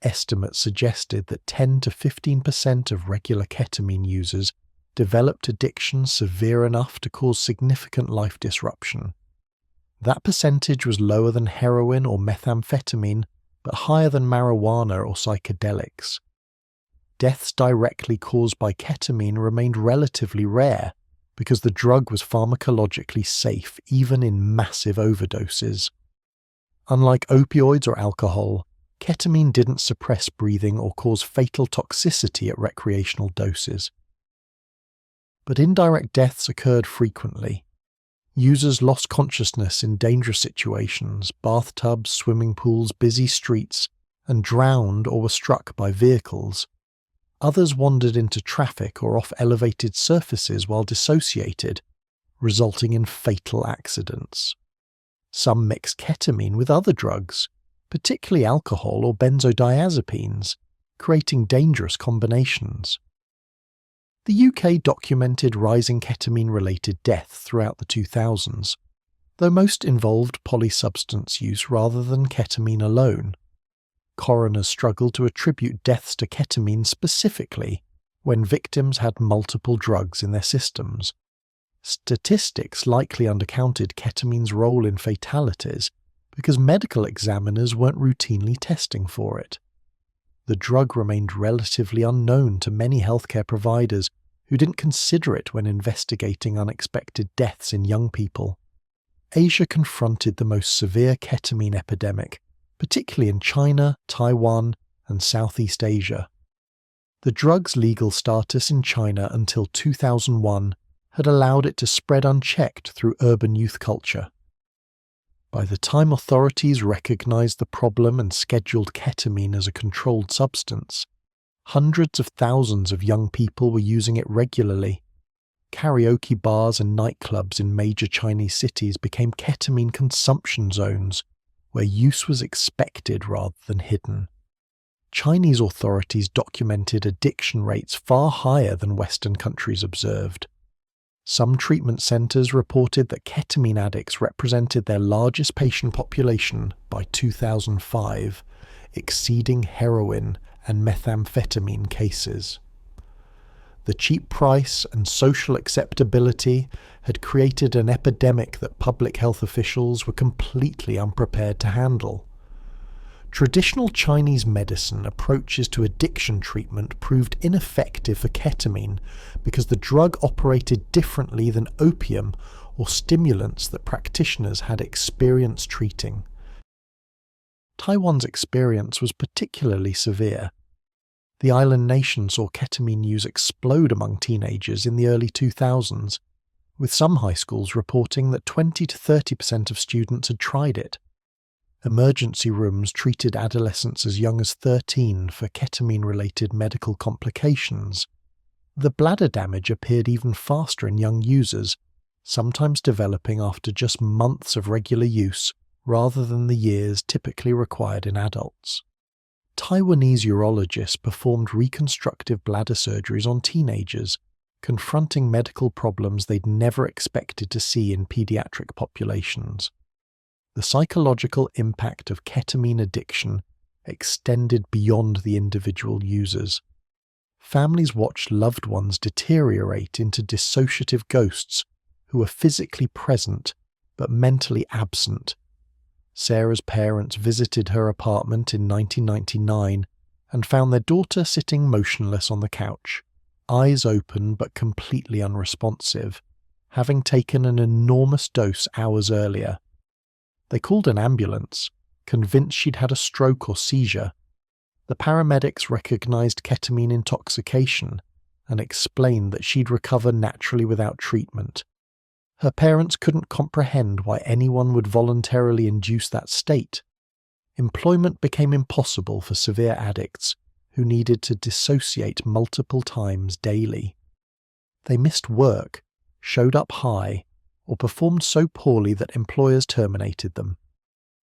Estimates suggested that 10 to 15% of regular ketamine users developed addiction severe enough to cause significant life disruption. That percentage was lower than heroin or methamphetamine, but higher than marijuana or psychedelics. Deaths directly caused by ketamine remained relatively rare because the drug was pharmacologically safe even in massive overdoses. Unlike opioids or alcohol, ketamine didn't suppress breathing or cause fatal toxicity at recreational doses. But indirect deaths occurred frequently. Users lost consciousness in dangerous situations, bathtubs, swimming pools, busy streets, and drowned or were struck by vehicles. Others wandered into traffic or off elevated surfaces while dissociated, resulting in fatal accidents. Some mixed ketamine with other drugs, particularly alcohol or benzodiazepines, creating dangerous combinations. The UK documented rising ketamine-related deaths throughout the 2000s, though most involved polysubstance use rather than ketamine alone. Coroners struggled to attribute deaths to ketamine specifically when victims had multiple drugs in their systems. Statistics likely undercounted ketamine's role in fatalities because medical examiners weren't routinely testing for it. The drug remained relatively unknown to many healthcare providers who didn't consider it when investigating unexpected deaths in young people. Asia confronted the most severe ketamine epidemic, particularly in China, Taiwan, and Southeast Asia. The drug's legal status in China until 2001 had allowed it to spread unchecked through urban youth culture. By the time authorities recognized the problem and scheduled ketamine as a controlled substance, hundreds of thousands of young people were using it regularly. Karaoke bars and nightclubs in major Chinese cities became ketamine consumption zones, where use was expected rather than hidden. Chinese authorities documented addiction rates far higher than Western countries observed. Some treatment centers reported that ketamine addicts represented their largest patient population by 2005, exceeding heroin and methamphetamine cases. The cheap price and social acceptability had created an epidemic that public health officials were completely unprepared to handle. Traditional Chinese medicine approaches to addiction treatment proved ineffective for ketamine because the drug operated differently than opium or stimulants that practitioners had experience treating. Taiwan's experience was particularly severe. The island nation saw ketamine use explode among teenagers in the early 2000s, with some high schools reporting that 20 to 30% of students had tried it. Emergency rooms treated adolescents as young as 13 for ketamine-related medical complications. The bladder damage appeared even faster in young users, sometimes developing after just months of regular use rather than the years typically required in adults. Taiwanese urologists performed reconstructive bladder surgeries on teenagers, confronting medical problems they'd never expected to see in pediatric populations. The psychological impact of ketamine addiction extended beyond the individual users. Families watched loved ones deteriorate into dissociative ghosts who were physically present but mentally absent. Sarah's parents visited her apartment in 1999 and found their daughter sitting motionless on the couch, eyes open but completely unresponsive, having taken an enormous dose hours earlier. They called an ambulance, convinced she'd had a stroke or seizure. The paramedics recognized ketamine intoxication and explained that she'd recover naturally without treatment. Her parents couldn't comprehend why anyone would voluntarily induce that state. Employment became impossible for severe addicts who needed to dissociate multiple times daily. They missed work, showed up high, or performed so poorly that employers terminated them.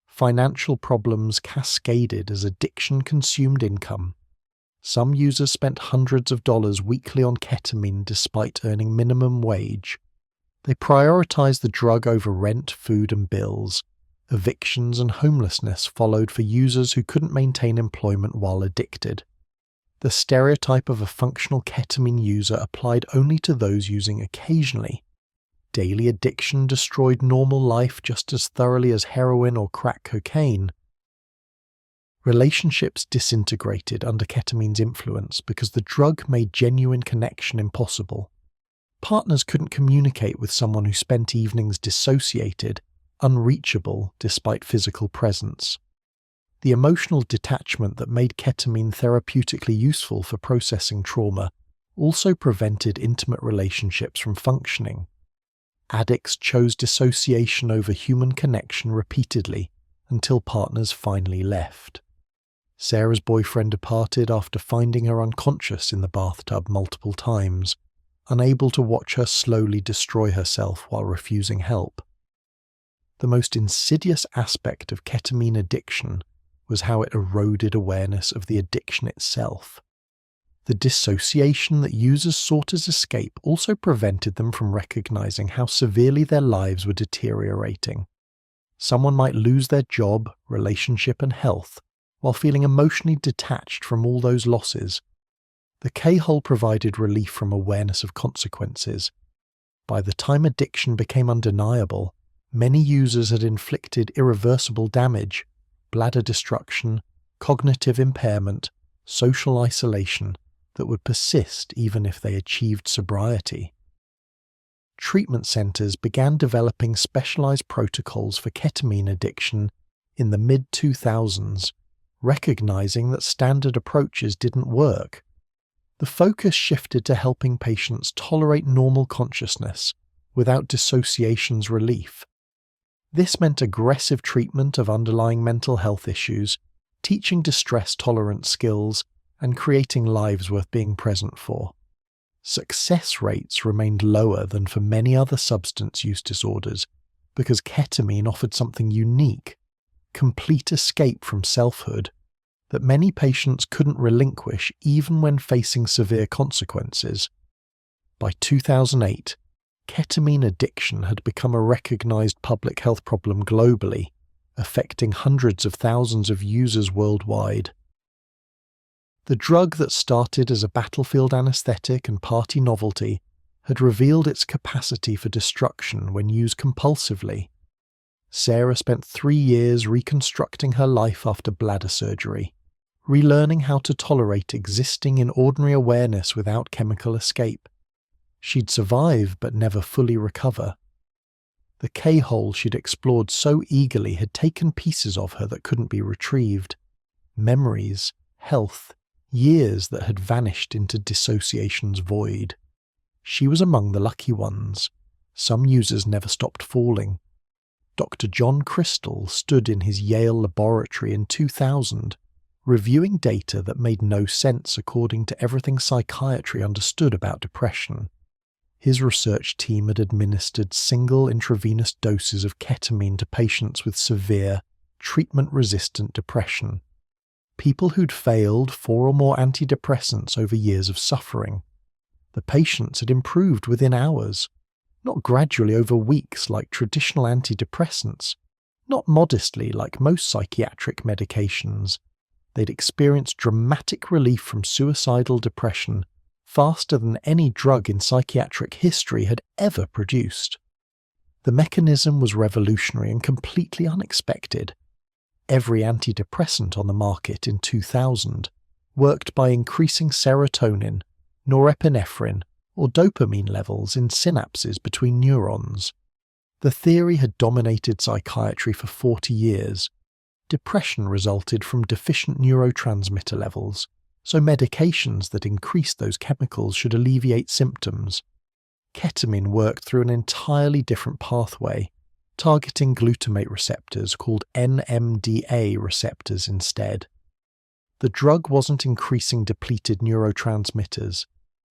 Financial problems cascaded as addiction consumed income. Some users spent hundreds of dollars weekly on ketamine despite earning minimum wage. They prioritized the drug over rent, food, and bills. Evictions and homelessness followed for users who couldn't maintain employment while addicted. The stereotype of a functional ketamine user applied only to those using occasionally. Daily addiction destroyed normal life just as thoroughly as heroin or crack cocaine. Relationships disintegrated under ketamine's influence because the drug made genuine connection impossible. Partners couldn't communicate with someone who spent evenings dissociated, unreachable despite physical presence. The emotional detachment that made ketamine therapeutically useful for processing trauma also prevented intimate relationships from functioning. Addicts chose dissociation over human connection repeatedly until partners finally left. Sarah's boyfriend departed after finding her unconscious in the bathtub multiple times, unable to watch her slowly destroy herself while refusing help. The most insidious aspect of ketamine addiction was how it eroded awareness of the addiction itself. The dissociation that users sought as escape also prevented them from recognizing how severely their lives were deteriorating. Someone might lose their job, relationship, and health while feeling emotionally detached from all those losses. The K-hole provided relief from awareness of consequences. By the time addiction became undeniable, many users had inflicted irreversible damage, bladder destruction, cognitive impairment, social isolation, that would persist even if they achieved sobriety. Treatment centers began developing specialized protocols for ketamine addiction in the mid-2000s, recognizing that standard approaches didn't work. The focus shifted to helping patients tolerate normal consciousness without dissociation's relief. This meant aggressive treatment of underlying mental health issues, teaching distress tolerance skills, and creating lives worth being present for. Success rates remained lower than for many other substance use disorders because ketamine offered something unique, complete escape from selfhood, that many patients couldn't relinquish even when facing severe consequences. By 2008, ketamine addiction had become a recognized public health problem globally, affecting hundreds of thousands of users worldwide. The drug that started as a battlefield anesthetic and party novelty had revealed its capacity for destruction when used compulsively. Sarah spent 3 years reconstructing her life after bladder surgery, relearning how to tolerate existing in ordinary awareness without chemical escape. She'd survive but never fully recover. The K-hole she'd explored so eagerly had taken pieces of her that couldn't be retrieved. Memories, health, years that had vanished into dissociation's void. She was among the lucky ones. Some users never stopped falling. Dr. John Crystal stood in his Yale laboratory in 2000, reviewing data that made no sense according to everything psychiatry understood about depression. His research team had administered single intravenous doses of ketamine to patients with severe, treatment-resistant depression. People who'd failed 4 or more antidepressants over years of suffering. The patients had improved within hours, not gradually over weeks like traditional antidepressants, not modestly like most psychiatric medications. They'd experienced dramatic relief from suicidal depression faster than any drug in psychiatric history had ever produced. The mechanism was revolutionary and completely unexpected. Every antidepressant on the market in 2000 worked by increasing serotonin, norepinephrine, or dopamine levels in synapses between neurons. The theory had dominated psychiatry for 40 years. Depression resulted from deficient neurotransmitter levels, so medications that increased those chemicals should alleviate symptoms. Ketamine worked through an entirely different pathway, targeting glutamate receptors called NMDA receptors instead. The drug wasn't increasing depleted neurotransmitters,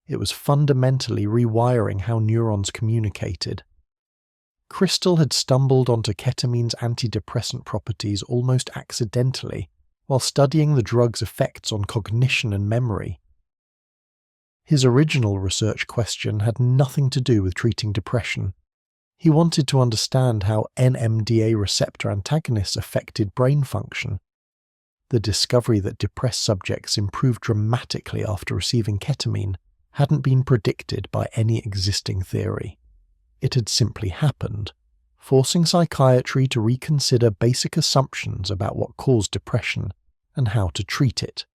it was fundamentally rewiring how neurons communicated. Crystal had stumbled onto ketamine's antidepressant properties almost accidentally while studying the drug's effects on cognition and memory. His original research question had nothing to do with treating depression. He wanted to understand how NMDA receptor antagonists affected brain function. The discovery that depressed subjects improved dramatically after receiving ketamine hadn't been predicted by any existing theory. It had simply happened, forcing psychiatry to reconsider basic assumptions about what caused depression and how to treat it.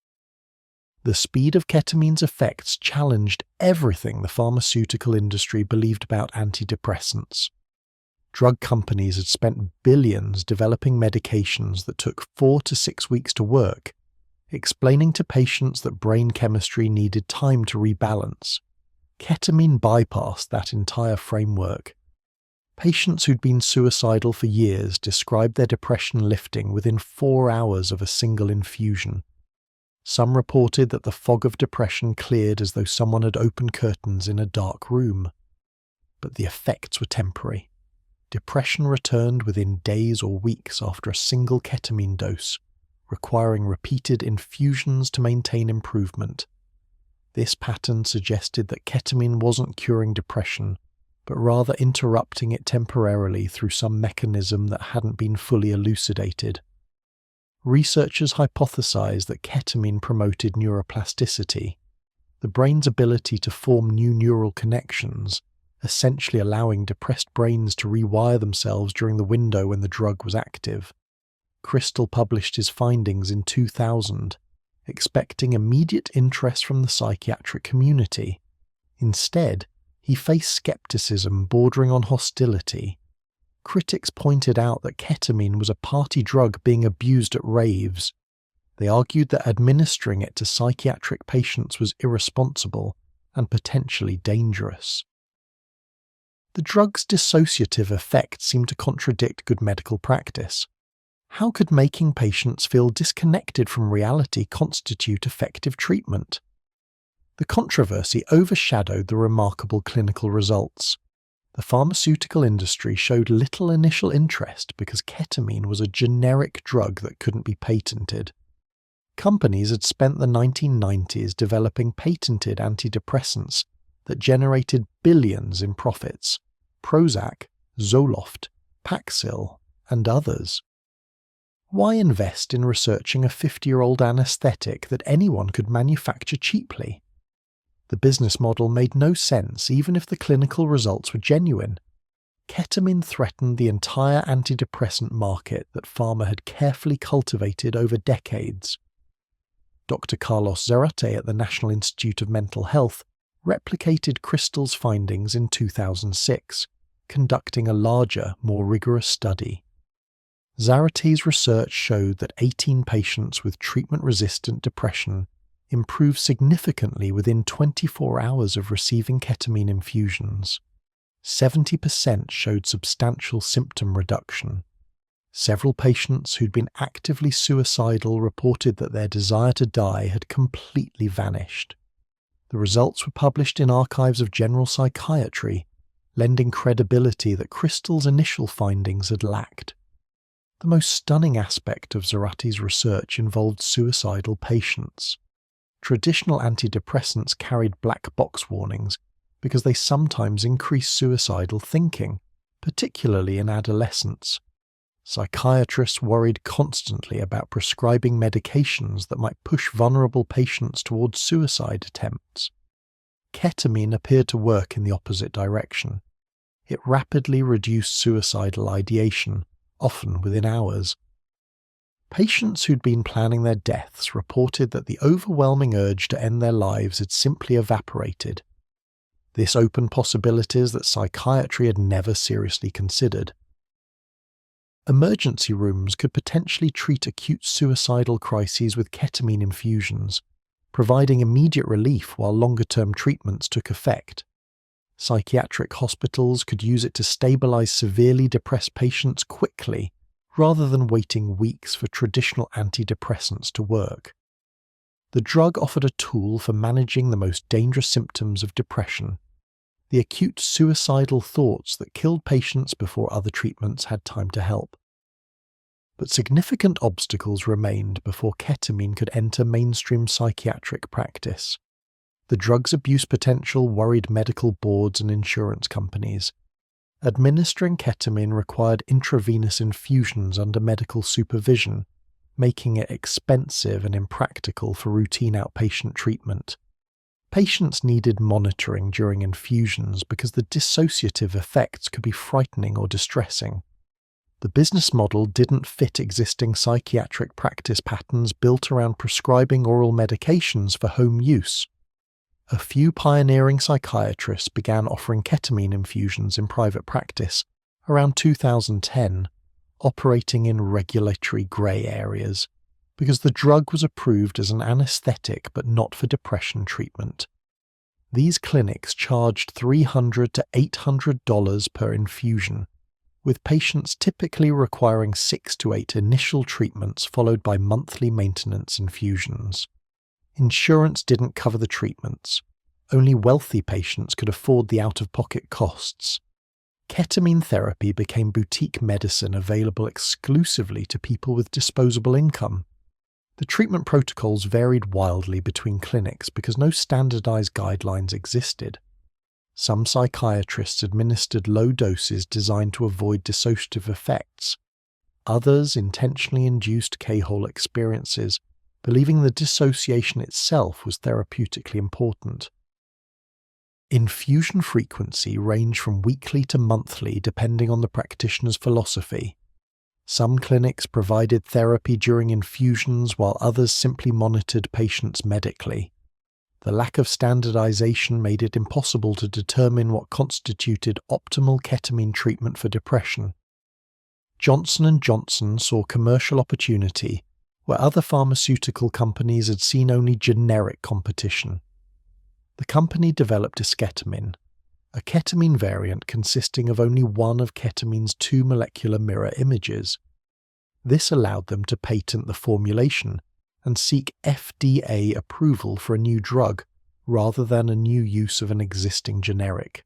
The speed of ketamine's effects challenged everything the pharmaceutical industry believed about antidepressants. Drug companies had spent billions developing medications that took 4 to 6 weeks to work, explaining to patients that brain chemistry needed time to rebalance. Ketamine bypassed that entire framework. Patients who'd been suicidal for years described their depression lifting within 4 hours of a single infusion. Some reported that the fog of depression cleared as though someone had opened curtains in a dark room. But the effects were temporary. Depression returned within days or weeks after a single ketamine dose, requiring repeated infusions to maintain improvement. This pattern suggested that ketamine wasn't curing depression, but rather interrupting it temporarily through some mechanism that hadn't been fully elucidated. Researchers hypothesized that ketamine promoted neuroplasticity, the brain's ability to form new neural connections, essentially allowing depressed brains to rewire themselves during the window when the drug was active. Crystal published his findings in 2000, expecting immediate interest from the psychiatric community. Instead, he faced skepticism bordering on hostility. Critics pointed out that ketamine was a party drug being abused at raves. They argued that administering it to psychiatric patients was irresponsible and potentially dangerous. The drug's dissociative effect seemed to contradict good medical practice. How could making patients feel disconnected from reality constitute effective treatment? The controversy overshadowed the remarkable clinical results. The pharmaceutical industry showed little initial interest because ketamine was a generic drug that couldn't be patented. Companies had spent the 1990s developing patented antidepressants that generated billions in profits: Prozac, Zoloft, Paxil, and others. Why invest in researching a 50-year-old anesthetic that anyone could manufacture cheaply? The business model made no sense even if the clinical results were genuine. Ketamine threatened the entire antidepressant market that pharma had carefully cultivated over decades. Dr. Carlos Zarate at the National Institute of Mental Health replicated Crystal's findings in 2006, conducting a larger, more rigorous study. Zarate's research showed that 18 patients with treatment-resistant depression improved significantly within 24 hours of receiving ketamine infusions. 70% showed substantial symptom reduction. Several patients who'd been actively suicidal reported that their desire to die had completely vanished. The results were published in Archives of General Psychiatry, lending credibility that Crystal's initial findings had lacked. The most stunning aspect of Zarate's research involved suicidal patients. Traditional antidepressants carried black box warnings because they sometimes increase suicidal thinking, particularly in adolescents. Psychiatrists worried constantly about prescribing medications that might push vulnerable patients towards suicide attempts. Ketamine appeared to work in the opposite direction. It rapidly reduced suicidal ideation, often within hours. Patients who'd been planning their deaths reported that the overwhelming urge to end their lives had simply evaporated. This opened possibilities that psychiatry had never seriously considered. Emergency rooms could potentially treat acute suicidal crises with ketamine infusions, providing immediate relief while longer-term treatments took effect. Psychiatric hospitals could use it to stabilize severely depressed patients quickly, rather than waiting weeks for traditional antidepressants to work. The drug offered a tool for managing the most dangerous symptoms of depression: the acute suicidal thoughts that killed patients before other treatments had time to help. But significant obstacles remained before ketamine could enter mainstream psychiatric practice. The drug's abuse potential worried medical boards and insurance companies. Administering ketamine required intravenous infusions under medical supervision, making it expensive and impractical for routine outpatient treatment. Patients needed monitoring during infusions because the dissociative effects could be frightening or distressing. The business model didn't fit existing psychiatric practice patterns built around prescribing oral medications for home use. A few pioneering psychiatrists began offering ketamine infusions in private practice around 2010, operating in regulatory grey areas, because the drug was approved as an anesthetic but not for depression treatment. These clinics charged $300 to $800 per infusion, with patients typically requiring 6 to 8 initial treatments followed by monthly maintenance infusions. Insurance didn't cover the treatments. Only wealthy patients could afford the out-of-pocket costs. Ketamine therapy became boutique medicine available exclusively to people with disposable income. The treatment protocols varied wildly between clinics because no standardized guidelines existed. Some psychiatrists administered low doses designed to avoid dissociative effects. Others intentionally induced K-hole experiences, believing the dissociation itself was therapeutically important. Infusion frequency ranged from weekly to monthly depending on the practitioner's philosophy. Some clinics provided therapy during infusions while others simply monitored patients medically. The lack of standardization made it impossible to determine what constituted optimal ketamine treatment for depression. Johnson & Johnson saw commercial opportunity where other pharmaceutical companies had seen only generic competition. The company developed Esketamine, a ketamine variant consisting of only one of ketamine's two molecular mirror images. This allowed them to patent the formulation and seek FDA approval for a new drug rather than a new use of an existing generic.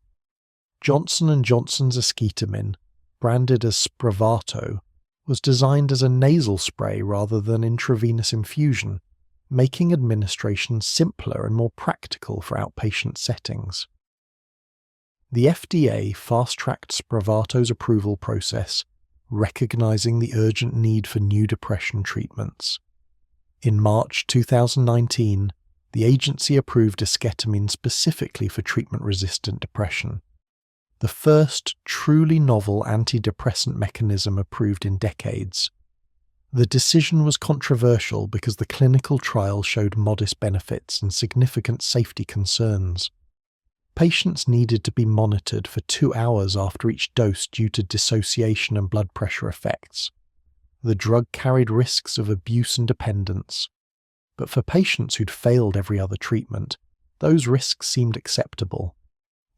Johnson & Johnson's Esketamine, branded as Spravato, was designed as a nasal spray rather than intravenous infusion, making administration simpler and more practical for outpatient settings. The FDA fast-tracked Spravato's approval process, recognizing the urgent need for new depression treatments. In March 2019, the agency approved Esketamine specifically for treatment-resistant depression, the first truly novel antidepressant mechanism approved in decades. The decision was controversial because the clinical trial showed modest benefits and significant safety concerns. Patients needed to be monitored for 2 hours after each dose due to dissociation and blood pressure effects. The drug carried risks of abuse and dependence, but for patients who'd failed every other treatment, those risks seemed acceptable.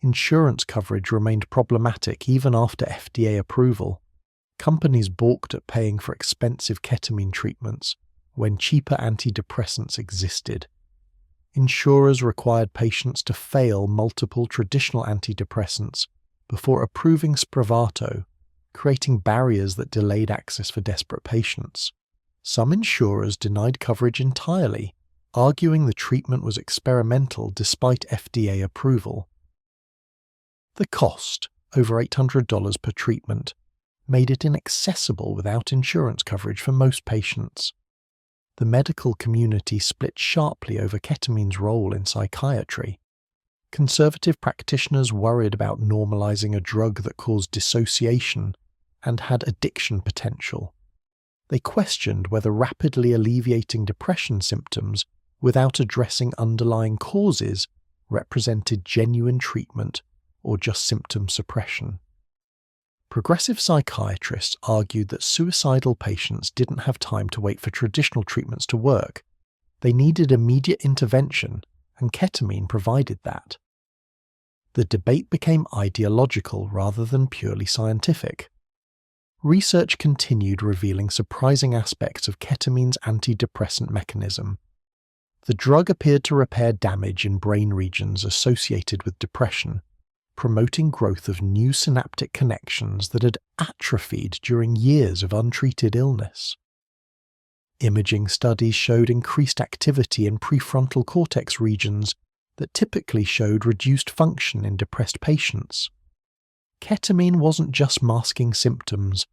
Insurance coverage remained problematic even after FDA approval. Companies balked at paying for expensive ketamine treatments when cheaper antidepressants existed. Insurers required patients to fail multiple traditional antidepressants before approving Spravato, creating barriers that delayed access for desperate patients. Some insurers denied coverage entirely, arguing the treatment was experimental despite FDA approval. The cost, over $800 per treatment, made it inaccessible without insurance coverage for most patients. The medical community split sharply over ketamine's role in psychiatry. Conservative practitioners worried about normalizing a drug that caused dissociation and had addiction potential. They questioned whether rapidly alleviating depression symptoms without addressing underlying causes represented genuine treatment or just symptom suppression. Progressive psychiatrists argued that suicidal patients didn't have time to wait for traditional treatments to work. They needed immediate intervention, and ketamine provided that. The debate became ideological rather than purely scientific. Research continued revealing surprising aspects of ketamine's antidepressant mechanism. The drug appeared to repair damage in brain regions associated with depression, promoting growth of new synaptic connections that had atrophied during years of untreated illness. Imaging studies showed increased activity in prefrontal cortex regions that typically showed reduced function in depressed patients. Ketamine wasn't just masking symptoms,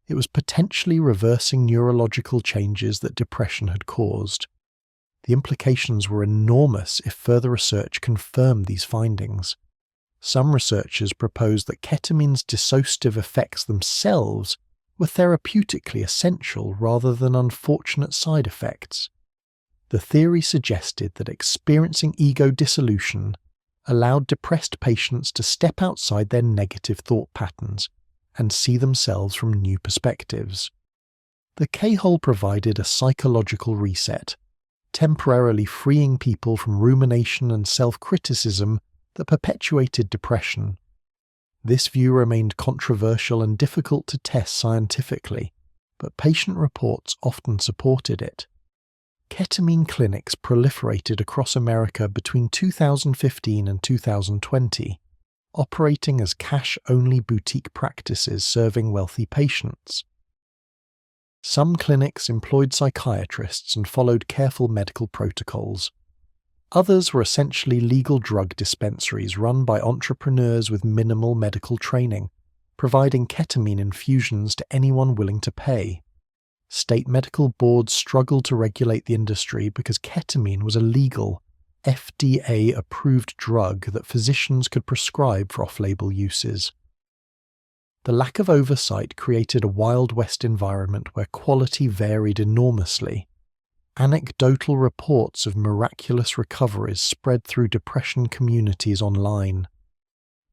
it was potentially reversing neurological changes that depression had caused. The implications were enormous if further research confirmed these findings. Some researchers proposed that ketamine's dissociative effects themselves were therapeutically essential rather than unfortunate side effects. The theory suggested that experiencing ego dissolution allowed depressed patients to step outside their negative thought patterns and see themselves from new perspectives. The K-hole provided a psychological reset, temporarily freeing people from rumination and self-criticism that perpetuated depression. This view remained controversial and difficult to test scientifically, but patient reports often supported it. Ketamine clinics proliferated across America between 2015 and 2020, operating as cash-only boutique practices serving wealthy patients. Some clinics employed psychiatrists and followed careful medical protocols. Others were essentially legal drug dispensaries run by entrepreneurs with minimal medical training, providing ketamine infusions to anyone willing to pay. State medical boards struggled to regulate the industry because ketamine was a legal, FDA-approved drug that physicians could prescribe for off-label uses. The lack of oversight created a Wild West environment where quality varied enormously. Anecdotal reports of miraculous recoveries spread through depression communities online.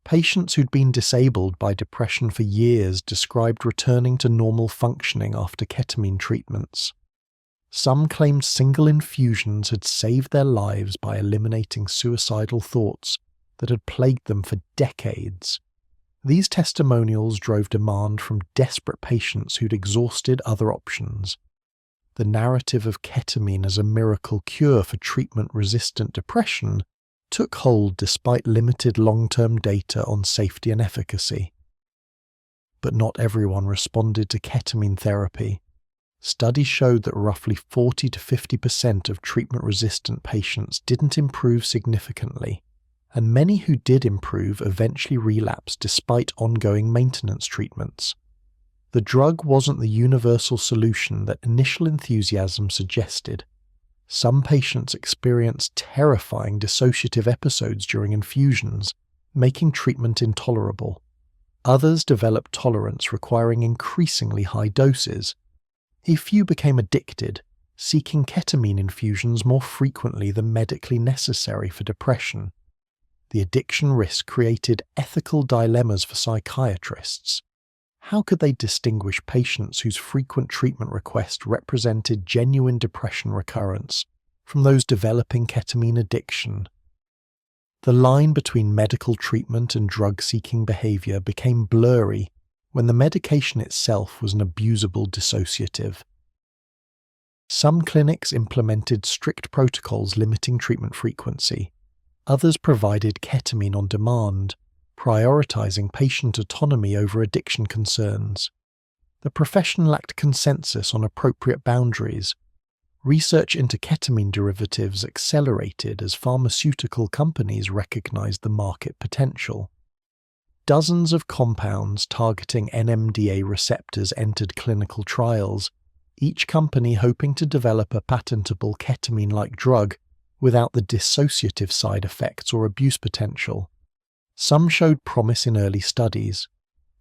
Patients who'd been disabled by depression for years described returning to normal functioning after ketamine treatments. Some claimed single infusions had saved their lives by eliminating suicidal thoughts that had plagued them for decades. These testimonials drove demand from desperate patients who'd exhausted other options. The narrative of ketamine as a miracle cure for treatment-resistant depression took hold despite limited long-term data on safety and efficacy. But not everyone responded to ketamine therapy. Studies showed that roughly 40 to 50% of treatment-resistant patients didn't improve significantly, and many who did improve eventually relapsed despite ongoing maintenance treatments. The drug wasn't the universal solution that initial enthusiasm suggested. Some patients experienced terrifying dissociative episodes during infusions, making treatment intolerable. Others developed tolerance requiring increasingly high doses. A few became addicted, seeking ketamine infusions more frequently than medically necessary for depression. The addiction risk created ethical dilemmas for psychiatrists. How could they distinguish patients whose frequent treatment request represented genuine depression recurrence from those developing ketamine addiction? The line between medical treatment and drug-seeking behavior became blurry when the medication itself was an abusable dissociative. Some clinics implemented strict protocols limiting treatment frequency. Others provided ketamine on demand, prioritizing patient autonomy over addiction concerns. The profession lacked consensus on appropriate boundaries. Research into ketamine derivatives accelerated as pharmaceutical companies recognized the market potential. Dozens of compounds targeting NMDA receptors entered clinical trials, each company hoping to develop a patentable ketamine-like drug without the dissociative side effects or abuse potential. Some showed promise in early studies.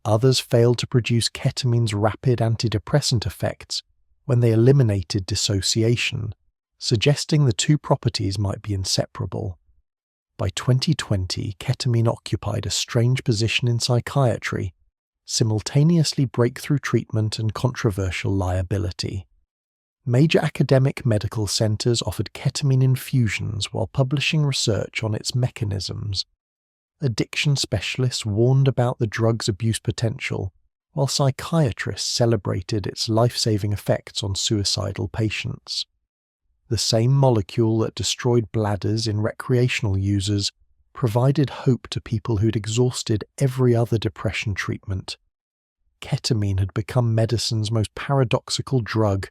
Others failed to produce ketamine's rapid antidepressant effects when they eliminated dissociation, suggesting the two properties might be inseparable. By 2020, ketamine occupied a strange position in psychiatry, simultaneously breakthrough treatment and controversial liability. Major academic medical centers offered ketamine infusions while publishing research on its mechanisms. Addiction specialists warned about the drug's abuse potential, while psychiatrists celebrated its life-saving effects on suicidal patients. The same molecule that destroyed bladders in recreational users provided hope to people who'd exhausted every other depression treatment. Ketamine had become medicine's most paradoxical drug,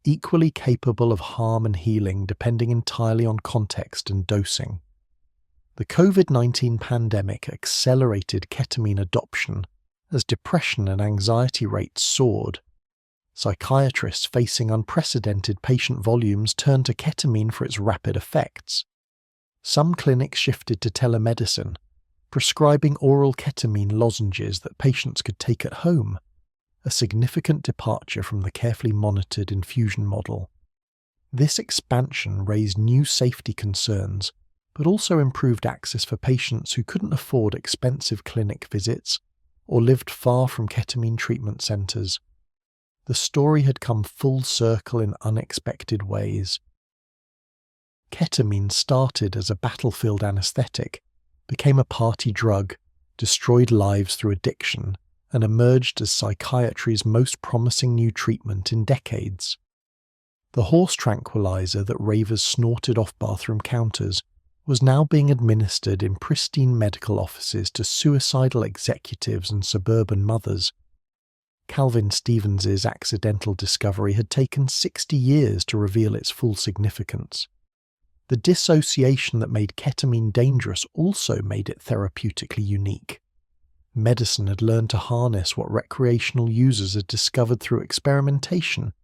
equally capable of harm and healing depending entirely on context and dosing. The COVID-19 pandemic accelerated ketamine adoption as depression and anxiety rates soared. Psychiatrists facing unprecedented patient volumes turned to ketamine for its rapid effects. Some clinics shifted to telemedicine, prescribing oral ketamine lozenges that patients could take at home, a significant departure from the carefully monitored infusion model. This expansion raised new safety concerns, but also improved access for patients who couldn't afford expensive clinic visits or lived far from ketamine treatment centers. The story had come full circle in unexpected ways. Ketamine started as a battlefield anesthetic, became a party drug, destroyed lives through addiction, and emerged as psychiatry's most promising new treatment in decades. The horse tranquilizer that ravers snorted off bathroom counters was now being administered in pristine medical offices to suicidal executives and suburban mothers. Calvin Stevens's accidental discovery had taken 60 years to reveal its full significance. The dissociation that made ketamine dangerous also made it therapeutically unique. Medicine had learned to harness what recreational users had discovered through experimentation,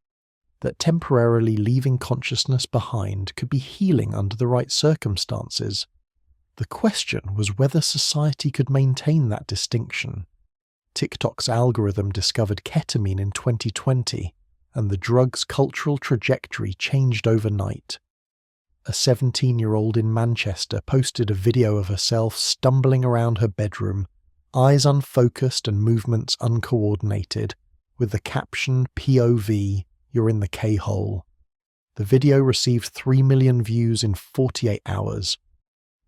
that temporarily leaving consciousness behind could be healing under the right circumstances. The question was whether society could maintain that distinction. TikTok's algorithm discovered ketamine in 2020, and the drug's cultural trajectory changed overnight. A 17-year-old in Manchester posted a video of herself stumbling around her bedroom, eyes unfocused and movements uncoordinated, with the caption "POV, you're in the K-hole." The video received 3 million views in 48 hours.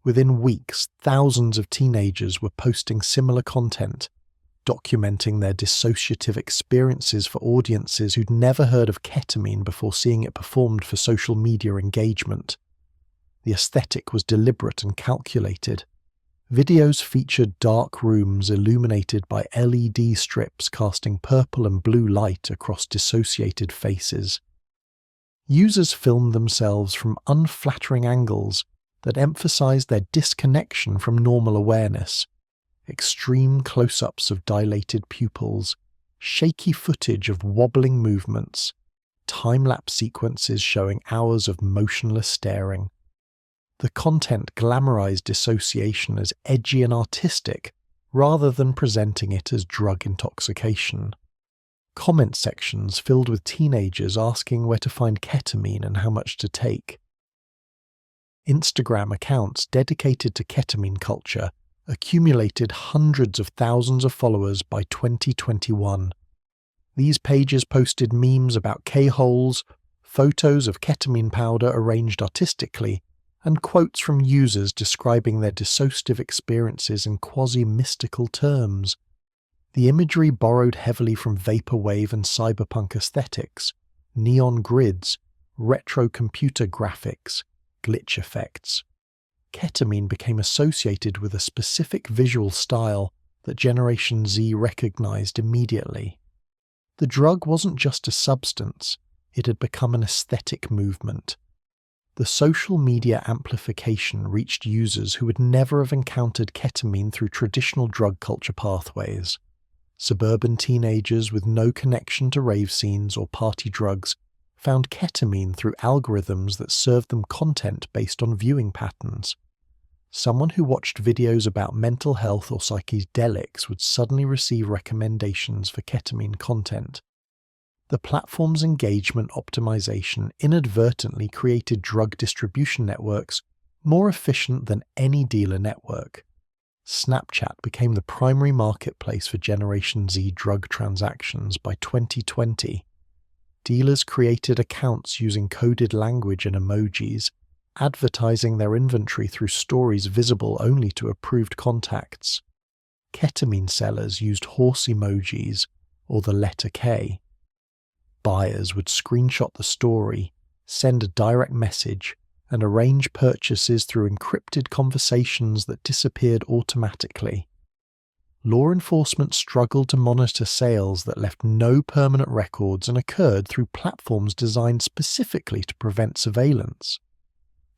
Within weeks, thousands of teenagers were posting similar content, documenting their dissociative experiences for audiences who'd never heard of ketamine before seeing it performed for social media engagement. The aesthetic was deliberate and calculated. Videos featured dark rooms illuminated by LED strips casting purple and blue light across dissociated faces. Users filmed themselves from unflattering angles that emphasized their disconnection from normal awareness. Extreme close-ups of dilated pupils, shaky footage of wobbling movements, time-lapse sequences showing hours of motionless staring. The content glamorized dissociation as edgy and artistic, rather than presenting it as drug intoxication. Comment sections filled with teenagers asking where to find ketamine and how much to take. Instagram accounts dedicated to ketamine culture accumulated hundreds of thousands of followers by 2021. These pages posted memes about K-holes, photos of ketamine powder arranged artistically, and quotes from users describing their dissociative experiences in quasi-mystical terms. The imagery borrowed heavily from vaporwave and cyberpunk aesthetics, neon grids, retro computer graphics, glitch effects. Ketamine became associated with a specific visual style that Generation Z recognized immediately. The drug wasn't just a substance, it had become an aesthetic movement. The social media amplification reached users who would never have encountered ketamine through traditional drug culture pathways. Suburban teenagers with no connection to rave scenes or party drugs found ketamine through algorithms that served them content based on viewing patterns. Someone who watched videos about mental health or psychedelics would suddenly receive recommendations for ketamine content. The platform's engagement optimization inadvertently created drug distribution networks more efficient than any dealer network. Snapchat became the primary marketplace for Generation Z drug transactions by 2020. Dealers created accounts using coded language and emojis, advertising their inventory through stories visible only to approved contacts. Ketamine sellers used horse emojis or the letter K. Buyers would screenshot the story, send a direct message, and arrange purchases through encrypted conversations that disappeared automatically. Law enforcement struggled to monitor sales that left no permanent records and occurred through platforms designed specifically to prevent surveillance.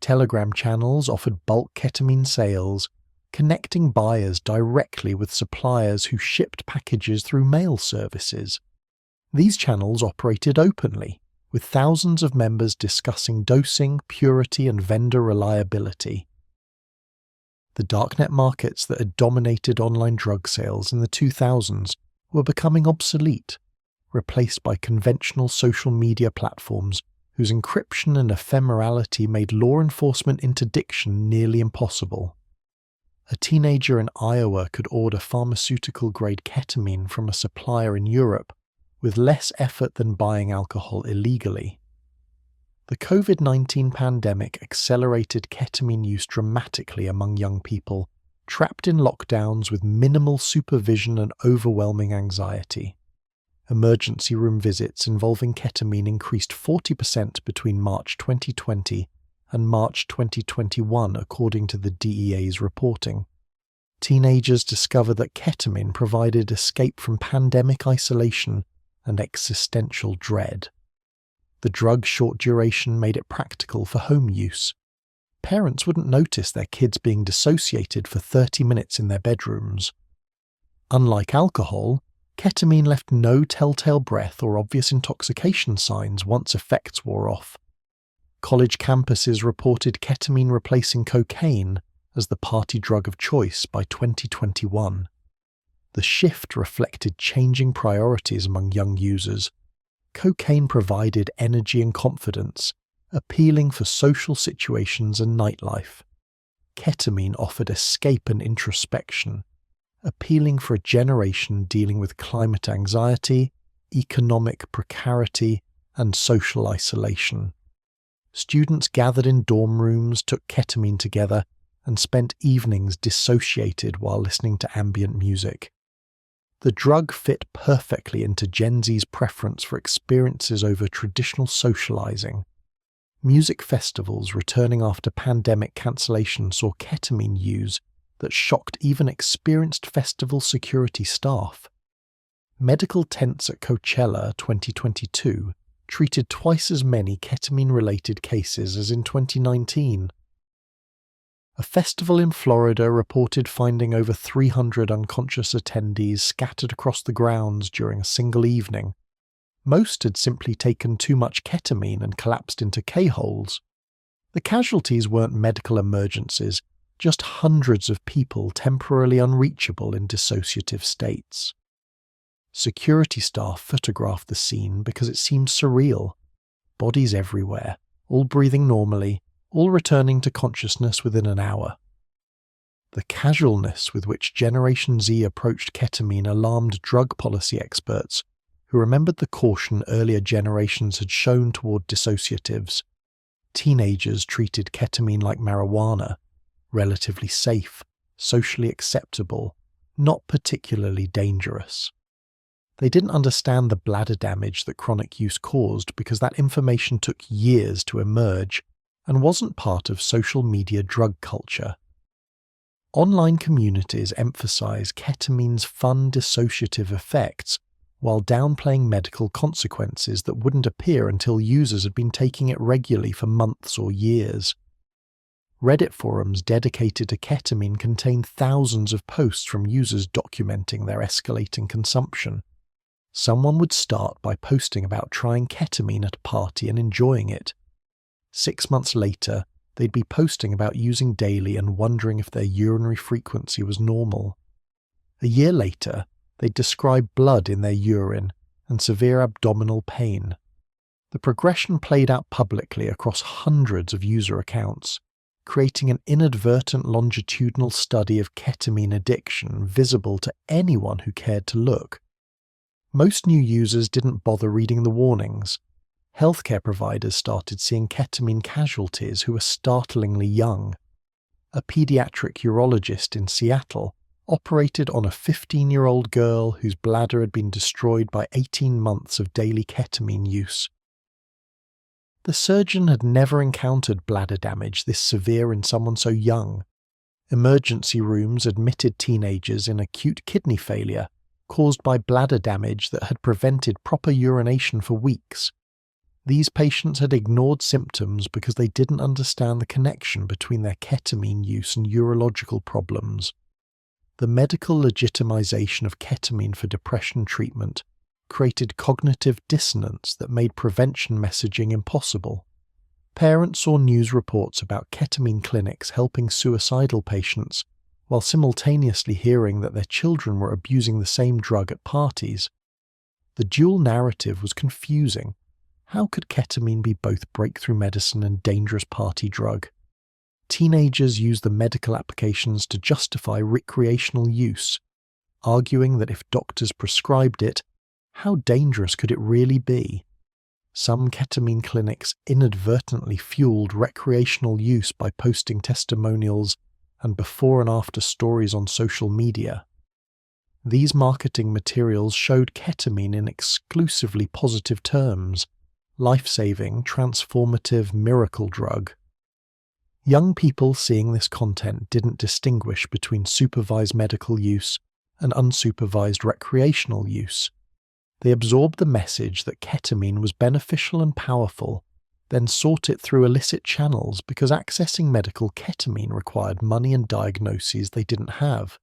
Telegram channels offered bulk ketamine sales, connecting buyers directly with suppliers who shipped packages through mail services. These channels operated openly, with thousands of members discussing dosing, purity, and vendor reliability. The darknet markets that had dominated online drug sales in the 2000s were becoming obsolete, replaced by conventional social media platforms whose encryption and ephemerality made law enforcement interdiction nearly impossible. A teenager in Iowa could order pharmaceutical-grade ketamine from a supplier in Europe with less effort than buying alcohol illegally. The COVID-19 pandemic accelerated ketamine use dramatically among young people, trapped in lockdowns with minimal supervision and overwhelming anxiety. Emergency room visits involving ketamine increased 40% between March 2020 and March 2021, according to the DEA's reporting. Teenagers discovered that ketamine provided escape from pandemic isolation and existential dread. The drug's short duration made it practical for home use. Parents wouldn't notice their kids being dissociated for 30 minutes in their bedrooms. Unlike alcohol, ketamine left no telltale breath or obvious intoxication signs once effects wore off. College campuses reported ketamine replacing cocaine as the party drug of choice by 2021. The shift reflected changing priorities among young users. Cocaine provided energy and confidence, appealing for social situations and nightlife. Ketamine offered escape and introspection, appealing for a generation dealing with climate anxiety, economic precarity, and social isolation. Students gathered in dorm rooms, took ketamine together, and spent evenings dissociated while listening to ambient music. The drug fit perfectly into Gen Z's preference for experiences over traditional socializing. Music festivals returning after pandemic cancellation saw ketamine use that shocked even experienced festival security staff. Medical tents at Coachella 2022 treated twice as many ketamine-related cases as in 2019. A festival in Florida reported finding over 300 unconscious attendees scattered across the grounds during a single evening. Most had simply taken too much ketamine and collapsed into K-holes. The casualties weren't medical emergencies, just hundreds of people temporarily unreachable in dissociative states. Security staff photographed the scene because it seemed surreal. Bodies everywhere, all breathing normally, all returning to consciousness within an hour. The casualness with which Generation Z approached ketamine alarmed drug policy experts who remembered the caution earlier generations had shown toward dissociatives. Teenagers treated ketamine like marijuana, relatively safe, socially acceptable, not particularly dangerous. They didn't understand the bladder damage that chronic use caused because that information took years to emerge and wasn't part of social media drug culture. Online communities emphasize ketamine's fun dissociative effects while downplaying medical consequences that wouldn't appear until users had been taking it regularly for months or years. Reddit forums dedicated to ketamine contained thousands of posts from users documenting their escalating consumption. Someone would start by posting about trying ketamine at a party and enjoying it. 6 months later, they'd be posting about using daily and wondering if their urinary frequency was normal. A year later, they'd describe blood in their urine and severe abdominal pain. The progression played out publicly across hundreds of user accounts, creating an inadvertent longitudinal study of ketamine addiction visible to anyone who cared to look. Most new users didn't bother reading the warnings. Healthcare providers started seeing ketamine casualties who were startlingly young. A pediatric urologist in Seattle operated on a 15-year-old girl whose bladder had been destroyed by 18 months of daily ketamine use. The surgeon had never encountered bladder damage this severe in someone so young. Emergency rooms admitted teenagers in acute kidney failure caused by bladder damage that had prevented proper urination for weeks. These patients had ignored symptoms because they didn't understand the connection between their ketamine use and urological problems. The medical legitimization of ketamine for depression treatment created cognitive dissonance that made prevention messaging impossible. Parents saw news reports about ketamine clinics helping suicidal patients while simultaneously hearing that their children were abusing the same drug at parties. The dual narrative was confusing. How could ketamine be both breakthrough medicine and dangerous party drug? Teenagers used the medical applications to justify recreational use, arguing that if doctors prescribed it, how dangerous could it really be? Some ketamine clinics inadvertently fueled recreational use by posting testimonials and before and after stories on social media. These marketing materials showed ketamine in exclusively positive terms: life-saving, transformative miracle drug. Young people seeing this content didn't distinguish between supervised medical use and unsupervised recreational use. They absorbed the message that ketamine was beneficial and powerful, then sought it through illicit channels because accessing medical ketamine required money and diagnoses they didn't have.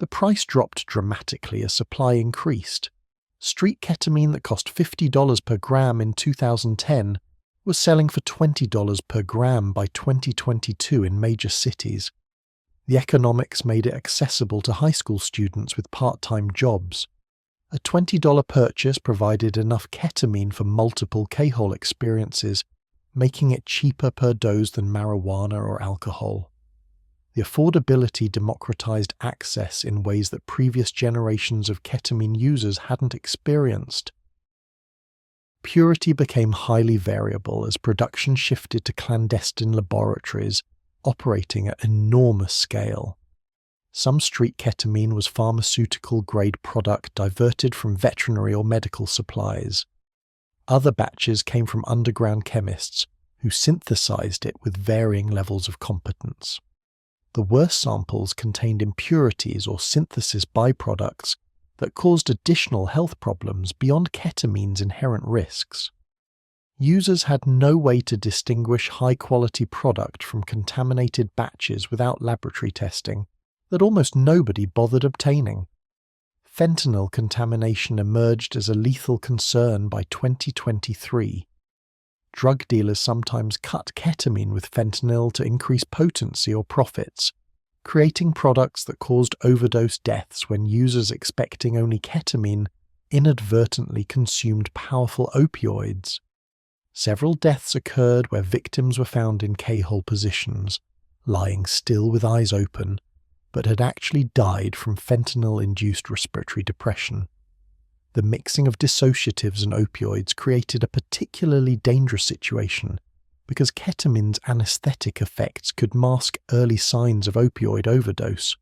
The price dropped dramatically as supply increased. Street ketamine that cost $50 per gram in 2010 was selling for $20 per gram by 2022 in major cities. The economics made it accessible to high school students with part-time jobs. A $20 purchase provided enough ketamine for multiple K-hole experiences, making it cheaper per dose than marijuana or alcohol. The affordability democratized access in ways that previous generations of ketamine users hadn't experienced. purity became highly variable as production shifted to clandestine laboratories operating at enormous scale. Some street ketamine was pharmaceutical-grade product diverted from veterinary or medical supplies. Other batches came from underground chemists who synthesized it with varying levels of competence. The worst samples contained impurities or synthesis byproducts that caused additional health problems beyond ketamine's inherent risks. Users had no way to distinguish high-quality product from contaminated batches without laboratory testing that almost nobody bothered obtaining. Fentanyl contamination emerged as a lethal concern by 2023. Drug dealers sometimes cut ketamine with fentanyl to increase potency or profits, creating products that caused overdose deaths when users expecting only ketamine inadvertently consumed powerful opioids. Several deaths occurred where victims were found in K-hole positions, lying still with eyes open, but had actually died from fentanyl-induced respiratory depression. The mixing of dissociatives and opioids created a particularly dangerous situation because ketamine's anesthetic effects could mask early signs of opioid overdose.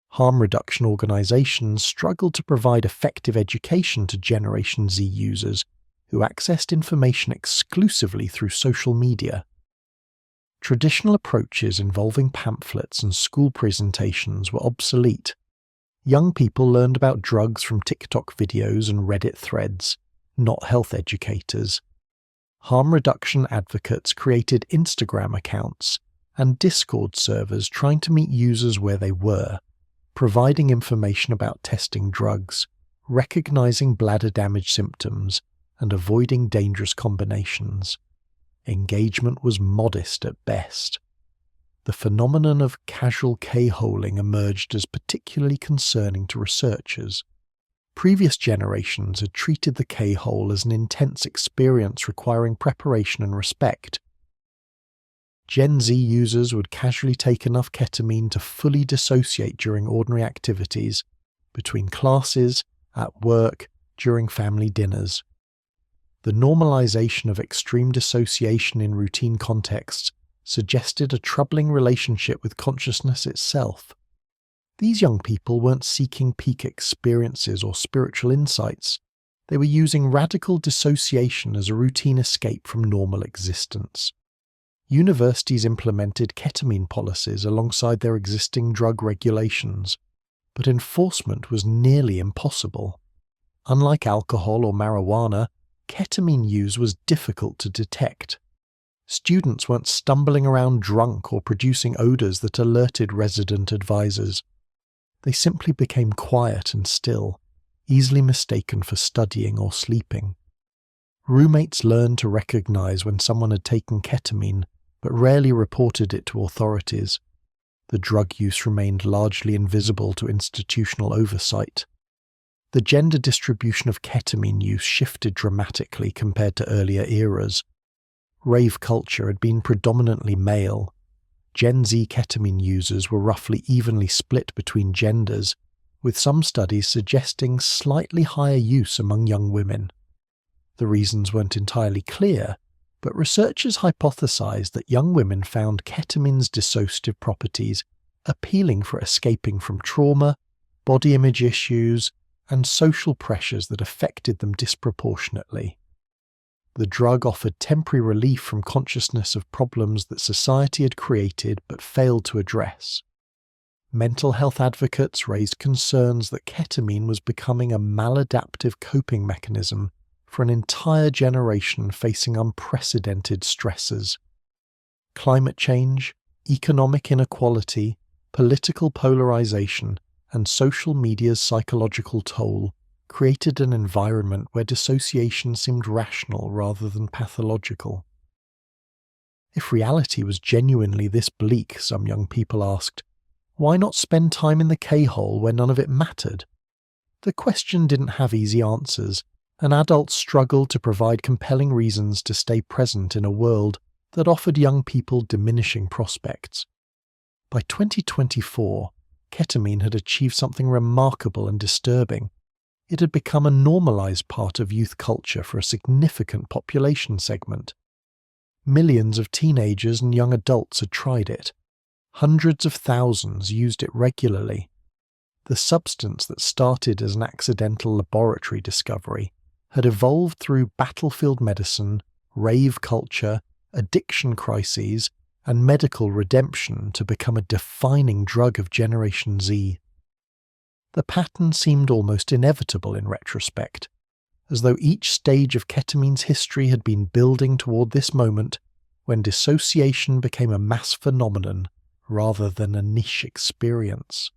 Harm reduction organizations struggled to provide effective education to Generation Z users who accessed information exclusively through social media. Traditional approaches involving pamphlets and school presentations were obsolete. Young people learned about drugs from TikTok videos and Reddit threads, not health educators. Harm reduction advocates created Instagram accounts and Discord servers trying to meet users where they were, providing information about testing drugs, recognizing bladder damage symptoms, and avoiding dangerous combinations. Engagement was modest at best. The phenomenon of casual K-holing emerged as particularly concerning to researchers. Previous generations had treated the K-hole as an intense experience requiring preparation and respect. Gen Z users would casually take enough ketamine to fully dissociate during ordinary activities, between classes, at work, during family dinners. The normalization of extreme dissociation in routine contexts suggested a troubling relationship with consciousness itself. These young people weren't seeking peak experiences or spiritual insights. They were using radical dissociation as a routine escape from normal existence. Universities implemented ketamine policies alongside their existing drug regulations, but enforcement was nearly impossible. Unlike alcohol or marijuana, ketamine use was difficult to detect. Students weren't stumbling around drunk or producing odors that alerted resident advisors. They simply became quiet and still, easily mistaken for studying or sleeping. Roommates learned to recognize when someone had taken ketamine, but rarely reported it to authorities. The drug use remained largely invisible to institutional oversight. The gender distribution of ketamine use shifted dramatically compared to earlier eras. Rave culture had been predominantly male. Gen Z ketamine users were roughly evenly split between genders, with some studies suggesting slightly higher use among young women. The reasons weren't entirely clear, but researchers hypothesized that young women found ketamine's dissociative properties appealing for escaping from trauma, body image issues, and social pressures that affected them disproportionately. The drug offered temporary relief from consciousness of problems that society had created but failed to address. Mental health advocates raised concerns that ketamine was becoming a maladaptive coping mechanism for an entire generation facing unprecedented stresses. Climate change, economic inequality, political polarization, and social media's psychological toll created an environment where dissociation seemed rational rather than pathological. If reality was genuinely this bleak, some young people asked, why not spend time in the K-hole where none of it mattered? The question didn't have easy answers, and adults struggled to provide compelling reasons to stay present in a world that offered young people diminishing prospects. By 2024, ketamine had achieved something remarkable and disturbing. it had become a normalized part of youth culture for a significant population segment. Millions of teenagers and young adults had tried it. Hundreds of thousands used it regularly. The substance that started as an accidental laboratory discovery had evolved through battlefield medicine, rave culture, addiction crises, and medical redemption to become a defining drug of Generation Z. The pattern seemed almost inevitable in retrospect, as though each stage of ketamine's history had been building toward this moment when dissociation became a mass phenomenon rather than a niche experience.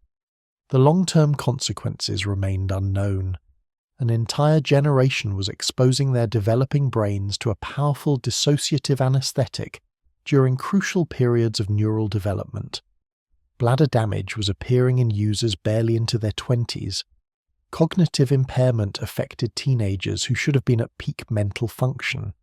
The long-term consequences remained unknown. An entire generation was exposing their developing brains to a powerful dissociative anesthetic during crucial periods of neural development. Bladder damage was appearing in users barely into their 20s. Cognitive impairment affected teenagers who should have been at peak mental function.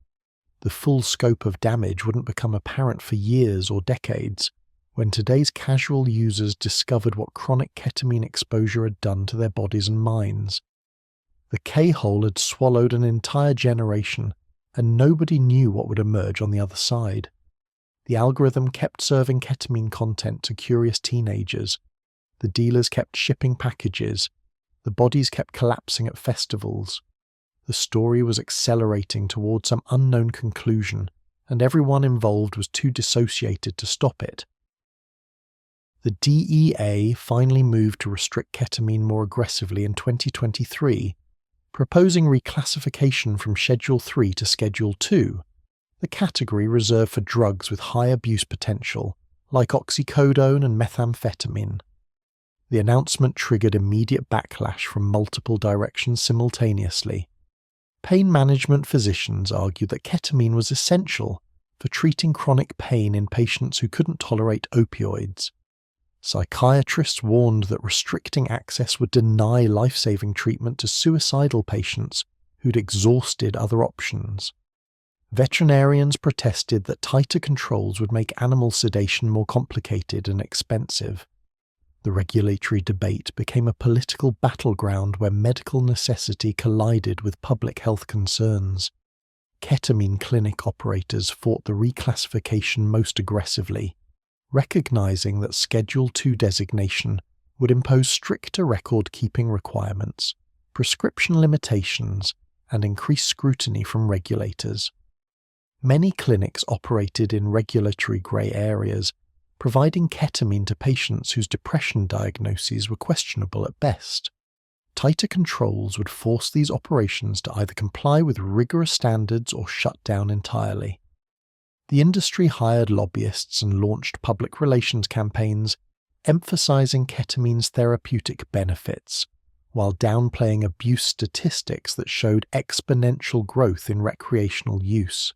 The full scope of damage wouldn't become apparent for years or decades, when today's casual users discovered what chronic ketamine exposure had done to their bodies and minds. The K-hole had swallowed an entire generation, and nobody knew what would emerge on the other side. The algorithm kept serving ketamine content to curious teenagers. The dealers kept shipping packages. The bodies kept collapsing at festivals. The story was accelerating toward some unknown conclusion, and everyone involved was too dissociated to stop it. The DEA finally moved to restrict ketamine more aggressively in 2023, proposing reclassification from Schedule 3 to Schedule 2, the category reserved for drugs with high abuse potential, like oxycodone and methamphetamine. The announcement triggered immediate backlash from multiple directions simultaneously. Pain management physicians argued that ketamine was essential for treating chronic pain in patients who couldn't tolerate opioids. Psychiatrists warned that restricting access would deny life-saving treatment to suicidal patients who'd exhausted other options. Veterinarians protested that tighter controls would make animal sedation more complicated and expensive. The regulatory debate became a political battleground where medical necessity collided with public health concerns. Ketamine clinic operators fought the reclassification most aggressively, recognizing that Schedule 2 designation would impose stricter record-keeping requirements, prescription limitations, and increased scrutiny from regulators. Many clinics operated in regulatory grey areas, providing ketamine to patients whose depression diagnoses were questionable at best. Tighter controls would force these operations to either comply with rigorous standards or shut down entirely. The industry hired lobbyists and launched public relations campaigns emphasizing ketamine's therapeutic benefits, while downplaying abuse statistics that showed exponential growth in recreational use.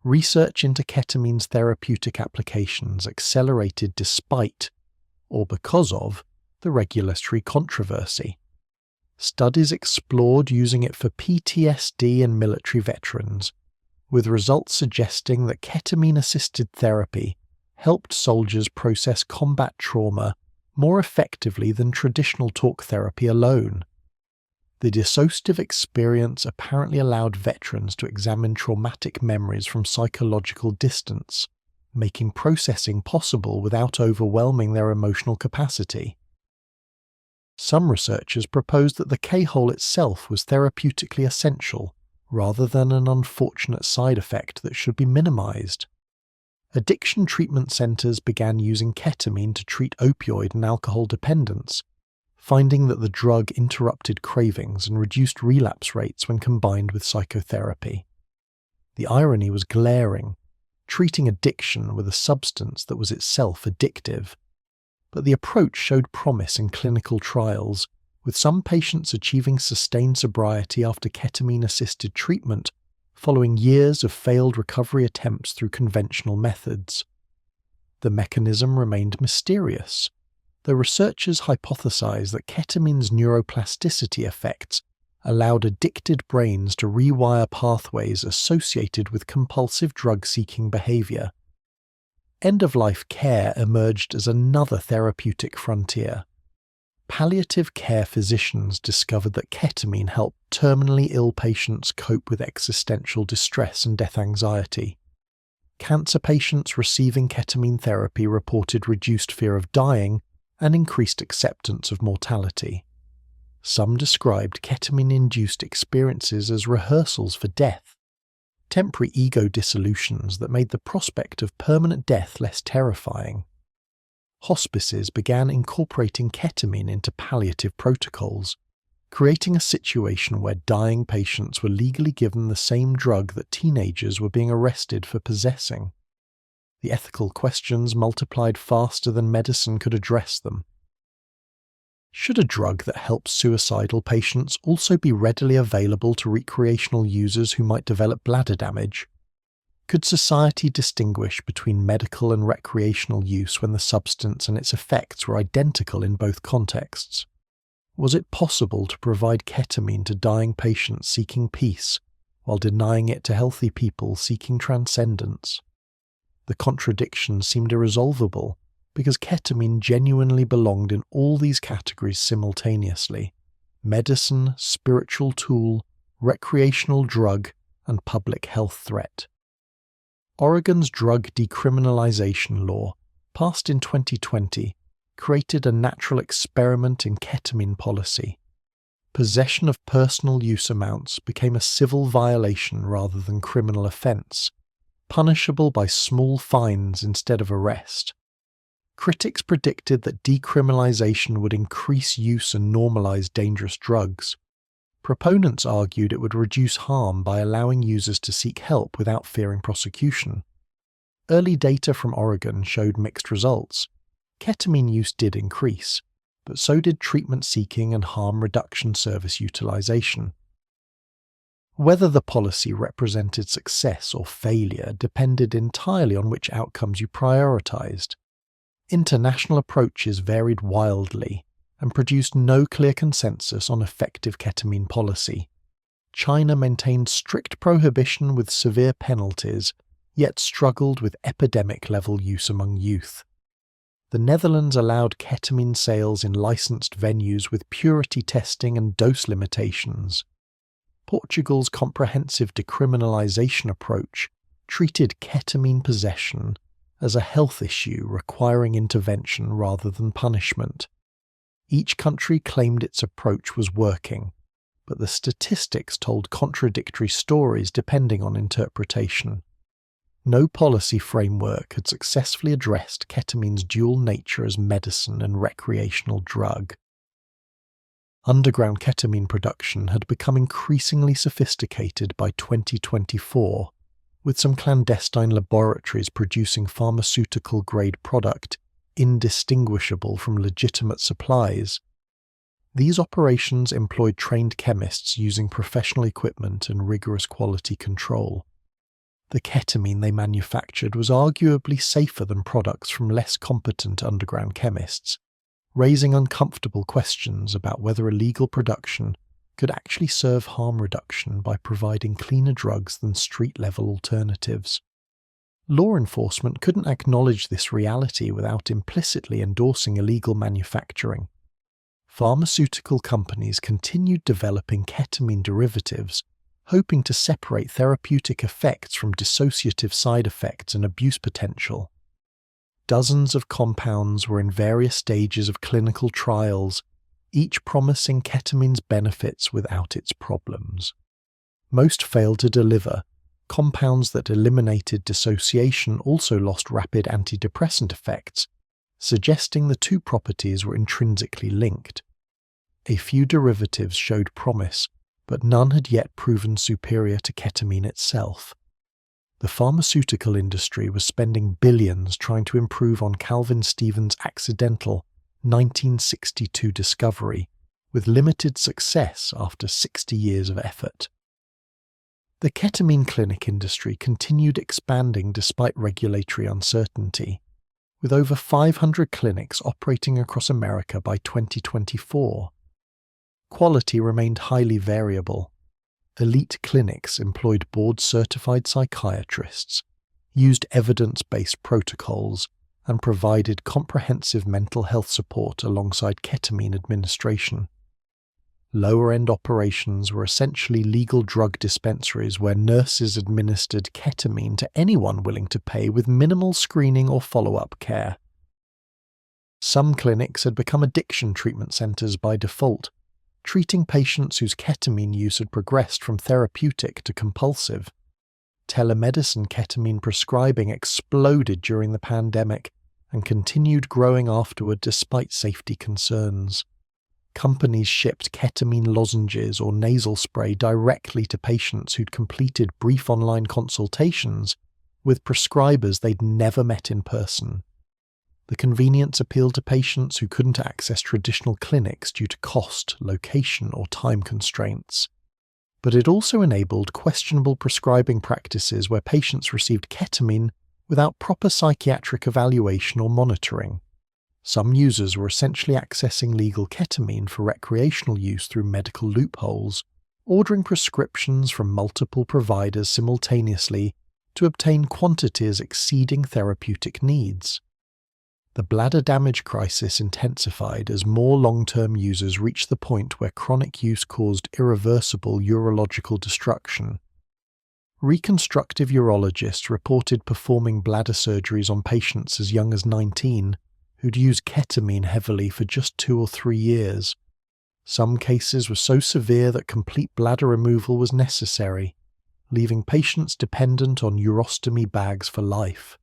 Research into ketamine's therapeutic applications accelerated despite, or because of, the regulatory controversy. Studies explored using it for PTSD and military veterans, with results suggesting that ketamine-assisted therapy helped soldiers process combat trauma more effectively than traditional talk therapy alone. The dissociative experience apparently allowed veterans to examine traumatic memories from psychological distance, making processing possible without overwhelming their emotional capacity. Some researchers proposed that the K-hole itself was therapeutically essential, rather than an unfortunate side effect that should be minimized. Addiction treatment centers began using ketamine to treat opioid and alcohol dependence, finding that the drug interrupted cravings and reduced relapse rates when combined with psychotherapy. The irony was glaring, treating addiction with a substance that was itself addictive. But the approach showed promise in clinical trials, with some patients achieving sustained sobriety after ketamine-assisted treatment following years of failed recovery attempts through conventional methods. The mechanism remained mysterious, though researchers hypothesized that ketamine's neuroplasticity effects allowed addicted brains to rewire pathways associated with compulsive drug-seeking behavior. End-of-life care emerged as another therapeutic frontier. Palliative care physicians discovered that ketamine helped terminally ill patients cope with existential distress and death anxiety. Cancer patients receiving ketamine therapy reported reduced fear of dying and increased acceptance of mortality. Some described ketamine-induced experiences as rehearsals for death, temporary ego dissolutions that made the prospect of permanent death less terrifying. Hospices began incorporating ketamine into palliative protocols, creating a situation where dying patients were legally given the same drug that teenagers were being arrested for possessing. The ethical questions multiplied faster than medicine could address them. Should a drug that helps suicidal patients also be readily available to recreational users who might develop bladder damage? Could society distinguish between medical and recreational use when the substance and its effects were identical in both contexts? Was it possible to provide ketamine to dying patients seeking peace, while denying it to healthy people seeking transcendence? The contradiction seemed irresolvable, because ketamine genuinely belonged in all these categories simultaneously: medicine, spiritual tool, recreational drug, and public health threat. Oregon's drug decriminalization law, passed in 2020, created a natural experiment in ketamine policy. Possession of personal use amounts became a civil violation rather than criminal offense, punishable by small fines instead of arrest. Critics predicted that decriminalization would increase use and normalize dangerous drugs. Proponents argued it would reduce harm by allowing users to seek help without fearing prosecution. Early data from Oregon showed mixed results. Ketamine use did increase, but so did treatment seeking and harm reduction service utilization. Whether the policy represented success or failure depended entirely on which outcomes you prioritized. International approaches varied wildly and produced no clear consensus on effective ketamine policy. China maintained strict prohibition with severe penalties, yet struggled with epidemic-level use among youth. The Netherlands allowed ketamine sales in licensed venues with purity testing and dose limitations. Portugal's comprehensive decriminalization approach treated ketamine possession as a health issue requiring intervention rather than punishment. Each country claimed its approach was working, but the statistics told contradictory stories depending on interpretation. No policy framework had successfully addressed ketamine's dual nature as medicine and recreational drug. Underground ketamine production had become increasingly sophisticated by 2024, with some clandestine laboratories producing pharmaceutical-grade product indistinguishable from legitimate supplies. These operations employed trained chemists using professional equipment and rigorous quality control. The ketamine they manufactured was arguably safer than products from less competent underground chemists, raising uncomfortable questions about whether illegal production could actually serve harm reduction by providing cleaner drugs than street-level alternatives. Law enforcement couldn't acknowledge this reality without implicitly endorsing illegal manufacturing. Pharmaceutical companies continued developing ketamine derivatives, hoping to separate therapeutic effects from dissociative side effects and abuse potential. Dozens of compounds were in various stages of clinical trials, each promising ketamine's benefits without its problems. Most failed to deliver. Compounds that eliminated dissociation also lost rapid antidepressant effects, suggesting the two properties were intrinsically linked. A few derivatives showed promise, but none had yet proven superior to ketamine itself. The pharmaceutical industry was spending billions trying to improve on Calvin Stevens' accidental 1962 discovery, with limited success after 60 years of effort. The ketamine clinic industry continued expanding despite regulatory uncertainty, with over 500 clinics operating across America by 2024. Quality remained highly variable. Elite clinics employed board-certified psychiatrists, used evidence-based protocols, and provided comprehensive mental health support alongside ketamine administration. Lower-end operations were essentially legal drug dispensaries where nurses administered ketamine to anyone willing to pay with minimal screening or follow-up care. Some clinics had become addiction treatment centers by default, treating patients whose ketamine use had progressed from therapeutic to compulsive. Telemedicine ketamine prescribing exploded during the pandemic and continued growing afterward despite safety concerns. Companies shipped ketamine lozenges or nasal spray directly to patients who'd completed brief online consultations with prescribers they'd never met in person. The convenience appealed to patients who couldn't access traditional clinics due to cost, location, or time constraints. But it also enabled questionable prescribing practices where patients received ketamine without proper psychiatric evaluation or monitoring. Some users were essentially accessing legal ketamine for recreational use through medical loopholes, ordering prescriptions from multiple providers simultaneously to obtain quantities exceeding therapeutic needs. The bladder damage crisis intensified as more long-term users reached the point where chronic use caused irreversible urological destruction. Reconstructive urologists reported performing bladder surgeries on patients as young as 19 who'd used ketamine heavily for just 2 or 3 years. Some cases were so severe that complete bladder removal was necessary, leaving patients dependent on urostomy bags for life.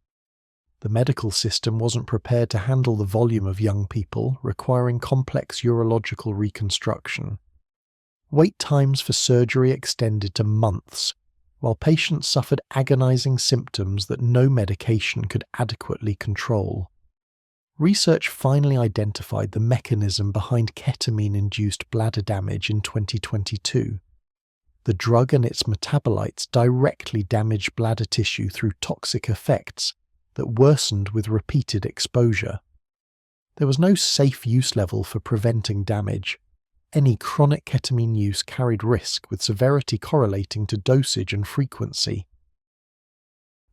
The medical system wasn't prepared to handle the volume of young people requiring complex urological reconstruction. Wait times for surgery extended to months, while patients suffered agonizing symptoms that no medication could adequately control. Research finally identified the mechanism behind ketamine-induced bladder damage in 2022. The drug and its metabolites directly damaged bladder tissue through toxic effects that worsened with repeated exposure. There was no safe use level for preventing damage. Any chronic ketamine use carried risk, with severity correlating to dosage and frequency.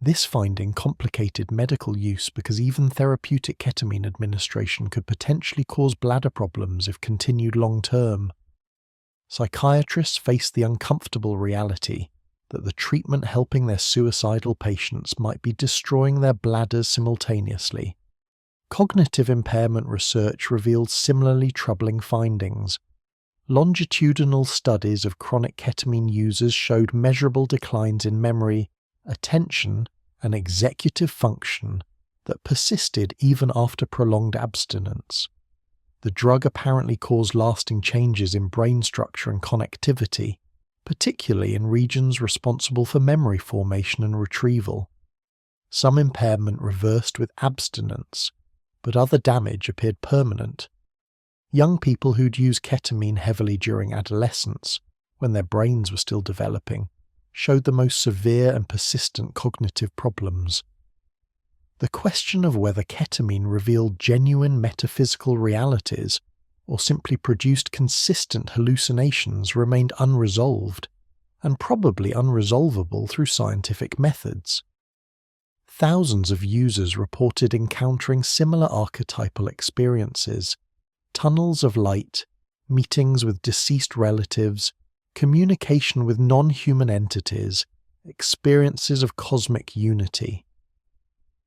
This finding complicated medical use because even therapeutic ketamine administration could potentially cause bladder problems if continued long-term. Psychiatrists faced the uncomfortable reality that the treatment helping their suicidal patients might be destroying their bladders simultaneously. Cognitive impairment research revealed similarly troubling findings. Longitudinal studies of chronic ketamine users showed measurable declines in memory, attention, and executive function that persisted even after prolonged abstinence. The drug apparently caused lasting changes in brain structure and connectivity, particularly in regions responsible for memory formation and retrieval. Some impairment reversed with abstinence, but other damage appeared permanent. Young people who'd used ketamine heavily during adolescence, when their brains were still developing, showed the most severe and persistent cognitive problems. The question of whether ketamine revealed genuine metaphysical realities or simply produced consistent hallucinations remained unresolved, and probably unresolvable through scientific methods. Thousands of users reported encountering similar archetypal experiences: tunnels of light, meetings with deceased relatives, communication with non-human entities, experiences of cosmic unity.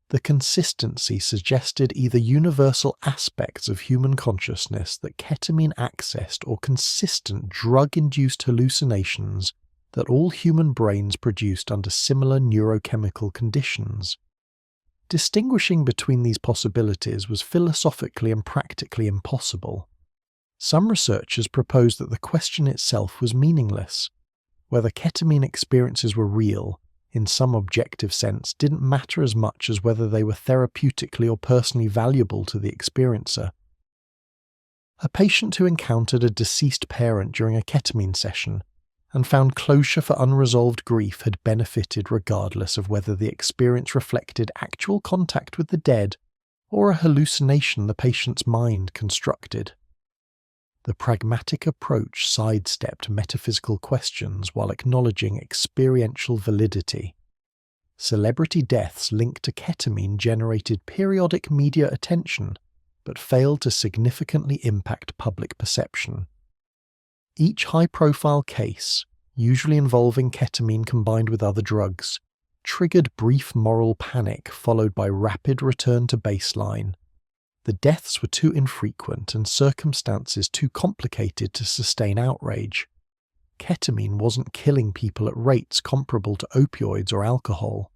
The consistency suggested either universal aspects of human consciousness that ketamine accessed or consistent drug-induced hallucinations that all human brains produced under similar neurochemical conditions. Distinguishing between these possibilities was philosophically and practically impossible. Some researchers proposed that the question itself was meaningless. Whether ketamine experiences were real, in some objective sense, didn't matter as much as whether they were therapeutically or personally valuable to the experiencer. A patient who encountered a deceased parent during a ketamine session and found closure for unresolved grief had benefited regardless of whether the experience reflected actual contact with the dead or a hallucination the patient's mind constructed. The pragmatic approach sidestepped metaphysical questions while acknowledging experiential validity. Celebrity deaths linked to ketamine generated periodic media attention, but failed to significantly impact public perception. Each high-profile case, usually involving ketamine combined with other drugs, triggered brief moral panic followed by rapid return to baseline. The deaths were too infrequent and circumstances too complicated to sustain outrage. Ketamine wasn't killing people at rates comparable to opioids or alcohol.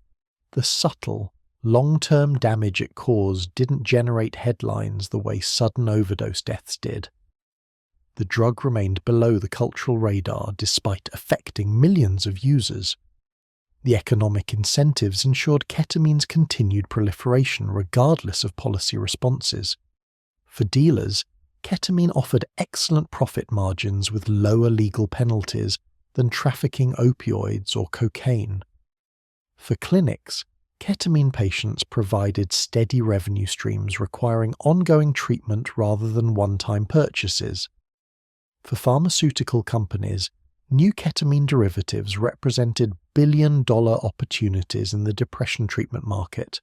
The subtle, long-term damage it caused didn't generate headlines the way sudden overdose deaths did. The drug remained below the cultural radar despite affecting millions of users. The economic incentives ensured ketamine's continued proliferation regardless of policy responses. For dealers, ketamine offered excellent profit margins with lower legal penalties than trafficking opioids or cocaine. For clinics, ketamine patients provided steady revenue streams requiring ongoing treatment rather than one-time purchases. For pharmaceutical companies, new ketamine derivatives represented billion-dollar opportunities in the depression treatment market.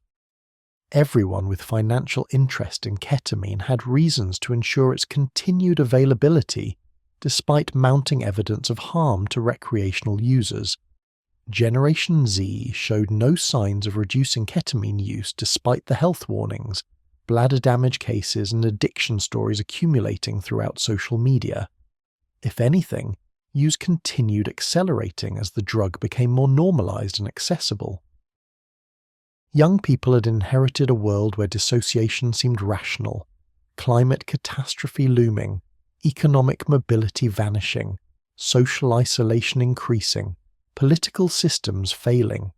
Everyone with financial interest in ketamine had reasons to ensure its continued availability, despite mounting evidence of harm to recreational users. Generation Z showed no signs of reducing ketamine use despite the health warnings, bladder damage cases and addiction stories accumulating throughout social media. If anything, use continued accelerating as the drug became more normalized and accessible. Young people had inherited a world where dissociation seemed rational, climate catastrophe looming, economic mobility vanishing, social isolation increasing, political systems failing.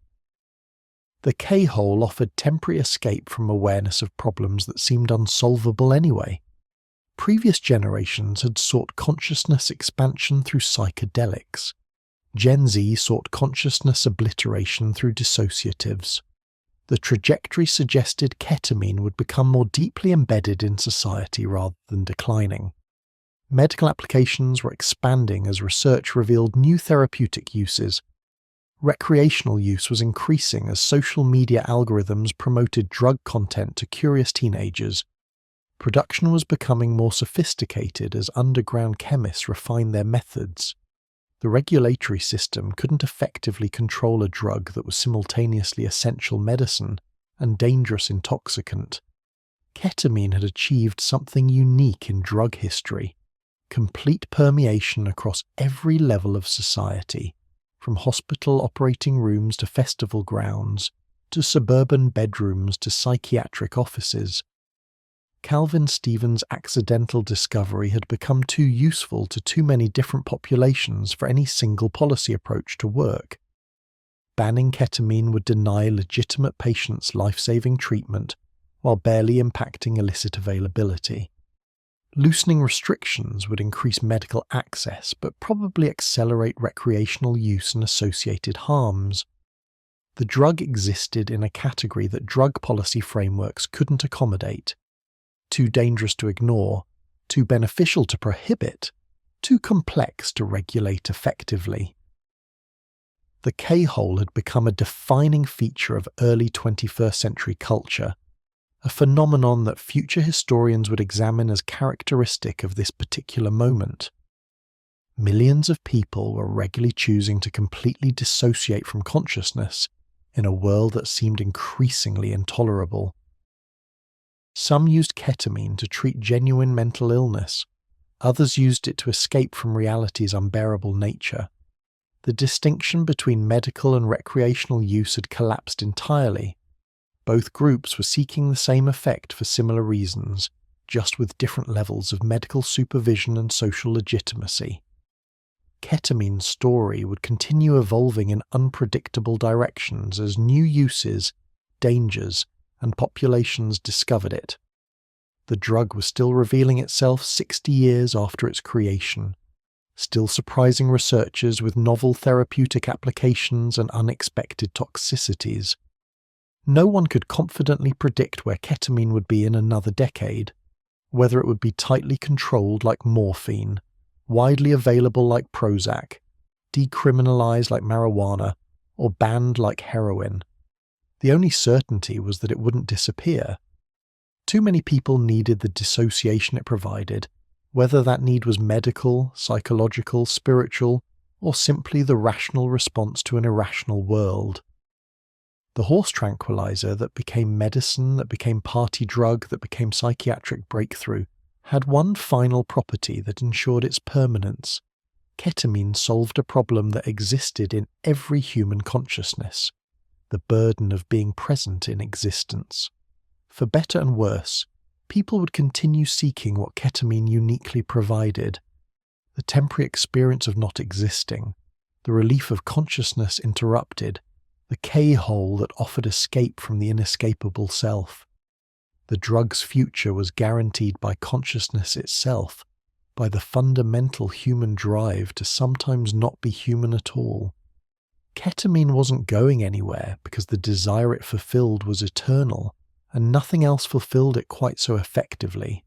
The K-hole offered temporary escape from awareness of problems that seemed unsolvable anyway. Previous generations had sought consciousness expansion through psychedelics. Gen Z sought consciousness obliteration through dissociatives. The trajectory suggested ketamine would become more deeply embedded in society rather than declining. Medical applications were expanding as research revealed new therapeutic uses. Recreational use was increasing as social media algorithms promoted drug content to curious teenagers. Production was becoming more sophisticated as underground chemists refined their methods. The regulatory system couldn't effectively control a drug that was simultaneously essential medicine and dangerous intoxicant. Ketamine had achieved something unique in drug history: complete permeation across every level of society, from hospital operating rooms to festival grounds, to suburban bedrooms to psychiatric offices. Calvin Stevens' accidental discovery had become too useful to too many different populations for any single policy approach to work. Banning ketamine would deny legitimate patients life-saving treatment while barely impacting illicit availability. Loosening restrictions would increase medical access but probably accelerate recreational use and associated harms. The drug existed in a category that drug policy frameworks couldn't accommodate. Too dangerous to ignore, too beneficial to prohibit, too complex to regulate effectively. The K-hole had become a defining feature of early 21st century culture, a phenomenon that future historians would examine as characteristic of this particular moment. Millions of people were regularly choosing to completely dissociate from consciousness in a world that seemed increasingly intolerable. Some used ketamine to treat genuine mental illness. Others used it to escape from reality's unbearable nature. The distinction between medical and recreational use had collapsed entirely. Both groups were seeking the same effect for similar reasons, just with different levels of medical supervision and social legitimacy. Ketamine's story would continue evolving in unpredictable directions as new uses, dangers, and populations discovered it. The drug was still revealing itself 60 years after its creation, still surprising researchers with novel therapeutic applications and unexpected toxicities. No one could confidently predict where ketamine would be in another decade, whether it would be tightly controlled like morphine, widely available like Prozac, decriminalized like marijuana, or banned like heroin. The only certainty was that it wouldn't disappear. Too many people needed the dissociation it provided, whether that need was medical, psychological, spiritual, or simply the rational response to an irrational world. The horse tranquilizer that became medicine, that became party drug, that became psychiatric breakthrough, had one final property that ensured its permanence. Ketamine solved a problem that existed in every human consciousness, the burden of being present in existence. For better and worse, people would continue seeking what ketamine uniquely provided: the temporary experience of not existing, the relief of consciousness interrupted, the K-hole that offered escape from the inescapable self. The drug's future was guaranteed by consciousness itself, by the fundamental human drive to sometimes not be human at all. Ketamine wasn't going anywhere because the desire it fulfilled was eternal, and nothing else fulfilled it quite so effectively.